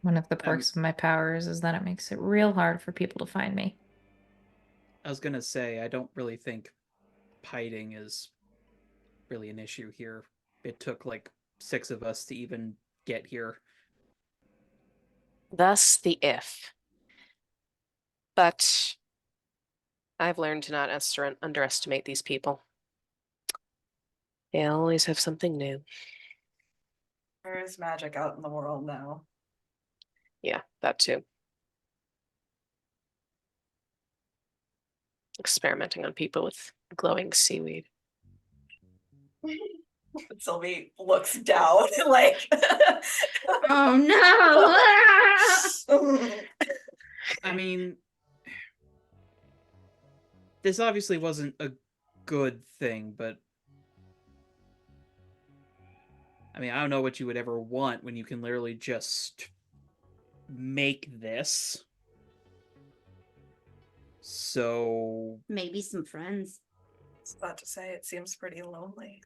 [SPEAKER 2] One of the perks of my powers is that it makes it real hard for people to find me.
[SPEAKER 4] I was gonna say, I don't really think hiding is really an issue here. It took like 6 of us to even get here.
[SPEAKER 1] Thus the if. But I've learned to not underestimate these people. They always have something new.
[SPEAKER 5] There is magic out in the world now.
[SPEAKER 1] Yeah, that too. Experimenting on people with glowing seaweed.
[SPEAKER 5] Sylvie looks down like
[SPEAKER 3] Oh no!
[SPEAKER 4] I mean, this obviously wasn't a good thing, but I mean, I don't know what you would ever want when you can literally just make this. So
[SPEAKER 3] Maybe some friends.
[SPEAKER 5] I was about to say it seems pretty lonely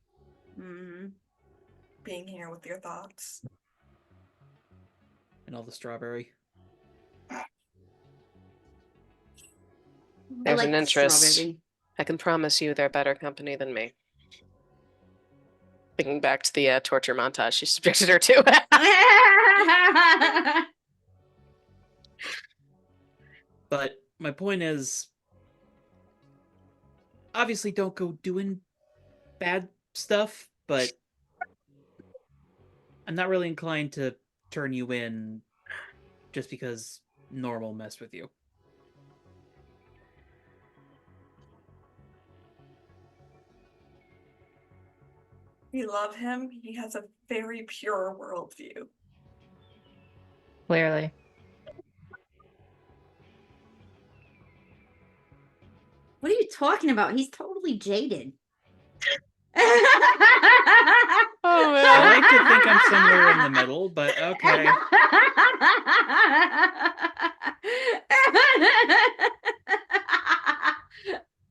[SPEAKER 5] being here with your thoughts.
[SPEAKER 4] and all the strawberry.
[SPEAKER 1] There's
[SPEAKER 3] I like
[SPEAKER 1] an
[SPEAKER 3] the
[SPEAKER 1] interest.
[SPEAKER 3] strawberry.
[SPEAKER 1] I can promise you they're better company than me. Thinking back to the torture montage she subjected her to.
[SPEAKER 4] But my point is, obviously don't go doing bad stuff, but I'm not really inclined to turn you in just because normal messed with you.
[SPEAKER 5] We love him. He has a very pure worldview.
[SPEAKER 2] Clearly.
[SPEAKER 3] What are you talking about? He's totally jaded.
[SPEAKER 1] Oh
[SPEAKER 4] I
[SPEAKER 1] man.
[SPEAKER 4] like to think I'm somewhere in the middle, but okay.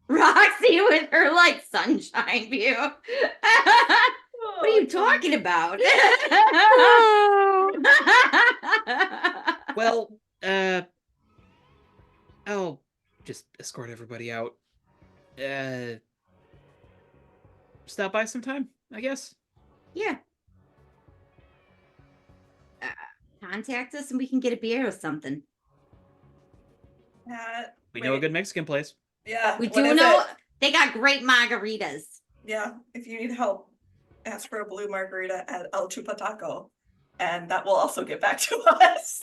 [SPEAKER 3] Roxy with her like sunshine view. What are you talking about?
[SPEAKER 4] Well, I'll just escort everybody out. Stop by sometime, I guess.
[SPEAKER 3] Yeah. Contact us and we can get a beer or something.
[SPEAKER 4] We know a good Mexican place.
[SPEAKER 5] Yeah.
[SPEAKER 3] We
[SPEAKER 5] what
[SPEAKER 3] do
[SPEAKER 5] is
[SPEAKER 3] know
[SPEAKER 5] it?
[SPEAKER 3] they got great margaritas.
[SPEAKER 5] Yeah. If you need help, ask for a blue margarita at El Chupataco. And that will also get back to us.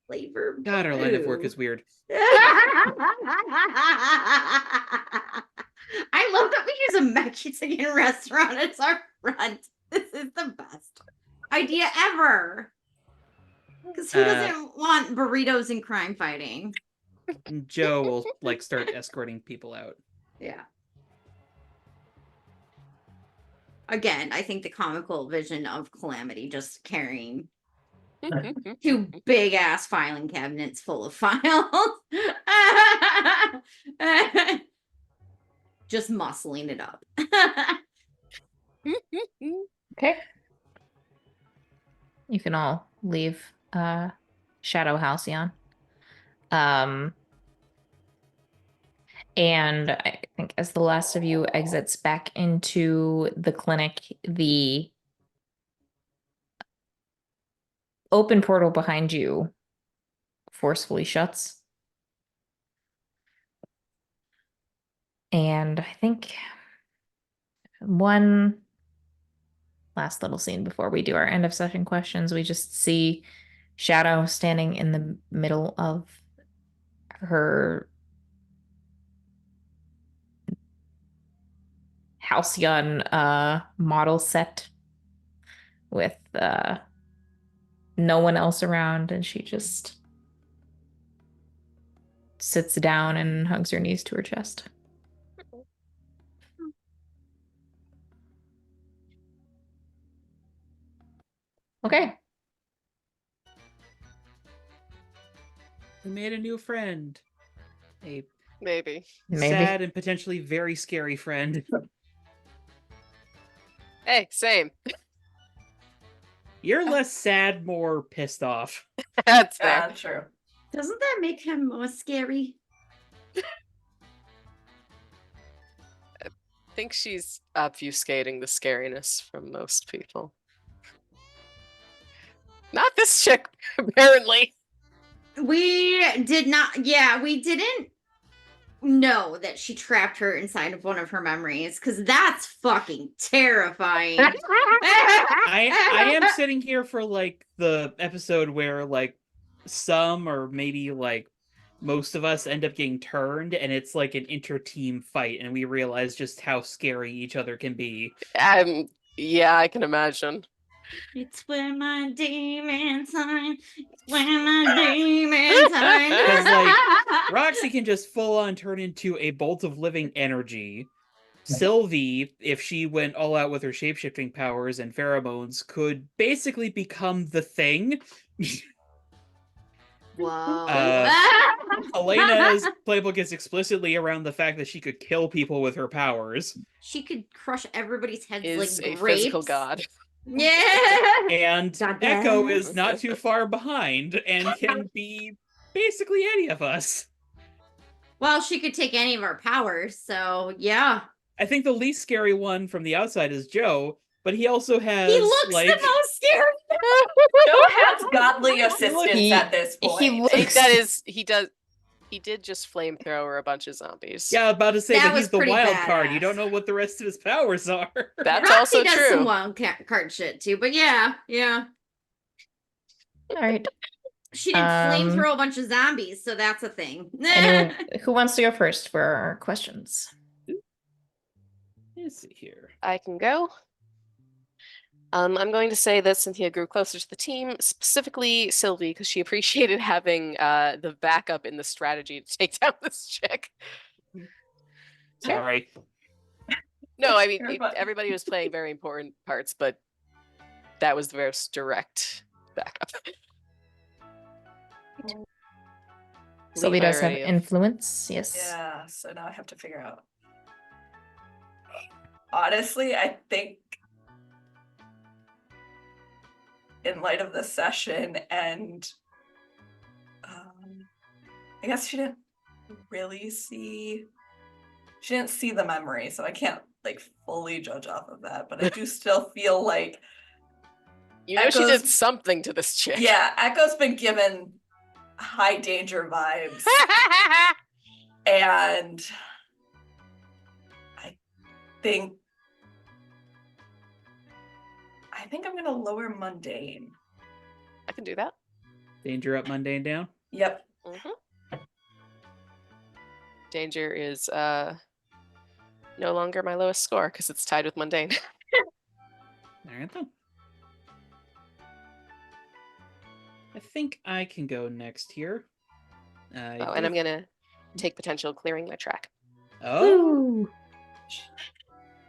[SPEAKER 3] Flavor.
[SPEAKER 4] God, our line of work
[SPEAKER 3] blue.
[SPEAKER 4] is weird.
[SPEAKER 3] I love that we use a Mexican restaurant as our front. This is the best idea ever. Because who doesn't want burritos and crime fighting?
[SPEAKER 4] And Joe will like start escorting people out.
[SPEAKER 3] Yeah. Again, I think the comical vision of Calamity just carrying 2 big ass filing cabinets full of files. Just muscling it up.
[SPEAKER 2] Okay. You can all leave Shadow Halcyon. And I think as the last of you exits back into the clinic, the open portal behind you forcefully shuts. And I think one last little scene before we do our end of session questions, we just see Shadow standing in the middle of her Halcyon model set with no one else around, and she just sits down and hugs her knees to her chest. Okay.
[SPEAKER 4] We made a new friend. A
[SPEAKER 1] Maybe.
[SPEAKER 4] sad and potentially very scary friend.
[SPEAKER 1] Hey, same.
[SPEAKER 4] You're less sad, more pissed off.
[SPEAKER 1] That's fair.
[SPEAKER 5] Yeah, true.
[SPEAKER 3] Doesn't that make him more scary?
[SPEAKER 1] I think she's obfuscating the scariness from most people. Not this chick, apparently.
[SPEAKER 3] We did not. Yeah, we didn't know that she trapped her inside of one of her memories because that's fucking terrifying.
[SPEAKER 4] I am sitting here for like the episode where like some or maybe like most of us end up getting turned and it's like an inter-team fight and we realize just how scary each other can be.
[SPEAKER 1] Yeah, I can imagine.
[SPEAKER 3] It's where my demons hide. It's where my demons hide.
[SPEAKER 4] Because like Roxy can just full on turn into a bolt of living energy. Sylvie, if she went all out with her shapeshifting powers and pheromones, could basically become the Thing.
[SPEAKER 3] Whoa.
[SPEAKER 4] Elena's playbook is explicitly around the fact that she could kill people with her powers.
[SPEAKER 3] She could crush everybody's heads
[SPEAKER 1] Is
[SPEAKER 3] like
[SPEAKER 1] a
[SPEAKER 3] grapes.
[SPEAKER 1] physical god.
[SPEAKER 3] Yeah.
[SPEAKER 4] And
[SPEAKER 3] God
[SPEAKER 4] Echo
[SPEAKER 3] damn.
[SPEAKER 4] is not too far behind and can be basically any of us.
[SPEAKER 3] Well, she could take any of our powers, so yeah.
[SPEAKER 4] I think the least scary one from the outside is Joe, but he also has
[SPEAKER 3] He looks
[SPEAKER 4] like
[SPEAKER 3] the most scary.
[SPEAKER 5] Joe has godly assistance
[SPEAKER 2] He-
[SPEAKER 5] at this point.
[SPEAKER 2] he looks-
[SPEAKER 1] He did just flamethrower a bunch of zombies.
[SPEAKER 4] yeah, about to say
[SPEAKER 3] That
[SPEAKER 4] that he's
[SPEAKER 3] was
[SPEAKER 4] the
[SPEAKER 3] pretty
[SPEAKER 4] wild card. You
[SPEAKER 3] badass.
[SPEAKER 4] don't know what the rest of his powers are.
[SPEAKER 1] That's
[SPEAKER 3] Roxy
[SPEAKER 1] also
[SPEAKER 3] does
[SPEAKER 1] true.
[SPEAKER 3] some wild card shit too, but yeah.
[SPEAKER 2] All right.
[SPEAKER 3] She did flamethrow a bunch of zombies, so that's a thing.
[SPEAKER 2] Anyone who wants to go first for our questions?
[SPEAKER 4] Let's see here.
[SPEAKER 1] I can go. I'm going to say that Cynthia grew closer to the team, specifically Sylvie, because she appreciated having the backup in the strategy to take down this chick.
[SPEAKER 4] Sorry.
[SPEAKER 1] No, I mean,
[SPEAKER 5] You're fine.
[SPEAKER 1] everybody was playing very important parts, but that was the most direct backup.
[SPEAKER 2] Sylvie
[SPEAKER 1] Levi
[SPEAKER 2] does have
[SPEAKER 1] already-
[SPEAKER 2] influence. Yes.
[SPEAKER 5] Yeah, so now I have to figure out. Honestly, I think in light of the session and I guess she didn't see the memory, so I can't like fully judge off of that, but I do still feel like
[SPEAKER 1] You know she
[SPEAKER 5] Echoes-
[SPEAKER 1] did something to this chick.
[SPEAKER 5] yeah, Echo's been given high danger vibes. And I think I'm gonna lower mundane.
[SPEAKER 1] I can do that.
[SPEAKER 4] Danger up, mundane down.
[SPEAKER 5] Yep.
[SPEAKER 1] Danger is no longer my lowest score because it's tied with mundane.
[SPEAKER 4] There you go. I think I can go next here.
[SPEAKER 1] Oh, and I'm gonna take potential clearing my track.
[SPEAKER 4] Oh,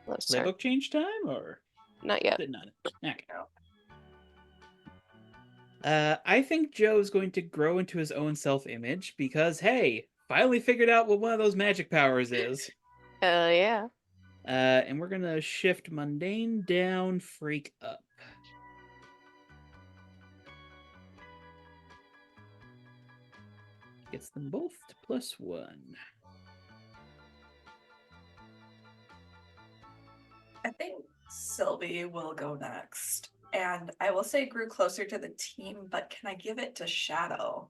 [SPEAKER 1] Lowest score.
[SPEAKER 4] playbook change time or
[SPEAKER 1] Not yet.
[SPEAKER 4] is it not? Okay. I think Joe's going to grow into his own self-image because, hey, finally figured out what one of those magic powers is.
[SPEAKER 1] Yeah.
[SPEAKER 4] And we're gonna shift mundane down, freak up. Gets them both to +1.
[SPEAKER 5] I think Sylvie will go next. And I will say grew closer to the team, but can I give it to Shadow?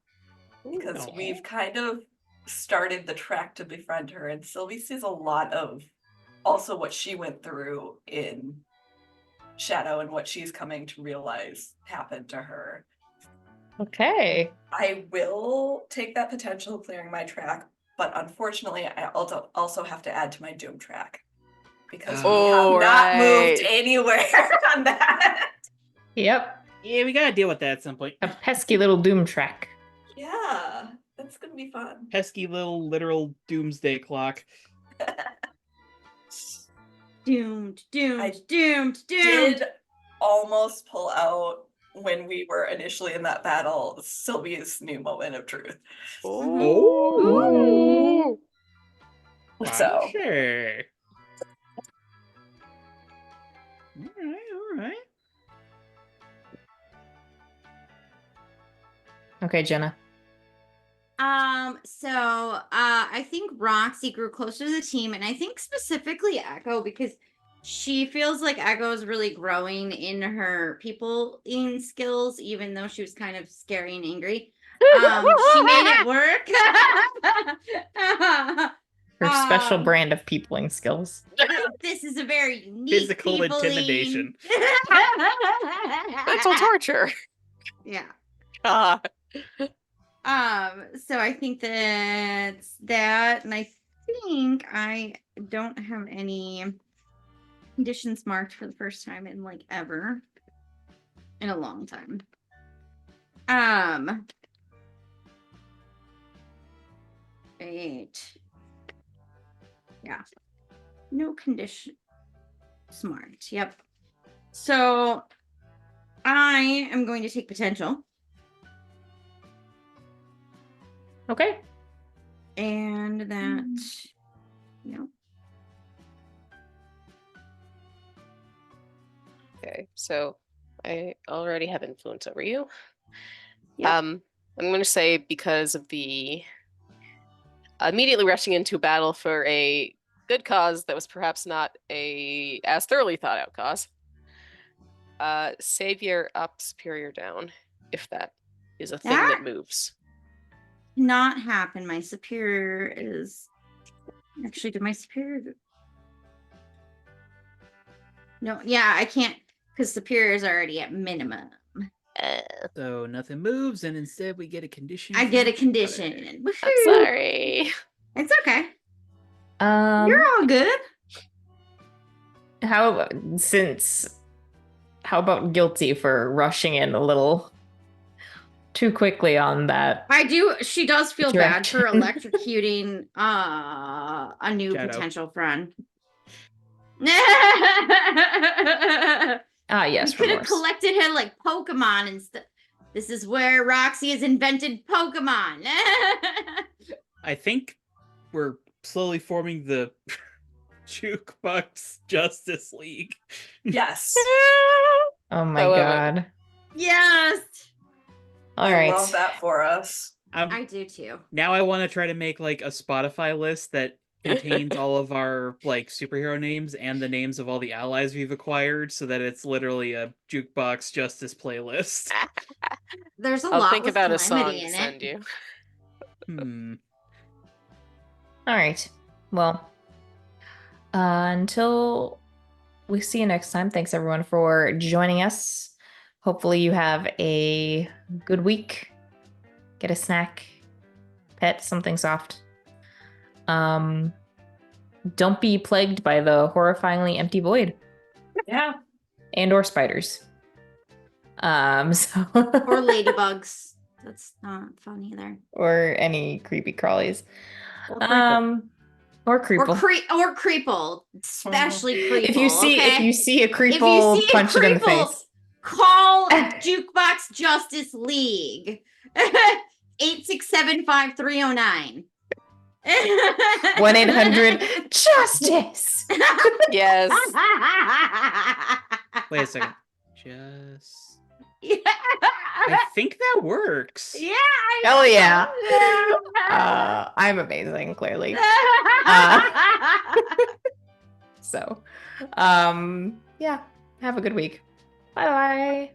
[SPEAKER 5] Because
[SPEAKER 4] Ooh.
[SPEAKER 5] we've kind of started the track to befriend her, and Sylvie sees a lot of also what she went through in Shadow and what she's coming to realize happened to her.
[SPEAKER 2] Okay.
[SPEAKER 5] I will take that potential clearing my track, but unfortunately, I also have to add to my Doom track because we
[SPEAKER 1] Oh,
[SPEAKER 5] have not moved
[SPEAKER 1] right.
[SPEAKER 5] anywhere on that.
[SPEAKER 2] Yep.
[SPEAKER 4] Yeah, we gotta deal with that at some point.
[SPEAKER 2] A pesky little Doom track.
[SPEAKER 5] Yeah, that's gonna be fun.
[SPEAKER 4] Pesky little literal doomsday clock.
[SPEAKER 3] Doomed.
[SPEAKER 5] I
[SPEAKER 3] Doomed.
[SPEAKER 5] Did almost pull out when we were initially in that battle Sylvia's new moment of truth.
[SPEAKER 4] Oh,
[SPEAKER 5] So
[SPEAKER 4] sure. All right.
[SPEAKER 2] Okay, Jenna.
[SPEAKER 3] I think Roxy grew closer to the team, and I think specifically Echo because she feels like Echo is really growing in her people-ing skills, even though she was kind of scary and angry. She made it work.
[SPEAKER 2] Her special
[SPEAKER 3] Um,
[SPEAKER 2] brand of peopling skills.
[SPEAKER 3] This is a very unique
[SPEAKER 4] Physical
[SPEAKER 3] people-ing-
[SPEAKER 4] intimidation.
[SPEAKER 1] Mental torture.
[SPEAKER 3] Yeah.
[SPEAKER 1] God.
[SPEAKER 3] So I think that's that, and I think I don't have any conditions marked for the first time in like ever in a long time. Right. Yeah. No condition marked. Yep. So I am going to take potential.
[SPEAKER 2] Okay.
[SPEAKER 3] And that, no.
[SPEAKER 1] Okay, so I already have influence over you.
[SPEAKER 3] Yep.
[SPEAKER 1] I'm going to say because of the immediately rushing into battle for a good cause that was perhaps not a as thoroughly thought out cause. Savior up, superior down, if that is a thing that moves.
[SPEAKER 3] Not happen. My superior is actually, did my superior? No, yeah, I can't because superior is already at minimum.
[SPEAKER 4] So nothing moves, and instead we get a condition.
[SPEAKER 3] I
[SPEAKER 4] from
[SPEAKER 3] get a
[SPEAKER 4] each
[SPEAKER 3] condition.
[SPEAKER 4] other.
[SPEAKER 1] I'm
[SPEAKER 3] Woohoo!
[SPEAKER 1] sorry.
[SPEAKER 3] It's okay.
[SPEAKER 2] You're
[SPEAKER 3] You're all good.
[SPEAKER 2] how about guilty for rushing in a little too quickly on that?
[SPEAKER 3] She does feel bad for
[SPEAKER 2] Direction.
[SPEAKER 3] electrocuting a new
[SPEAKER 4] Shadow.
[SPEAKER 3] potential friend.
[SPEAKER 2] Yes,
[SPEAKER 3] We could have
[SPEAKER 2] remorse.
[SPEAKER 3] collected him like Pokemon and stuff. This is where Roxy has invented Pokemon.
[SPEAKER 4] I think we're slowly forming the Jukebox Justice League.
[SPEAKER 5] Yes.
[SPEAKER 2] Oh my
[SPEAKER 1] I love it.
[SPEAKER 2] god.
[SPEAKER 3] Yes.
[SPEAKER 2] All
[SPEAKER 5] I
[SPEAKER 2] right.
[SPEAKER 5] love that for us.
[SPEAKER 3] I do too.
[SPEAKER 4] Now I want to try to make like a Spotify list that contains all of our like superhero names and the names of all the allies we've acquired, so that it's literally a Jukebox Justice playlist.
[SPEAKER 3] There's a
[SPEAKER 1] I'll
[SPEAKER 3] lot
[SPEAKER 1] think
[SPEAKER 3] with
[SPEAKER 1] about a song
[SPEAKER 3] Calamity
[SPEAKER 1] to
[SPEAKER 3] in
[SPEAKER 1] send
[SPEAKER 3] it.
[SPEAKER 1] you.
[SPEAKER 2] All right. Well, until we see you next time, thanks everyone for joining us. Hopefully you have a good week. Get a snack, pet something soft. Don't be plagued by the horrifyingly empty void
[SPEAKER 5] Yeah.
[SPEAKER 2] and/or spiders. So
[SPEAKER 3] Or ladybugs. That's not fun either.
[SPEAKER 2] or any creepy crawlies.
[SPEAKER 4] Or Creeple.
[SPEAKER 2] Or Creeple.
[SPEAKER 3] Or Creeple. Especially Creeple.
[SPEAKER 2] If you see a
[SPEAKER 3] If
[SPEAKER 2] Creeple,
[SPEAKER 3] you see
[SPEAKER 2] punch
[SPEAKER 3] a
[SPEAKER 2] it in the
[SPEAKER 3] Creeple,
[SPEAKER 2] face.
[SPEAKER 3] call Jukebox Justice League. 867-5309.
[SPEAKER 2] 1-800-JUSTICE.
[SPEAKER 1] Yes.
[SPEAKER 4] Wait a second. I think that works.
[SPEAKER 3] Yeah.
[SPEAKER 2] Hell yeah. I'm amazing, clearly. So, yeah, have a good week. Bye-bye.